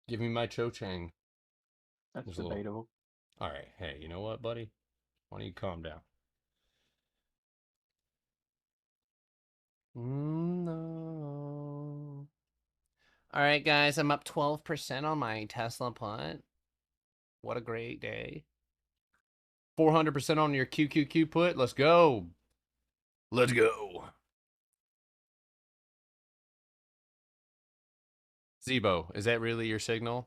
Speaker 1: Give me my Cho-Chang.
Speaker 12: That's
Speaker 1: There's a little-
Speaker 12: debatable.
Speaker 1: All right. Hey, you know what, buddy? Why don't you calm down? No. All right, guys. I'm up 12% on my Tesla put. What a great day. 400% on your QQQ put. Let's go. Let's go. Zebo, is that really your signal?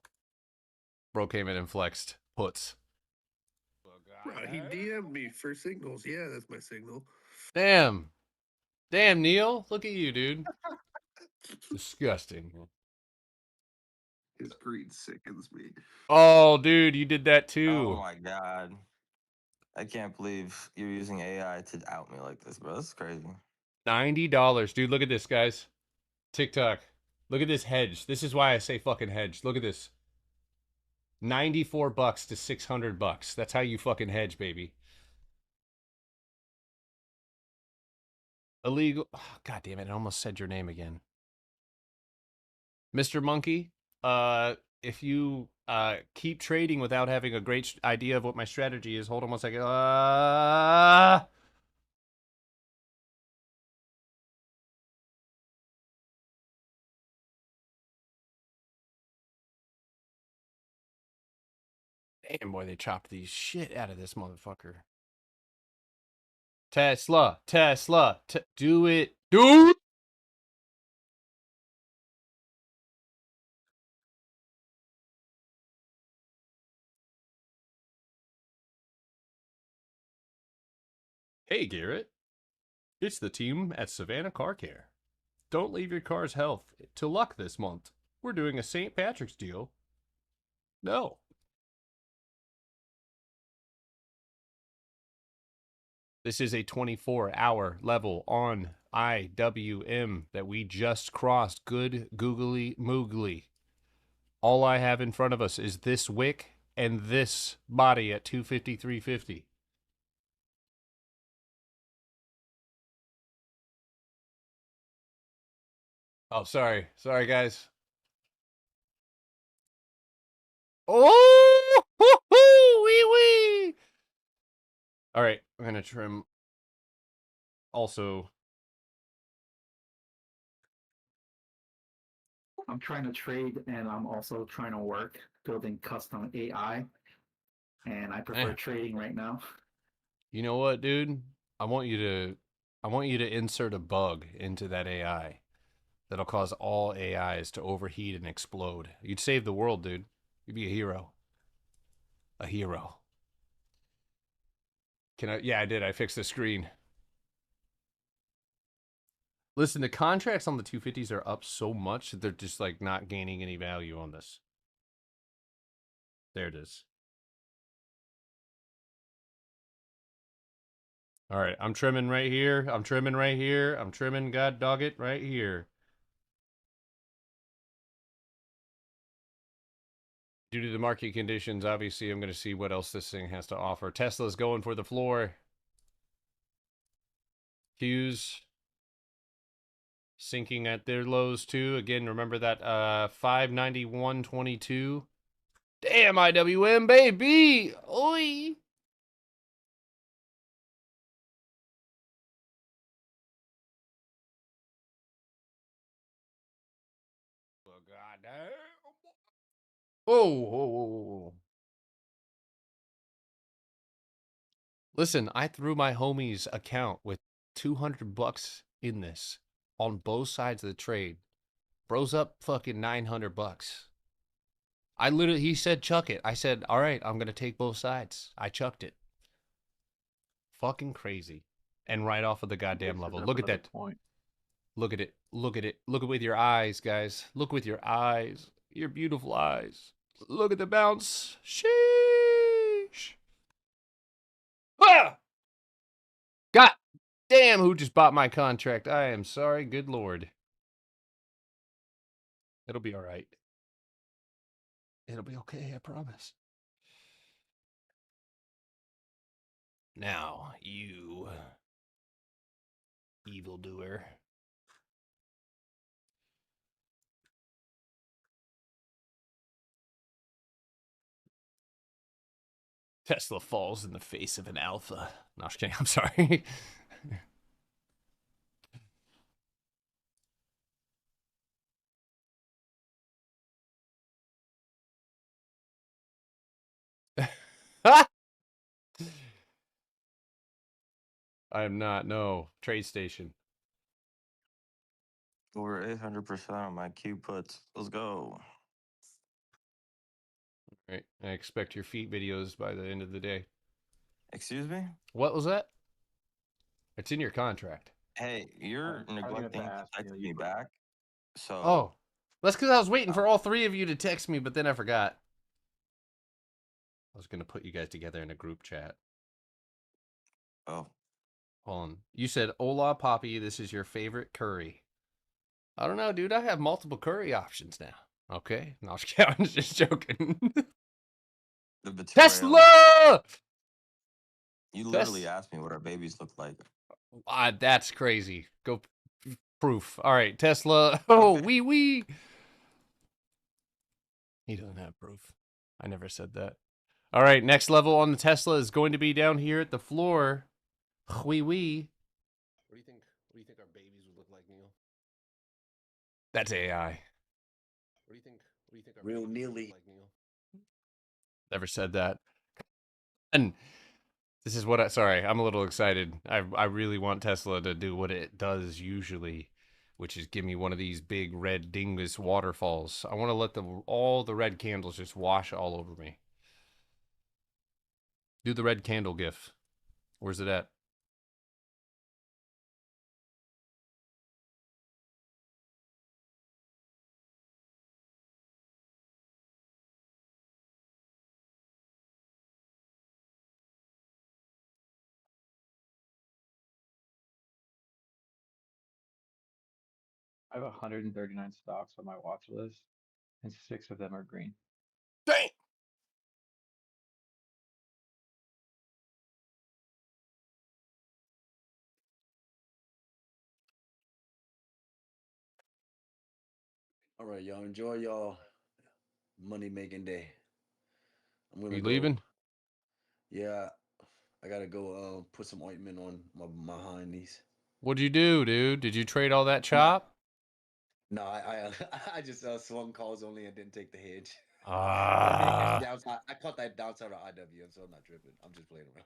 Speaker 1: Bro came in and flexed puts.
Speaker 14: He DM'd me for signals. Yeah, that's my signal.
Speaker 1: Damn. Damn, Neil. Look at you, dude. Disgusting.
Speaker 14: His greed sickens me.
Speaker 1: Oh, dude, you did that
Speaker 16: Oh
Speaker 1: too.
Speaker 16: my god. I can't believe you're using AI to out me like this, bro. This is crazy.
Speaker 1: $90. Dude, look at this, guys. TikTok. Look at this hedge. This is why I say fucking hedge. Look at this. $94 to $600. That's how you fucking hedge, baby. Illegal. Oh, God damn it. I almost said your name again. Mr. Monkey, if you keep trading without having a great idea of what my strategy is, hold on 1 second. Damn, boy, they chopped the shit out of this motherfucker. Tesla, do it. Do it. Hey, Garrett. It's the team at Savannah Car Care. Don't leave your car's health to luck this month. We're doing a St. Patrick's deal. No. This is a 24-hour level on IWM that we just crossed. Good googly moogly. All I have in front of us is this wick and this body at 253.50. Oh, sorry. Sorry, guys. Oh! Wee wee! All right, I'm going to trim. Also,
Speaker 9: I'm trying to trade and I'm also trying to work building custom AI. And I prefer trading right now.
Speaker 1: you know what, dude? I want you to insert a bug into that AI that'll cause all AIs to overheat and explode. You'd save the world, dude. You'd be a hero. A hero. Can I? Yeah, I did. I fixed the screen. Listen, the contracts on the 250s are up so much that they're just like not gaining any value on this. There it is. All right, I'm trimming right here. I'm trimming right here. I'm trimming, god dog it, right here. Due to the market conditions, obviously, I'm going to see what else this thing has to offer. Tesla's going for the floor. Q's sinking at their lows too. Again, remember that 591.22. Damn, IWM, baby! Oi! damn. Oh, whoa, whoa, whoa, whoa. Listen, I threw my homie's account with $200 in this on both sides of the trade. Bro's up fucking $900. He said chuck it. I said, all right, I'm going to take both sides. I chucked it. Fucking crazy. And right off of the goddamn level. Look at that. Look at it. Look at it. Look with your eyes, guys. Look with your eyes. Your beautiful eyes. Look at the bounce. Sheesh. Ah! God damn, who just bought my contract? I am sorry. Good Lord. It'll be all right. It'll be okay, I promise. Now, you evildoer. Tesla falls in the face of an alpha. No, I'm just kidding. I'm sorry. I am not. No. Trade station.
Speaker 16: Over 800% on my Q puts. Let's go.
Speaker 1: All right. I expect your feet videos by the end of the day.
Speaker 16: Excuse me?
Speaker 1: What was that? It's in your contract.
Speaker 16: Hey, you're neglecting to text me back. So.
Speaker 1: Oh. That's because I was waiting for all three of you to text me, but then I forgot. I was going to put you guys together in a group chat.
Speaker 16: Oh.
Speaker 1: Hold on. You said, hola, Poppy, this is your favorite curry. I don't know, dude. I have multiple curry options now. Okay? No, I'm just joking.
Speaker 16: The betrayal.
Speaker 1: Tesla!
Speaker 16: You literally asked me what our babies look like.
Speaker 1: That's crazy. Go proof. All right, Tesla. Oh, wee. He doesn't have proof. I never said that. All right, next level on the Tesla is going to be down here at the floor. Wee. What do you think? What do you think our babies would look like, Neil? That's AI. What do you think? Our
Speaker 2: Real
Speaker 1: babies would
Speaker 2: Neely.
Speaker 1: look like, Neil? Never said that. And this is what sorry, I'm a little excited. I really want Tesla to do what it does usually, which is give me one of these big red dingus waterfalls. I want to let all the red candles just wash all over me. Do the red candle gif. Where's it at?
Speaker 17: I have 139 stocks on my watch list, and 6 of them are green.
Speaker 1: Dang!
Speaker 2: All right, y'all. Enjoy y'all money making day. I'm gonna
Speaker 1: You
Speaker 2: go.
Speaker 1: leaving?
Speaker 2: Yeah, I gotta go put some ointment on my hind knees.
Speaker 1: What'd you do, dude? Did you trade all that chop?
Speaker 2: No, I just swung calls only and didn't take the hedge.
Speaker 1: Ah.
Speaker 2: I caught that downside of IWM, so I'm not tripping. I'm just playing around.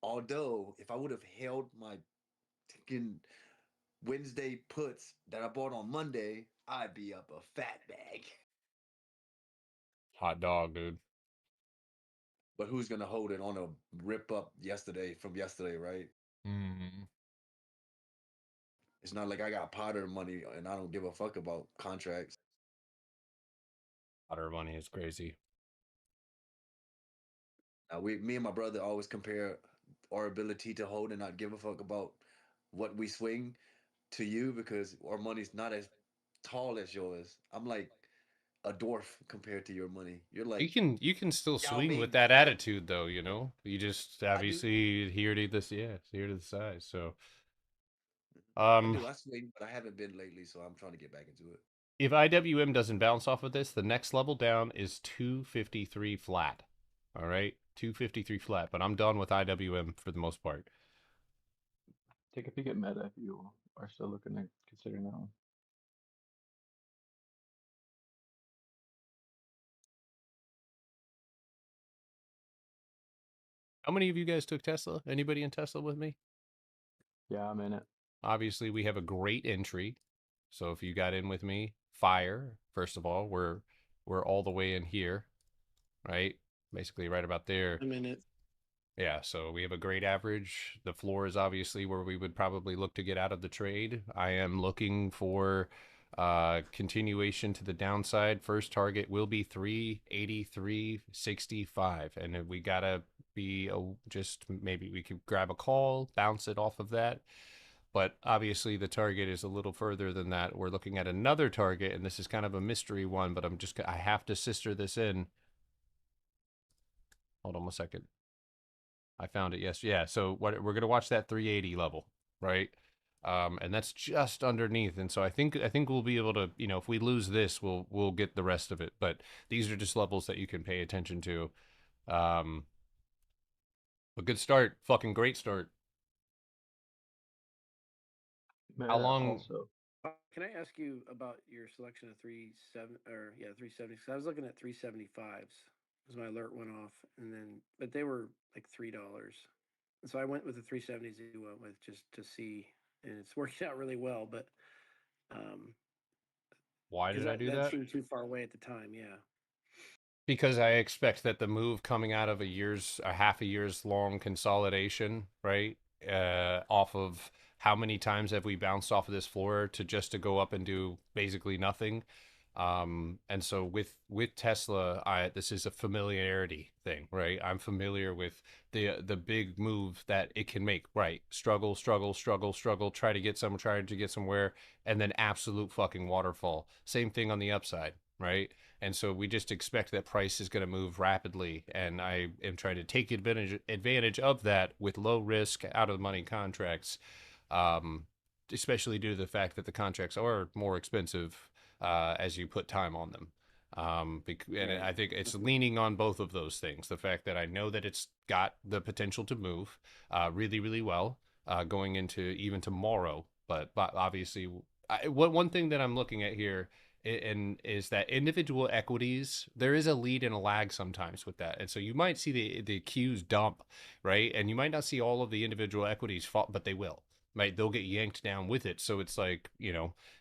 Speaker 2: Although, if I would have held my fucking Wednesday puts that I bought on Monday, I'd be up a fat bag.
Speaker 1: Hot dog, dude.
Speaker 2: But who's gonna hold it on a rip up from yesterday, right?
Speaker 1: Mm.
Speaker 2: It's not like I got Potter money and I don't give a fuck about contracts.
Speaker 1: Potter money is crazy.
Speaker 2: Me and my brother always compare our ability to hold and not give a fuck about what we swing to you because our money's not as tall as yours. I'm like a dwarf compared to your money. You're like
Speaker 1: You can still
Speaker 2: Yao
Speaker 1: swing
Speaker 2: Ming.
Speaker 1: with that attitude though, you know? You just obviously adhere to this, adhere to the size. So
Speaker 2: I swing, but I haven't been lately, so I'm trying to get back into it.
Speaker 1: if IWM doesn't bounce off of this, the next level down is 253 flat. All right? 253 flat, but I'm done with IWM for the most part.
Speaker 17: Take a peek at Meta if you are still looking at considering that one.
Speaker 1: How many of you guys took Tesla? Anybody in Tesla with me?
Speaker 17: Yeah, I'm in it.
Speaker 1: Obviously, we have a great entry. So if you got in with me, fire. First of all, we're all the way in here, right? Basically right about there.
Speaker 18: I'm in it.
Speaker 1: Yeah, so we have a great average. The floor is obviously where we would probably look to get out of the trade. I am looking for continuation to the downside. First target will be 383.65, and then we gotta be just maybe we could grab a call, bounce it off of that. But obviously the target is a little further than that. We're looking at another target, and this is kind of a mystery one, but I have to sister this in. Hold on a second. I found it. Yes. Yeah. So we're going to watch that 380 level, right? And that's just underneath. And so I think we'll be able to, if we lose this, we'll get the rest of it. But these are just levels that you can pay attention to. A good start. Fucking great start. How long?
Speaker 18: Also, can I ask you about your selection of 370? I was looking at 375s because my alert went off, but they were like $3, and so I went with the 370s that you went with just to see, and it's working out really well. But
Speaker 1: why did I do that?
Speaker 18: That seemed too far away at the time. Yeah.
Speaker 1: Because I expect that the move coming out of a half a year's long consolidation, right? Off of how many times have we bounced off of this floor to go up and do basically nothing. And so with Tesla, this is a familiarity thing, right? I'm familiar with the big move that it can make, right? Struggle, try to get somewhere, and then absolute fucking waterfall. Same thing on the upside, right? And so we just expect that price is going to move rapidly, and I am trying to take advantage of that with low risk, out of the money contracts, especially due to the fact that the contracts are more expensive as you put time on them. And I think it's leaning on both of those things. The fact that I know that it's got the potential to move really, really well going into even tomorrow. But obviously, one thing that I'm looking at here is that individual equities, there is a lead and a lag sometimes with that. And so you might see the Qs dump, right? And you might not see all of the individual equities fall, but they will. Right, they'll get yanked down with it. So it's like,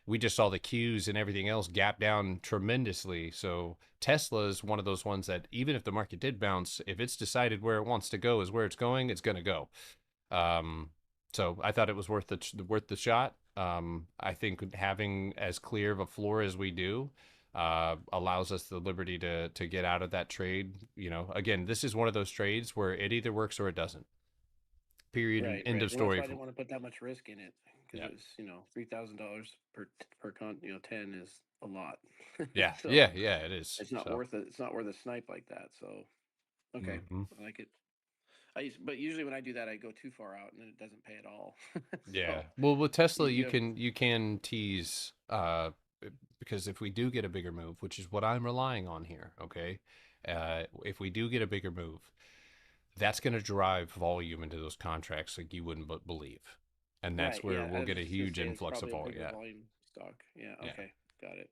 Speaker 1: we just saw the Qs and everything else gap down tremendously. So Tesla is one of those ones that even if the market did bounce, if it's decided where it wants to go is where it's going to go. So I thought it was worth the shot. I think having as clear of a floor as we do allows us the liberty to get out of that trade. Again, this is one of those trades where it either works or it doesn't. Period.
Speaker 18: Right,
Speaker 1: End of story.
Speaker 18: That's why I didn't want to put that much risk in it because it was, $3,000 per 10 is a lot.
Speaker 1: Yeah,
Speaker 18: So
Speaker 1: yeah, it is.
Speaker 18: It's not worth it. It's not worth a snipe like that. So, okay, I like it. But usually when I do that, I go too far out and then it doesn't pay at all.
Speaker 1: Yeah. Well, with Tesla, you can tease because if we do get a bigger move, which is what I'm relying on here, okay, if we do get a bigger move, that's going to drive volume into those contracts like you wouldn't believe, and that's where we'll get a huge influx of volume.
Speaker 18: Volume stock. Yeah. Okay. Got it.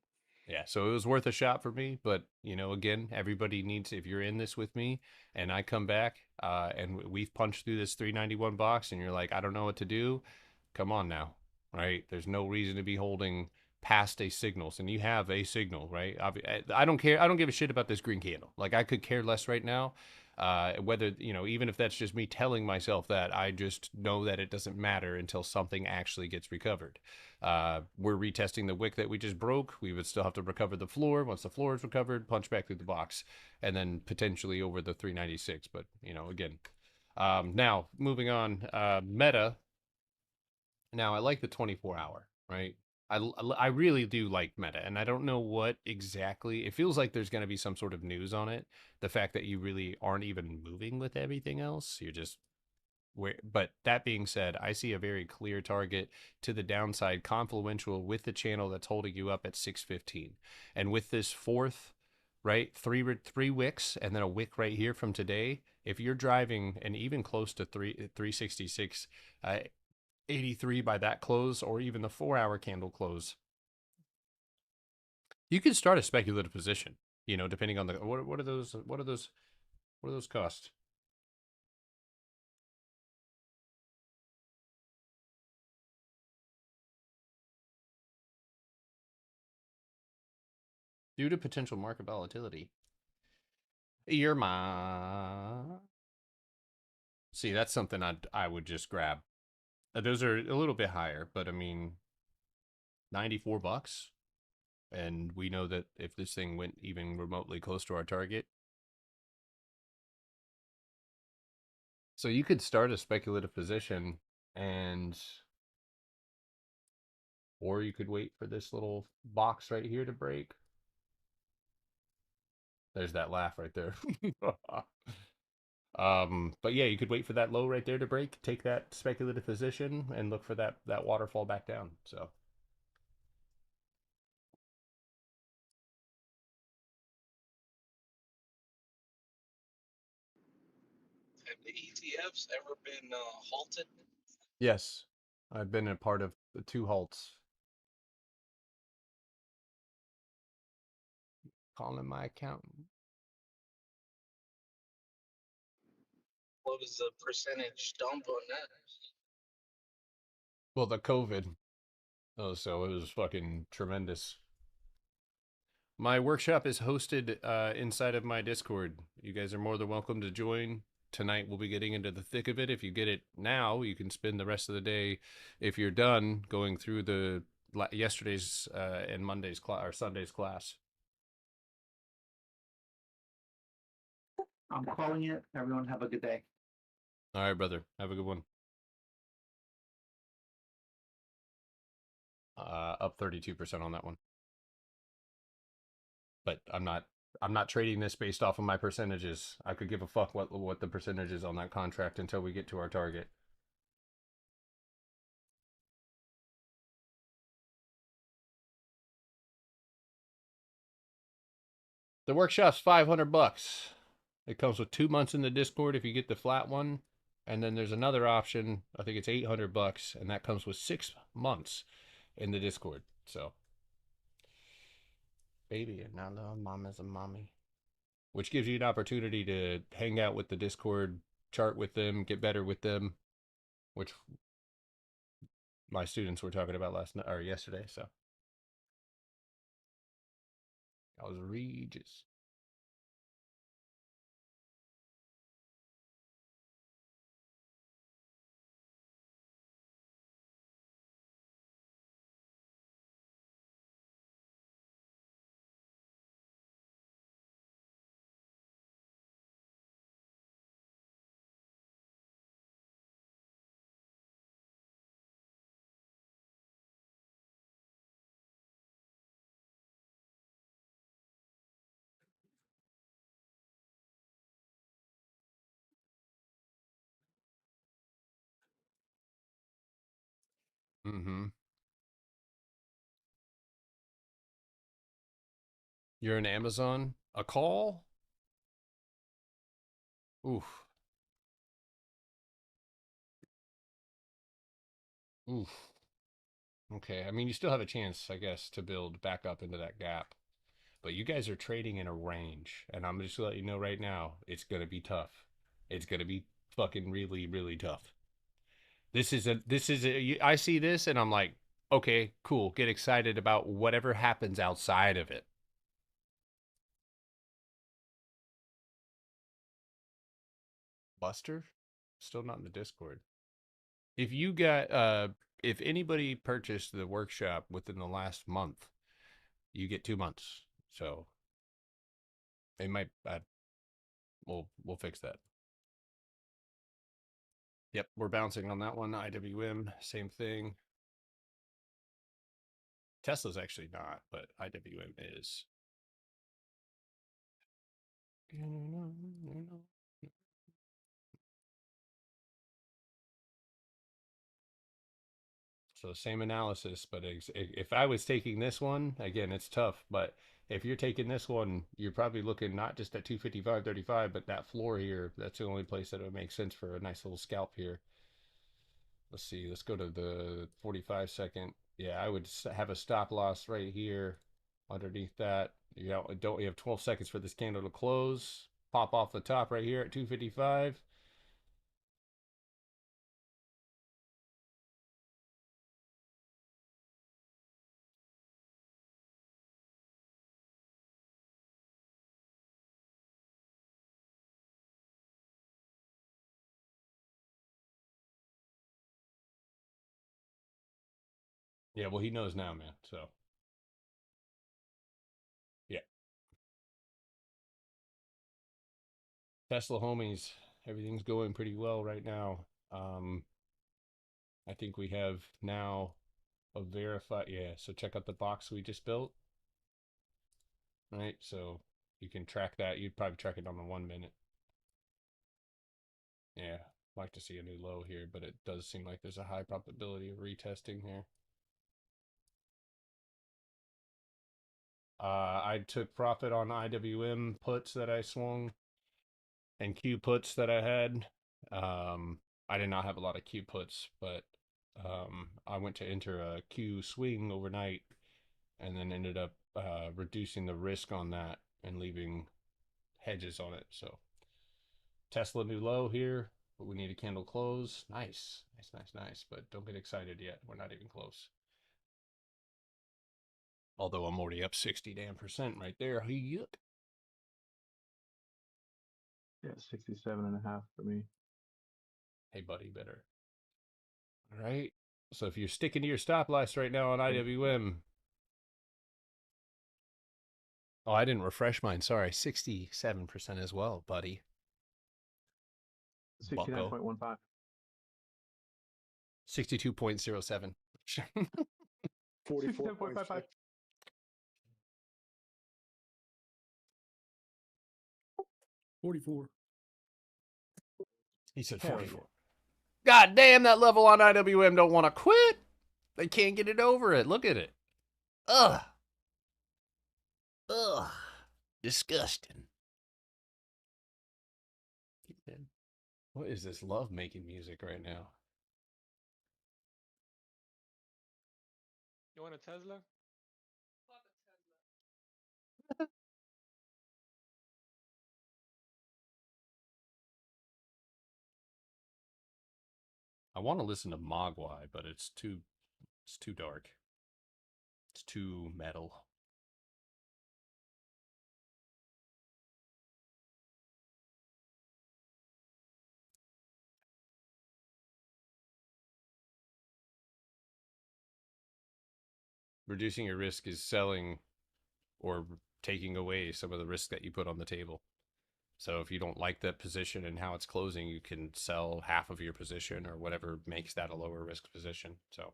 Speaker 1: Yeah, so it was worth a shot for me, but again, everybody needs, if you're in this with me and I come back and we've punched through this 391 box and you're like, I don't know what to do, come on now, right? There's no reason to be holding past a signals, and you have a signal, right? I don't care. I don't give a shit about this green candle. Like, I could care less right now. Whether, even if that's just me telling myself that, I just know that it doesn't matter until something actually gets recovered. We're retesting the wick that we just broke. We would still have to recover the floor. Once the floor is recovered, punch back through the box, and then potentially over the 396. But, again, now moving on, Meta. Now I like the 24-hour, right? I really do like Meta, and I don't know what exactly. It feels like there's going to be some sort of news on it. The fact that you really aren't even moving with everything else, you're just but that being said, I see a very clear target to the downside, confluential with the channel that's holding you up at 615, and with this fourth, right, three wicks and then a wick right here from today. If you're driving and even close to 366, 83 by that close, or even the 4-hour candle close. You can start a speculative position, you know, depending on the what are those cost? Due to potential market volatility. See, that's something I would just grab. Those are a little bit higher, but I mean, $94, and we know that if this thing went even remotely close to our target, so you could start a speculative position, or you could wait for this little box right here to break. There's that laugh right there. But yeah, you could wait for that low right there to break, take that speculative position, and look for that waterfall back down. So
Speaker 19: Have the ETFs ever been halted?
Speaker 1: yes, I've been a part of the 2 halts. Calling my accountant.
Speaker 19: What was the percentage dump on that?
Speaker 1: Well, the COVID. Oh, so it was fucking tremendous. My workshop is hosted inside of my Discord. You guys are more than welcome to join. Tonight we'll be getting into the thick of it. If you get it now, you can spend the rest of the day, if you're done, going through the yesterday's and Monday's class or Sunday's class.
Speaker 9: I'm calling it. Everyone have a good day.
Speaker 1: All right, brother. Have a good one. Up 32% on that one. But I'm not trading this based off of my percentages. I could give a fuck what the percentage is on that contract until we get to our target. The workshop's $500. It comes with 2 months in the Discord if you get the flat one, and then there's another option. I think it's $800, and that comes with 6 months in the Discord. So, baby, and now little mama's a mommy, which gives you an opportunity to hang out with the Discord, chart with them, get better with them, which my students were talking about last night or yesterday. So, I was Regis. Mm-hmm. You're in Amazon? A call? Oof. Oof. Okay, I mean, you still have a chance, I guess, to build back up into that gap. But you guys are trading in a range, and I'm just letting you know right now, it's going to be tough. It's going to be fucking really, really tough. I see this and I'm like, okay, cool. Get excited about whatever happens outside of it. Buster? Still not in the Discord. If you got, if anybody purchased the workshop within the last month, you get 2 months. So they might, we'll fix that. Yep, we're bouncing on that one. IWM, same thing. Tesla's actually not, but IWM is. So same analysis, but if I was taking this one, again, it's tough, but if you're taking this one, you're probably looking not just at 255.35, but that floor here, that's the only place that would make sense for a nice little scalp here. let's see. Let's go to the 45 second. Yeah, I would have a stop loss right here underneath that. You have 12 seconds for this candle to close. Pop off the top right here at 255. Yeah, well, he knows now, man. So, yeah. Tesla homies, everything's going pretty well right now. I think we have now a verified, yeah, so check out the box we just built. Right, so you can track that. You'd probably track it on the 1 minute. Yeah, like to see a new low here, but it does seem like there's a high probability of retesting here. I took profit on IWM puts that I swung and Q puts that I had. I did not have a lot of Q puts, but I went to enter a Q swing overnight and then ended up reducing the risk on that and leaving hedges on it. So Tesla new low here, but we need a candle close. Nice, nice, nice, nice. But don't get excited yet. We're not even close. Although I'm already up 60 damn % right there. Yuck.
Speaker 17: Yeah, 67.5 for me.
Speaker 1: Hey, buddy, better. All right. So if you're sticking to your stop loss right now on IWM. Oh, I didn't refresh mine. Sorry. 67% as well, buddy.
Speaker 17: 69.15.
Speaker 1: 62.07.
Speaker 13: 44.55.
Speaker 1: He said
Speaker 17: Hell
Speaker 1: 44. God damn, that level on IWM don't want to quit. They can't get it over it. Look at it. Ugh. Ugh. Disgusting. What is this love making music right now?
Speaker 3: You want a Tesla?
Speaker 1: I want to listen to Mogwai, but it's too dark. It's too metal. Reducing your risk is selling or taking away some of the risk that you put on the table. So if you don't like that position and how it's closing, you can sell half of your position or whatever makes that a lower risk position. So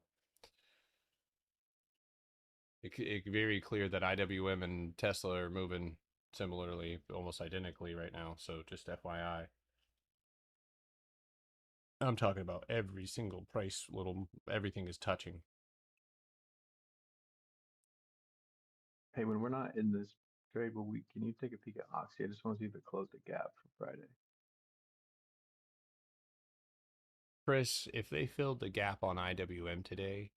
Speaker 1: it's very clear that IWM and Tesla are moving similarly, almost identically right now. So just FYI. I'm talking about every single price, everything is touching.
Speaker 17: Hey, when we're not in this trade week, can you take a peek at Oxy? I just want to see if it closed the gap for Friday.
Speaker 1: Chris, if they filled the gap on IWM today,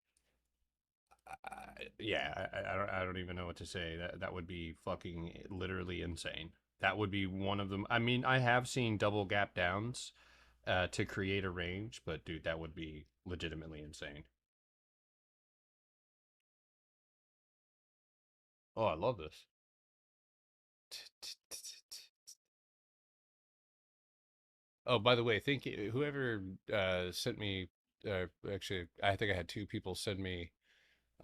Speaker 1: I don't even know what to say. That would be fucking literally insane. That would be one of them. I mean, I have seen double gap downs to create a range, but dude, that would be legitimately insane. Oh, I love this. Oh, by the way, thank you. Whoever sent me, actually, I think I had 2 people send me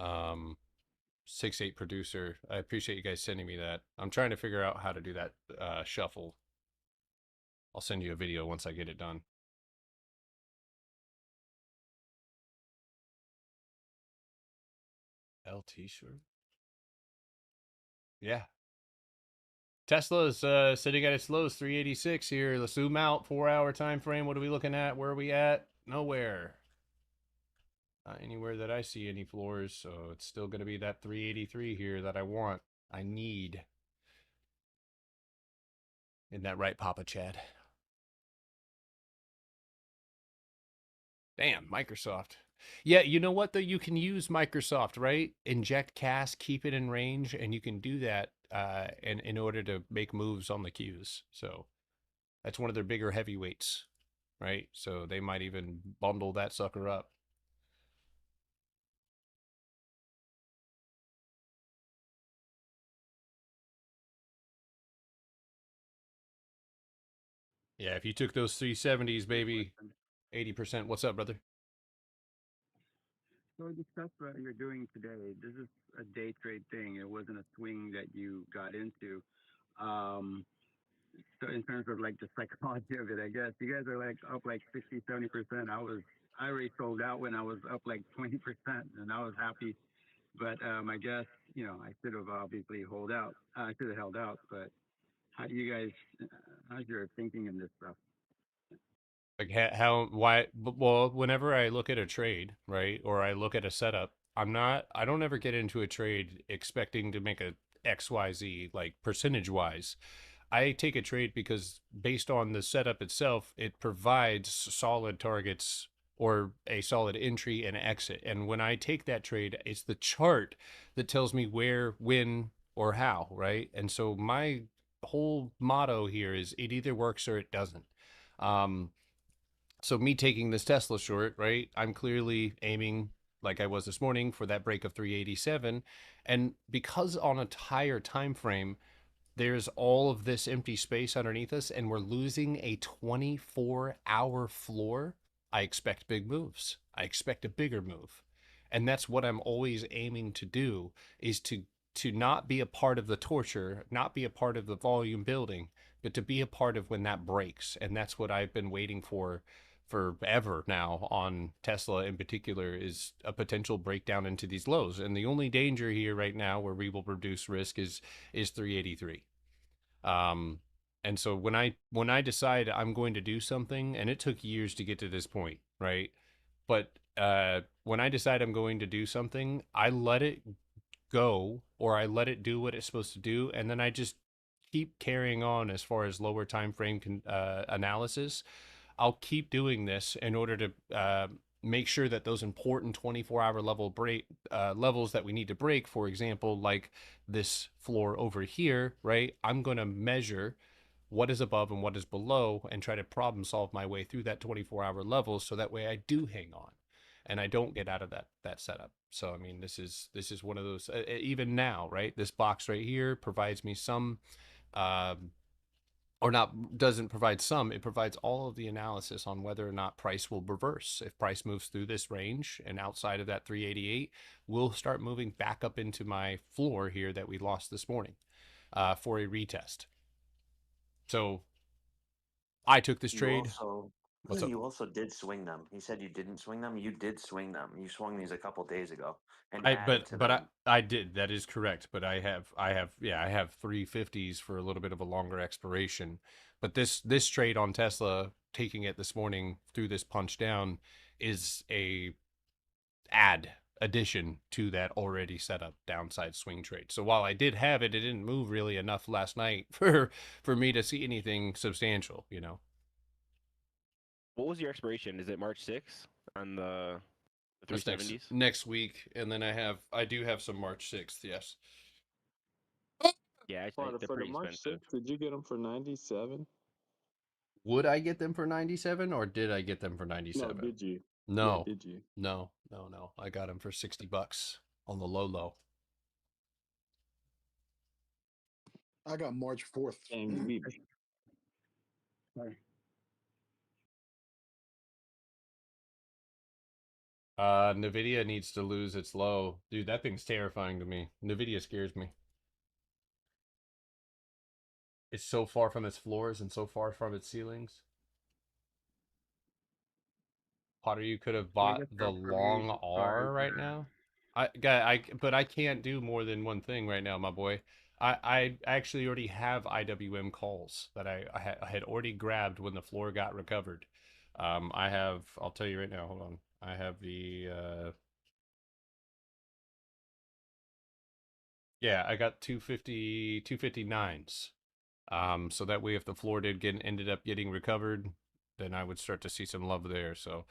Speaker 1: 6-8 producer. I appreciate you guys sending me that. I'm trying to figure out how to do that shuffle. I'll send you a video once I get it done. LT shirt. Yeah. Tesla is sitting at its lows, 386 here. Let's zoom out, 4-hour time frame. What are we looking at? Where are we at? Nowhere. Not anywhere that I see any floors, so it's still going to be that 383 here that I want. I need. Isn't that right, Papa Chad? Damn, Microsoft. Yeah, you know what though? You can use Microsoft, right? Inject CAS, keep it in range, and you can do that in order to make moves on the queues. So that's one of their bigger heavyweights, right? So they might even bundle that sucker up. Yeah, if you took those 370s, baby, 80%. What's up, brother?
Speaker 20: So the stuff that you're doing today, this is a day trade thing. It wasn't a swing that you got into. So in terms of like the psychology of it, I guess you guys are like up like 60, 70%. I already sold out when I was up like 20% and I was happy. But I guess, I should have obviously I should have held out, but how do you guys, how's your thinking in this stuff?
Speaker 1: Like why, well, whenever I look at a trade, right, or I look at a setup, I don't ever get into a trade expecting to make a XYZ, like percentage wise. I take a trade because based on the setup itself, it provides solid targets or a solid entry and exit. And when I take that trade, it's the chart that tells me where, when, or how, right? And so my whole motto here is it either works or it doesn't. So me taking this Tesla short, right? I'm clearly aiming like I was this morning for that break of 387. And because on a higher time frame, there's all of this empty space underneath us and we're losing a 24-hour floor, I expect big moves. I expect a bigger move. And that's what I'm always aiming to do, is to not be a part of the torture, not be a part of the volume building, but to be a part of when that breaks. And that's what I've been waiting for forever now on Tesla in particular, is a potential breakdown into these lows. And the only danger here right now where we will reduce risk is 383. And so when I decide I'm going to do something, and it took years to get to this point, right? But when I decide I'm going to do something, I let it go, or I let it do what it's supposed to do, and then I just keep carrying on as far as lower time frame analysis. I'll keep doing this in order to make sure that those important 24-hour levels that we need to break, for example, like this floor over here, right? I'm going to measure what is above and what is below and try to problem solve my way through that 24-hour level, so that way I do hang on and I don't get out of that setup. So I mean, this is one of those, even now, right? This box right here provides me some or not, doesn't provide some, it provides all of the analysis on whether or not price will reverse. If price moves through this range and outside of that 388, we'll start moving back up into my floor here that we lost this morning for a retest. So I took this trade. What's up?
Speaker 10: You also did swing them. He said you didn't swing them. You did swing them. You swung these a couple days ago and added to them.
Speaker 1: I did. That is correct. But I have 350s for a little bit of a longer expiration. But this trade on Tesla, taking it this morning through this punch down, is a addition to that already set up downside swing trade. So while I did have it, it didn't move really enough last night for me to see anything substantial, you know.
Speaker 8: What was your expiration? Is it March 6th on the 370s?
Speaker 1: Next week, and then I do have some March 6th, yes.
Speaker 8: Yeah,
Speaker 11: For
Speaker 8: they're
Speaker 11: the
Speaker 8: pretty
Speaker 11: March
Speaker 8: expensive.
Speaker 11: 6th, did you get them for 97?
Speaker 1: Would I get them for 97, or did I get them for 97?
Speaker 11: No, did you?
Speaker 1: No.
Speaker 11: Yeah, did you?
Speaker 1: No. I got them for $60 on the low.
Speaker 5: I got March 4th.
Speaker 20: Sorry.
Speaker 1: Nvidia needs to lose its low. Dude, that thing's terrifying to me. Nvidia scares me. It's so far from its floors and so far from its ceilings. Potter, you could have bought the long R right now. But I can't do more than one thing right now, my boy. I actually already have IWM calls that I had already grabbed when the floor got recovered. I'll tell you right now, hold on. I have the yeah, I got 259s. So that way if the floor ended up getting recovered, then I would start to see some love there. So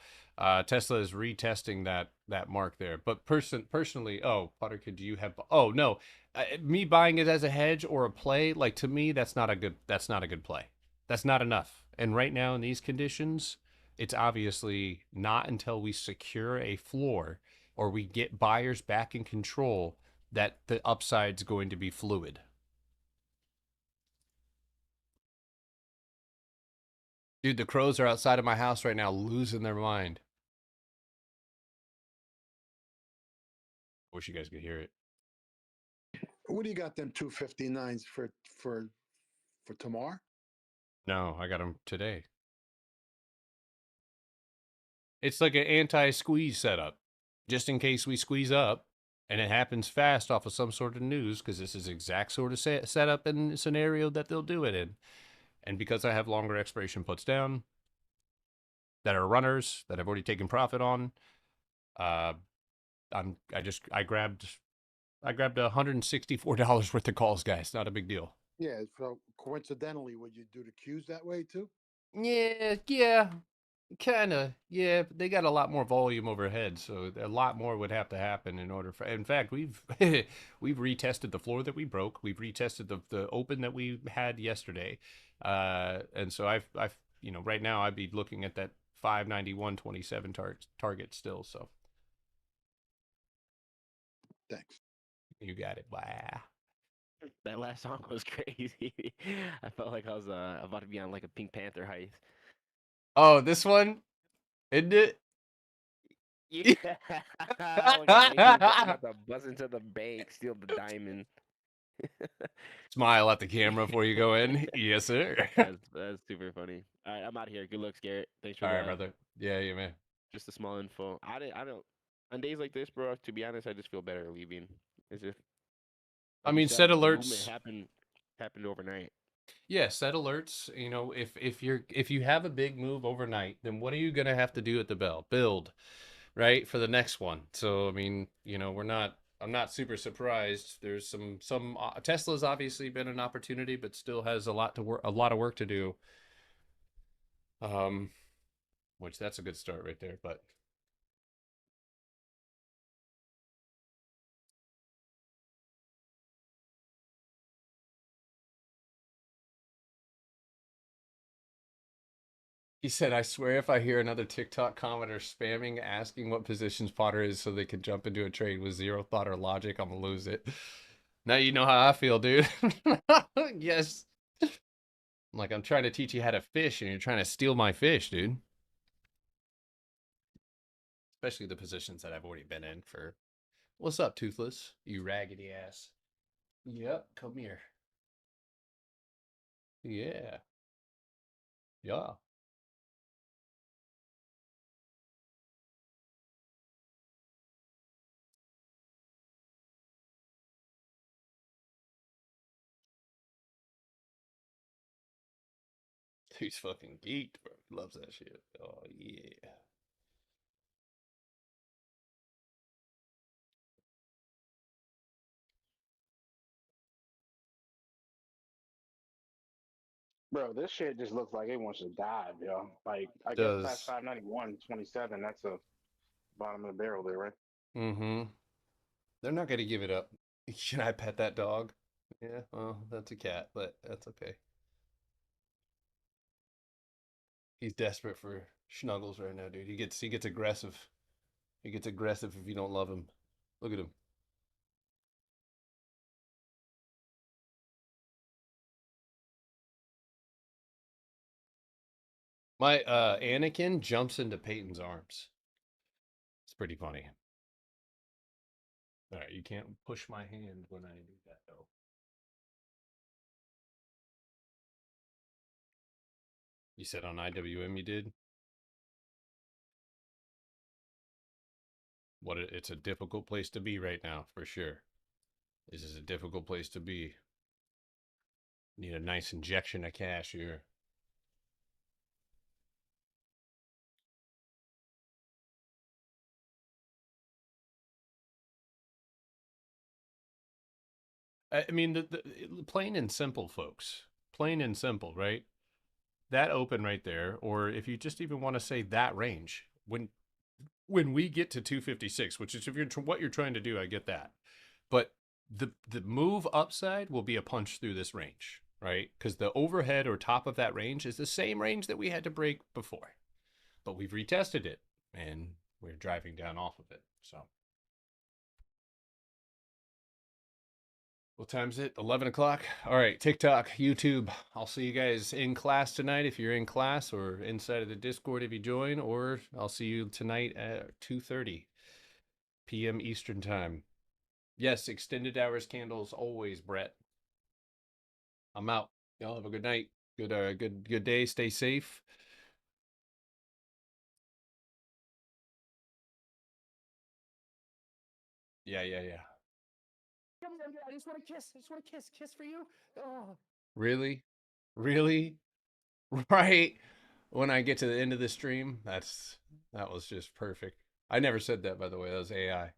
Speaker 1: Tesla is retesting that mark there. But personally, oh, Potterkid, do you have? Oh no, me buying it as a hedge or a play, like to me, that's not a good play. That's not enough. And right now in these conditions, it's obviously not until we secure a floor or we get buyers back in control that the upside's going to be fluid. Dude, the crows are outside of my house right now losing their mind. I wish you guys could hear it.
Speaker 5: What do you got them 259s for tomorrow?
Speaker 1: No, I got them today. It's like an anti-squeeze setup. Just in case we squeeze up, and it happens fast off of some sort of news, because this is exact sort of setup and scenario that they'll do it in. And because I have longer expiration puts down that are runners that I've already taken profit on, I grabbed $164 worth of calls, guys. Not a big deal.
Speaker 5: Yeah, so coincidentally, would you do the Qs that way too?
Speaker 1: Yeah, kind of. Yeah, but they got a lot more volume overhead, so a lot more would have to happen in order for. In fact, we've retested the floor that we broke. We've retested the open that we had yesterday, and so I've right now I'd be looking at that 591.27 target still. So
Speaker 5: thanks.
Speaker 1: You got it. Wow.
Speaker 8: That last song was crazy. I felt like I was about to be on like a Pink Panther heist.
Speaker 1: Oh, this one? Isn't it?
Speaker 8: Yeah. About to buzz into the bank, steal the diamond.
Speaker 1: Smile at the camera before you go in. Yes, sir.
Speaker 8: That's super funny. All right, I'm out of here. Good luck, Garrett. Thanks for
Speaker 1: All right, brother. Yeah, man.
Speaker 8: Just a small info. I don't. On days like this, bro. To be honest, I just feel better leaving. It's just.
Speaker 1: I mean, set
Speaker 8: the
Speaker 1: alerts.
Speaker 8: movement happened overnight.
Speaker 1: Yeah, set alerts. If you have a big move overnight, then what are you gonna have to do at the bell? Build, right, for the next one. So I mean, I'm not super surprised. There's some Tesla's obviously been an opportunity, but still has a lot of work to do. Which that's a good start right there, but. He said, I swear if I hear another TikTok commenter spamming, asking what positions Potter is so they can jump into a trade with zero thought or logic, I'm gonna lose it. Now you know how I feel, dude. Yes. I'm trying to teach you how to fish and you're trying to steal my fish, dude. Especially the positions that I've already been in for. What's up, Toothless? You raggedy ass. Yep, come here. Yeah. Yeah. He's fucking geeked, bro. He loves that shit. Oh, yeah.
Speaker 13: Bro, this shit just looks like it wants to dive, yo. Like, I guess past
Speaker 1: Does.
Speaker 13: 591.27, that's a bottom of the barrel there, right?
Speaker 1: Mm-hmm. They're not going to give it up. Should I pet that dog? Yeah, well, that's a cat, but that's okay. He's desperate for snuggles right now, dude. He gets aggressive. He gets aggressive if you don't love him. Look at him. My Anakin jumps into Peyton's arms. It's pretty funny. All right, you can't push my hand when I do that, though. You said on IWM you did? It's a difficult place to be right now, for sure. This is a difficult place to be. Need a nice injection of cash here. I mean, the plain and simple, folks. Plain and simple, right? that open right there, or if you just even want to say that range, when we get to 256, which is if you're what you're trying to do, I get that. But the move upside will be a punch through this range, right? Because the overhead or top of that range is the same range that we had to break before. But we've retested it and we're driving down off of it. So what time is it? 11 o'clock. All right, TikTok, YouTube. I'll see you guys in class tonight if you're in class, or inside of the Discord if you join, or I'll see you tonight at 2:30 p.m. Eastern time. Yes, extended hours candles always, Brett. I'm out. Y'all have a good night. Good day. Stay safe. Yeah.
Speaker 18: I just want to kiss. I just want to kiss. Kiss for you. Oh.
Speaker 1: Really? Right when I get to the end of the stream, that was just perfect. I never said that, by the way. That was AI.